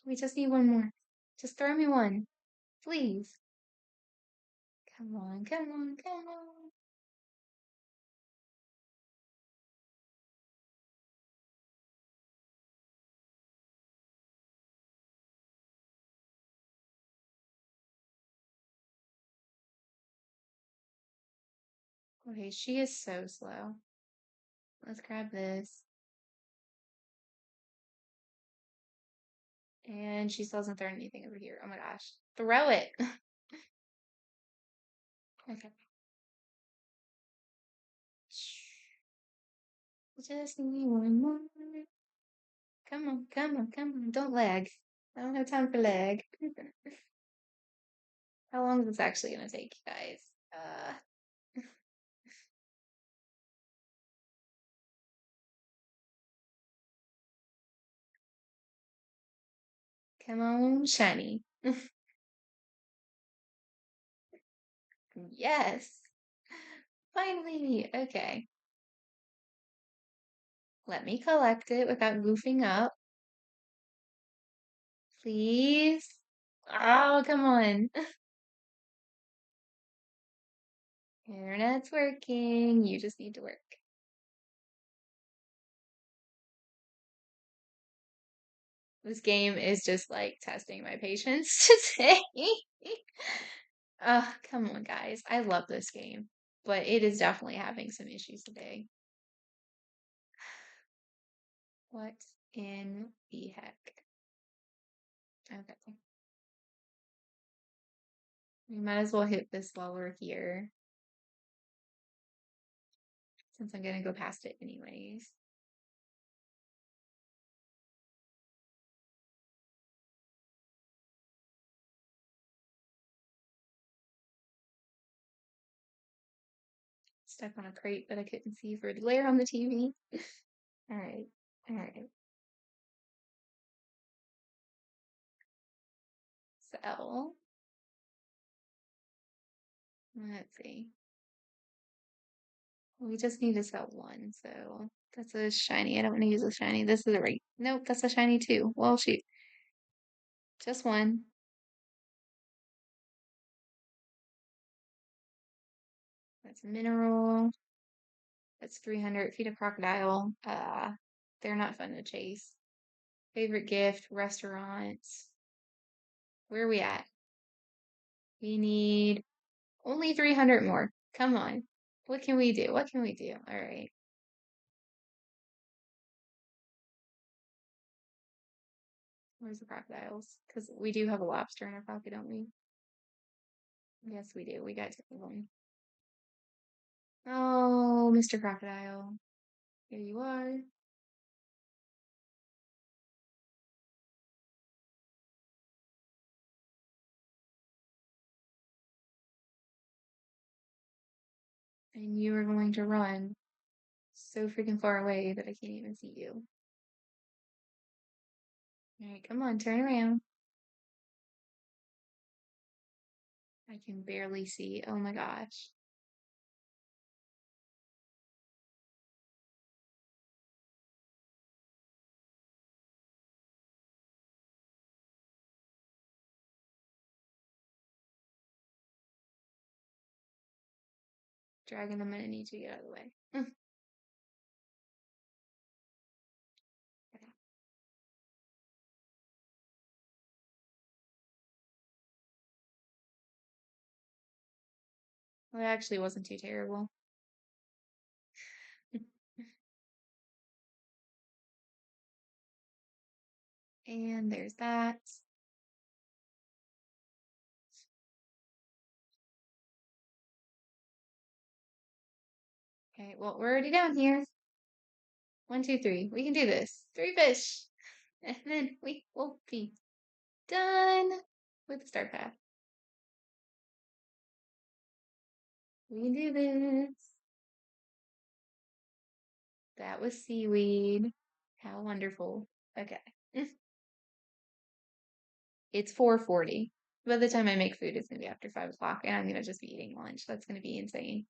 We just need one more. Just throw me one, please. Come on, come on, come on. Okay, she is so slow. Let's grab this. And she still hasn't thrown anything over here. Oh my gosh. Throw it. Okay. Just need one more. Come on, come on, come on. Don't lag. I don't have time for lag. How long is this actually gonna take, you guys? Come on, shiny. Yes. Finally. Okay. Let me collect it without goofing up. Please. Oh, come on. Internet's working. You just need to work. This game is just like testing my patience today. Come on, guys. I love this game, but it is definitely having some issues today. What in the heck? Okay. We might as well hit this while we're here, since I'm gonna go past it anyways. Stuck on a crate that I couldn't see for the glare on the TV. All right. All right. So, let's see. We just need to sell one, so that's a shiny. I don't want to use a shiny. This is a right. Nope, that's a shiny too. Well, shoot. Just one. That's a mineral. That's 300 feet of crocodile. They're not fun to chase. Favorite gift, restaurants. Where are we at? We need only 300 more. Come on. What can we do? What can we do? All right. Where's the crocodiles? Because we do have a lobster in our pocket, don't we? Yes, we do. We got two of them. Oh, Mr. Crocodile. Here you are. And you are going to run so freaking far away that I can't even see you. All right, come on, turn around. I can barely see. Oh my gosh. Dragon, I'm gonna need you to get out of the way. Okay. Well, it actually wasn't too terrible. And there's that. Okay, well, we're already down here. 1, 2, 3. We can do this. 3 fish. And then we will be done with the start path. We can do this. That was seaweed. How wonderful. Okay. It's 4:40. By the time I make food, it's gonna be after 5 o'clock, and I'm gonna just be eating lunch. That's gonna be insane.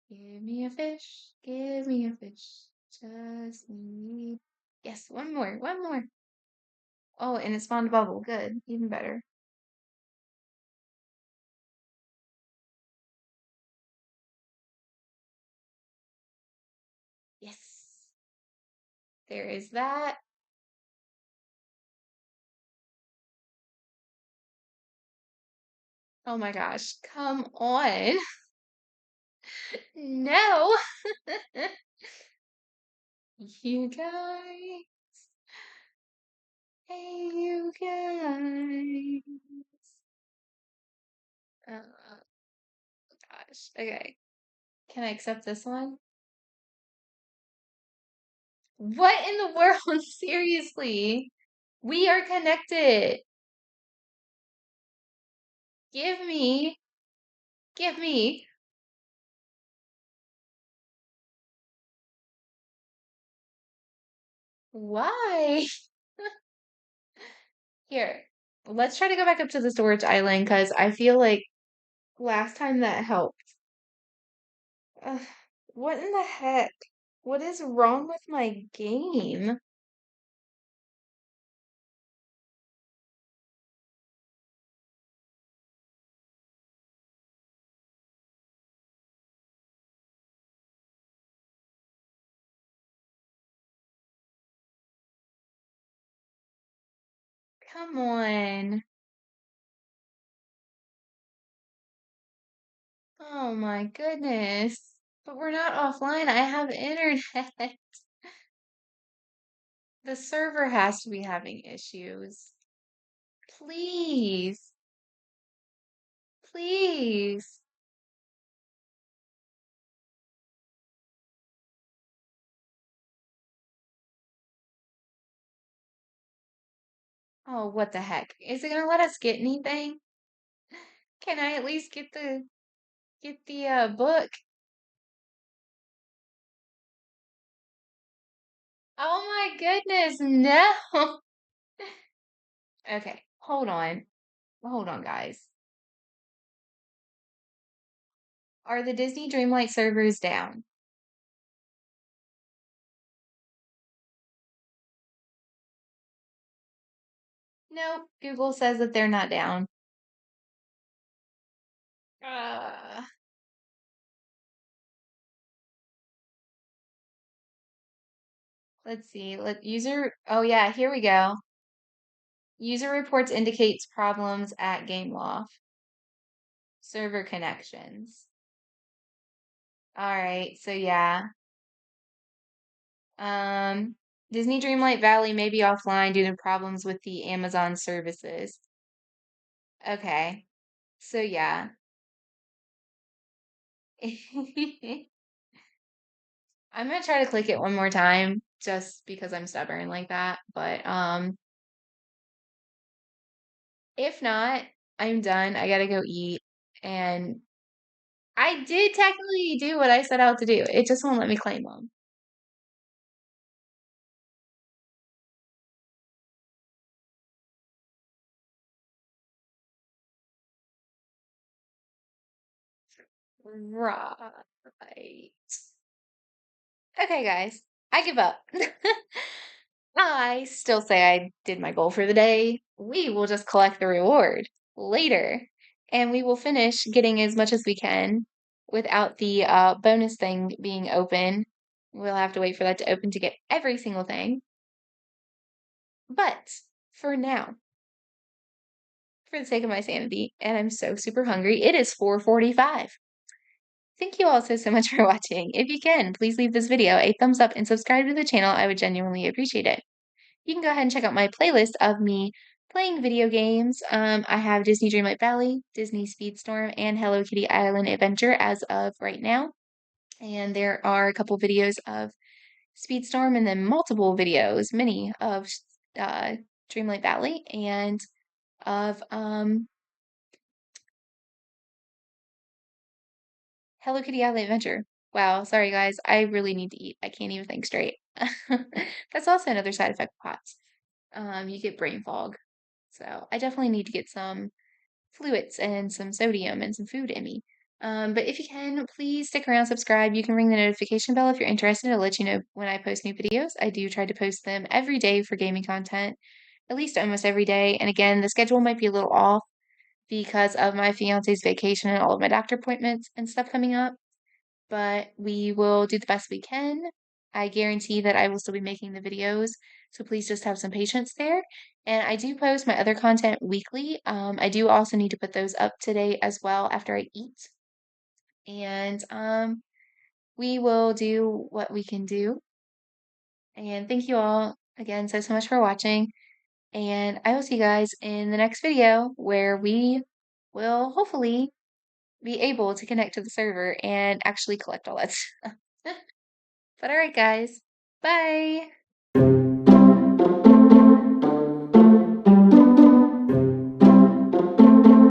Give me a fish. Give me a fish. Just need. Yes, one more. One more. Oh, and it spawned a bubble. Good. Even better. Yes. There is that. Oh my gosh. Come on. No. You guys. Hey, you guys. Oh gosh. Okay. Can I accept this one? What in the world? Seriously? We are connected. Give me. Give me. Why? Here. Let's try to go back up to the storage island because I feel like Last time that helped. Ugh, what in the heck? What is wrong with my game? Come on. Oh my goodness. But we're not offline. I have internet. The server has to be having issues. Please. Please. Oh, what the heck? Is it gonna let us get anything? Can I at least get the book? Oh my goodness, no. Okay, hold on. Hold on, guys. Are the Disney Dreamlight servers down? Nope, Google says that they're not down. Uh, let's see. Oh yeah, here we go. User reports indicates problems at Gameloft. Server connections. All right, so yeah. Um, Disney Dreamlight Valley may be offline due to problems with the Amazon services. Okay, so yeah. I'm gonna try to click it one more time just because I'm stubborn like that. But if not, I'm done. I gotta go eat. And I did technically do what I set out to do. It just won't let me claim them. Right. Okay, guys. I give up. I still say I did my goal for the day. We will just collect the reward later, and we will finish getting as much as we can without the bonus thing being open. We'll have to wait for that to open to get every single thing. But for now, for the sake of my sanity, and I'm so super hungry, it is 4:45. Thank you all so much for watching. If you can, please leave this video a thumbs up and subscribe to the channel. I would genuinely appreciate it. You can go ahead and check out my playlist of me playing video games. I have Disney Dreamlight Valley, Disney Speedstorm, and Hello Kitty Island Adventure as of right now. And there are a couple videos of Speedstorm and then multiple videos, many of Dreamlight Valley and of Hello Kitty Island Adventure. Wow, sorry guys, I really need to eat. I can't even think straight. That's also another side effect of POTS. You get brain fog. So I definitely need to get some fluids and some sodium and some food in me. But if you can, please stick around, subscribe. You can ring the notification bell if you're interested. It'll let you know when I post new videos. I do try to post them every day for gaming content, at least almost every day. And again, the schedule might be a little off because of my fiance's vacation and all of my doctor appointments and stuff coming up. But we will do the best we can. I guarantee that I will still be making the videos, so please just have some patience there. And I do post my other content weekly. I do also need to put those up today as well after I eat. And we will do what we can do. And thank you all again so much for watching. And I will see you guys in the next video where we will hopefully be able to connect to the server and actually collect all that stuff. But all right, guys. Bye.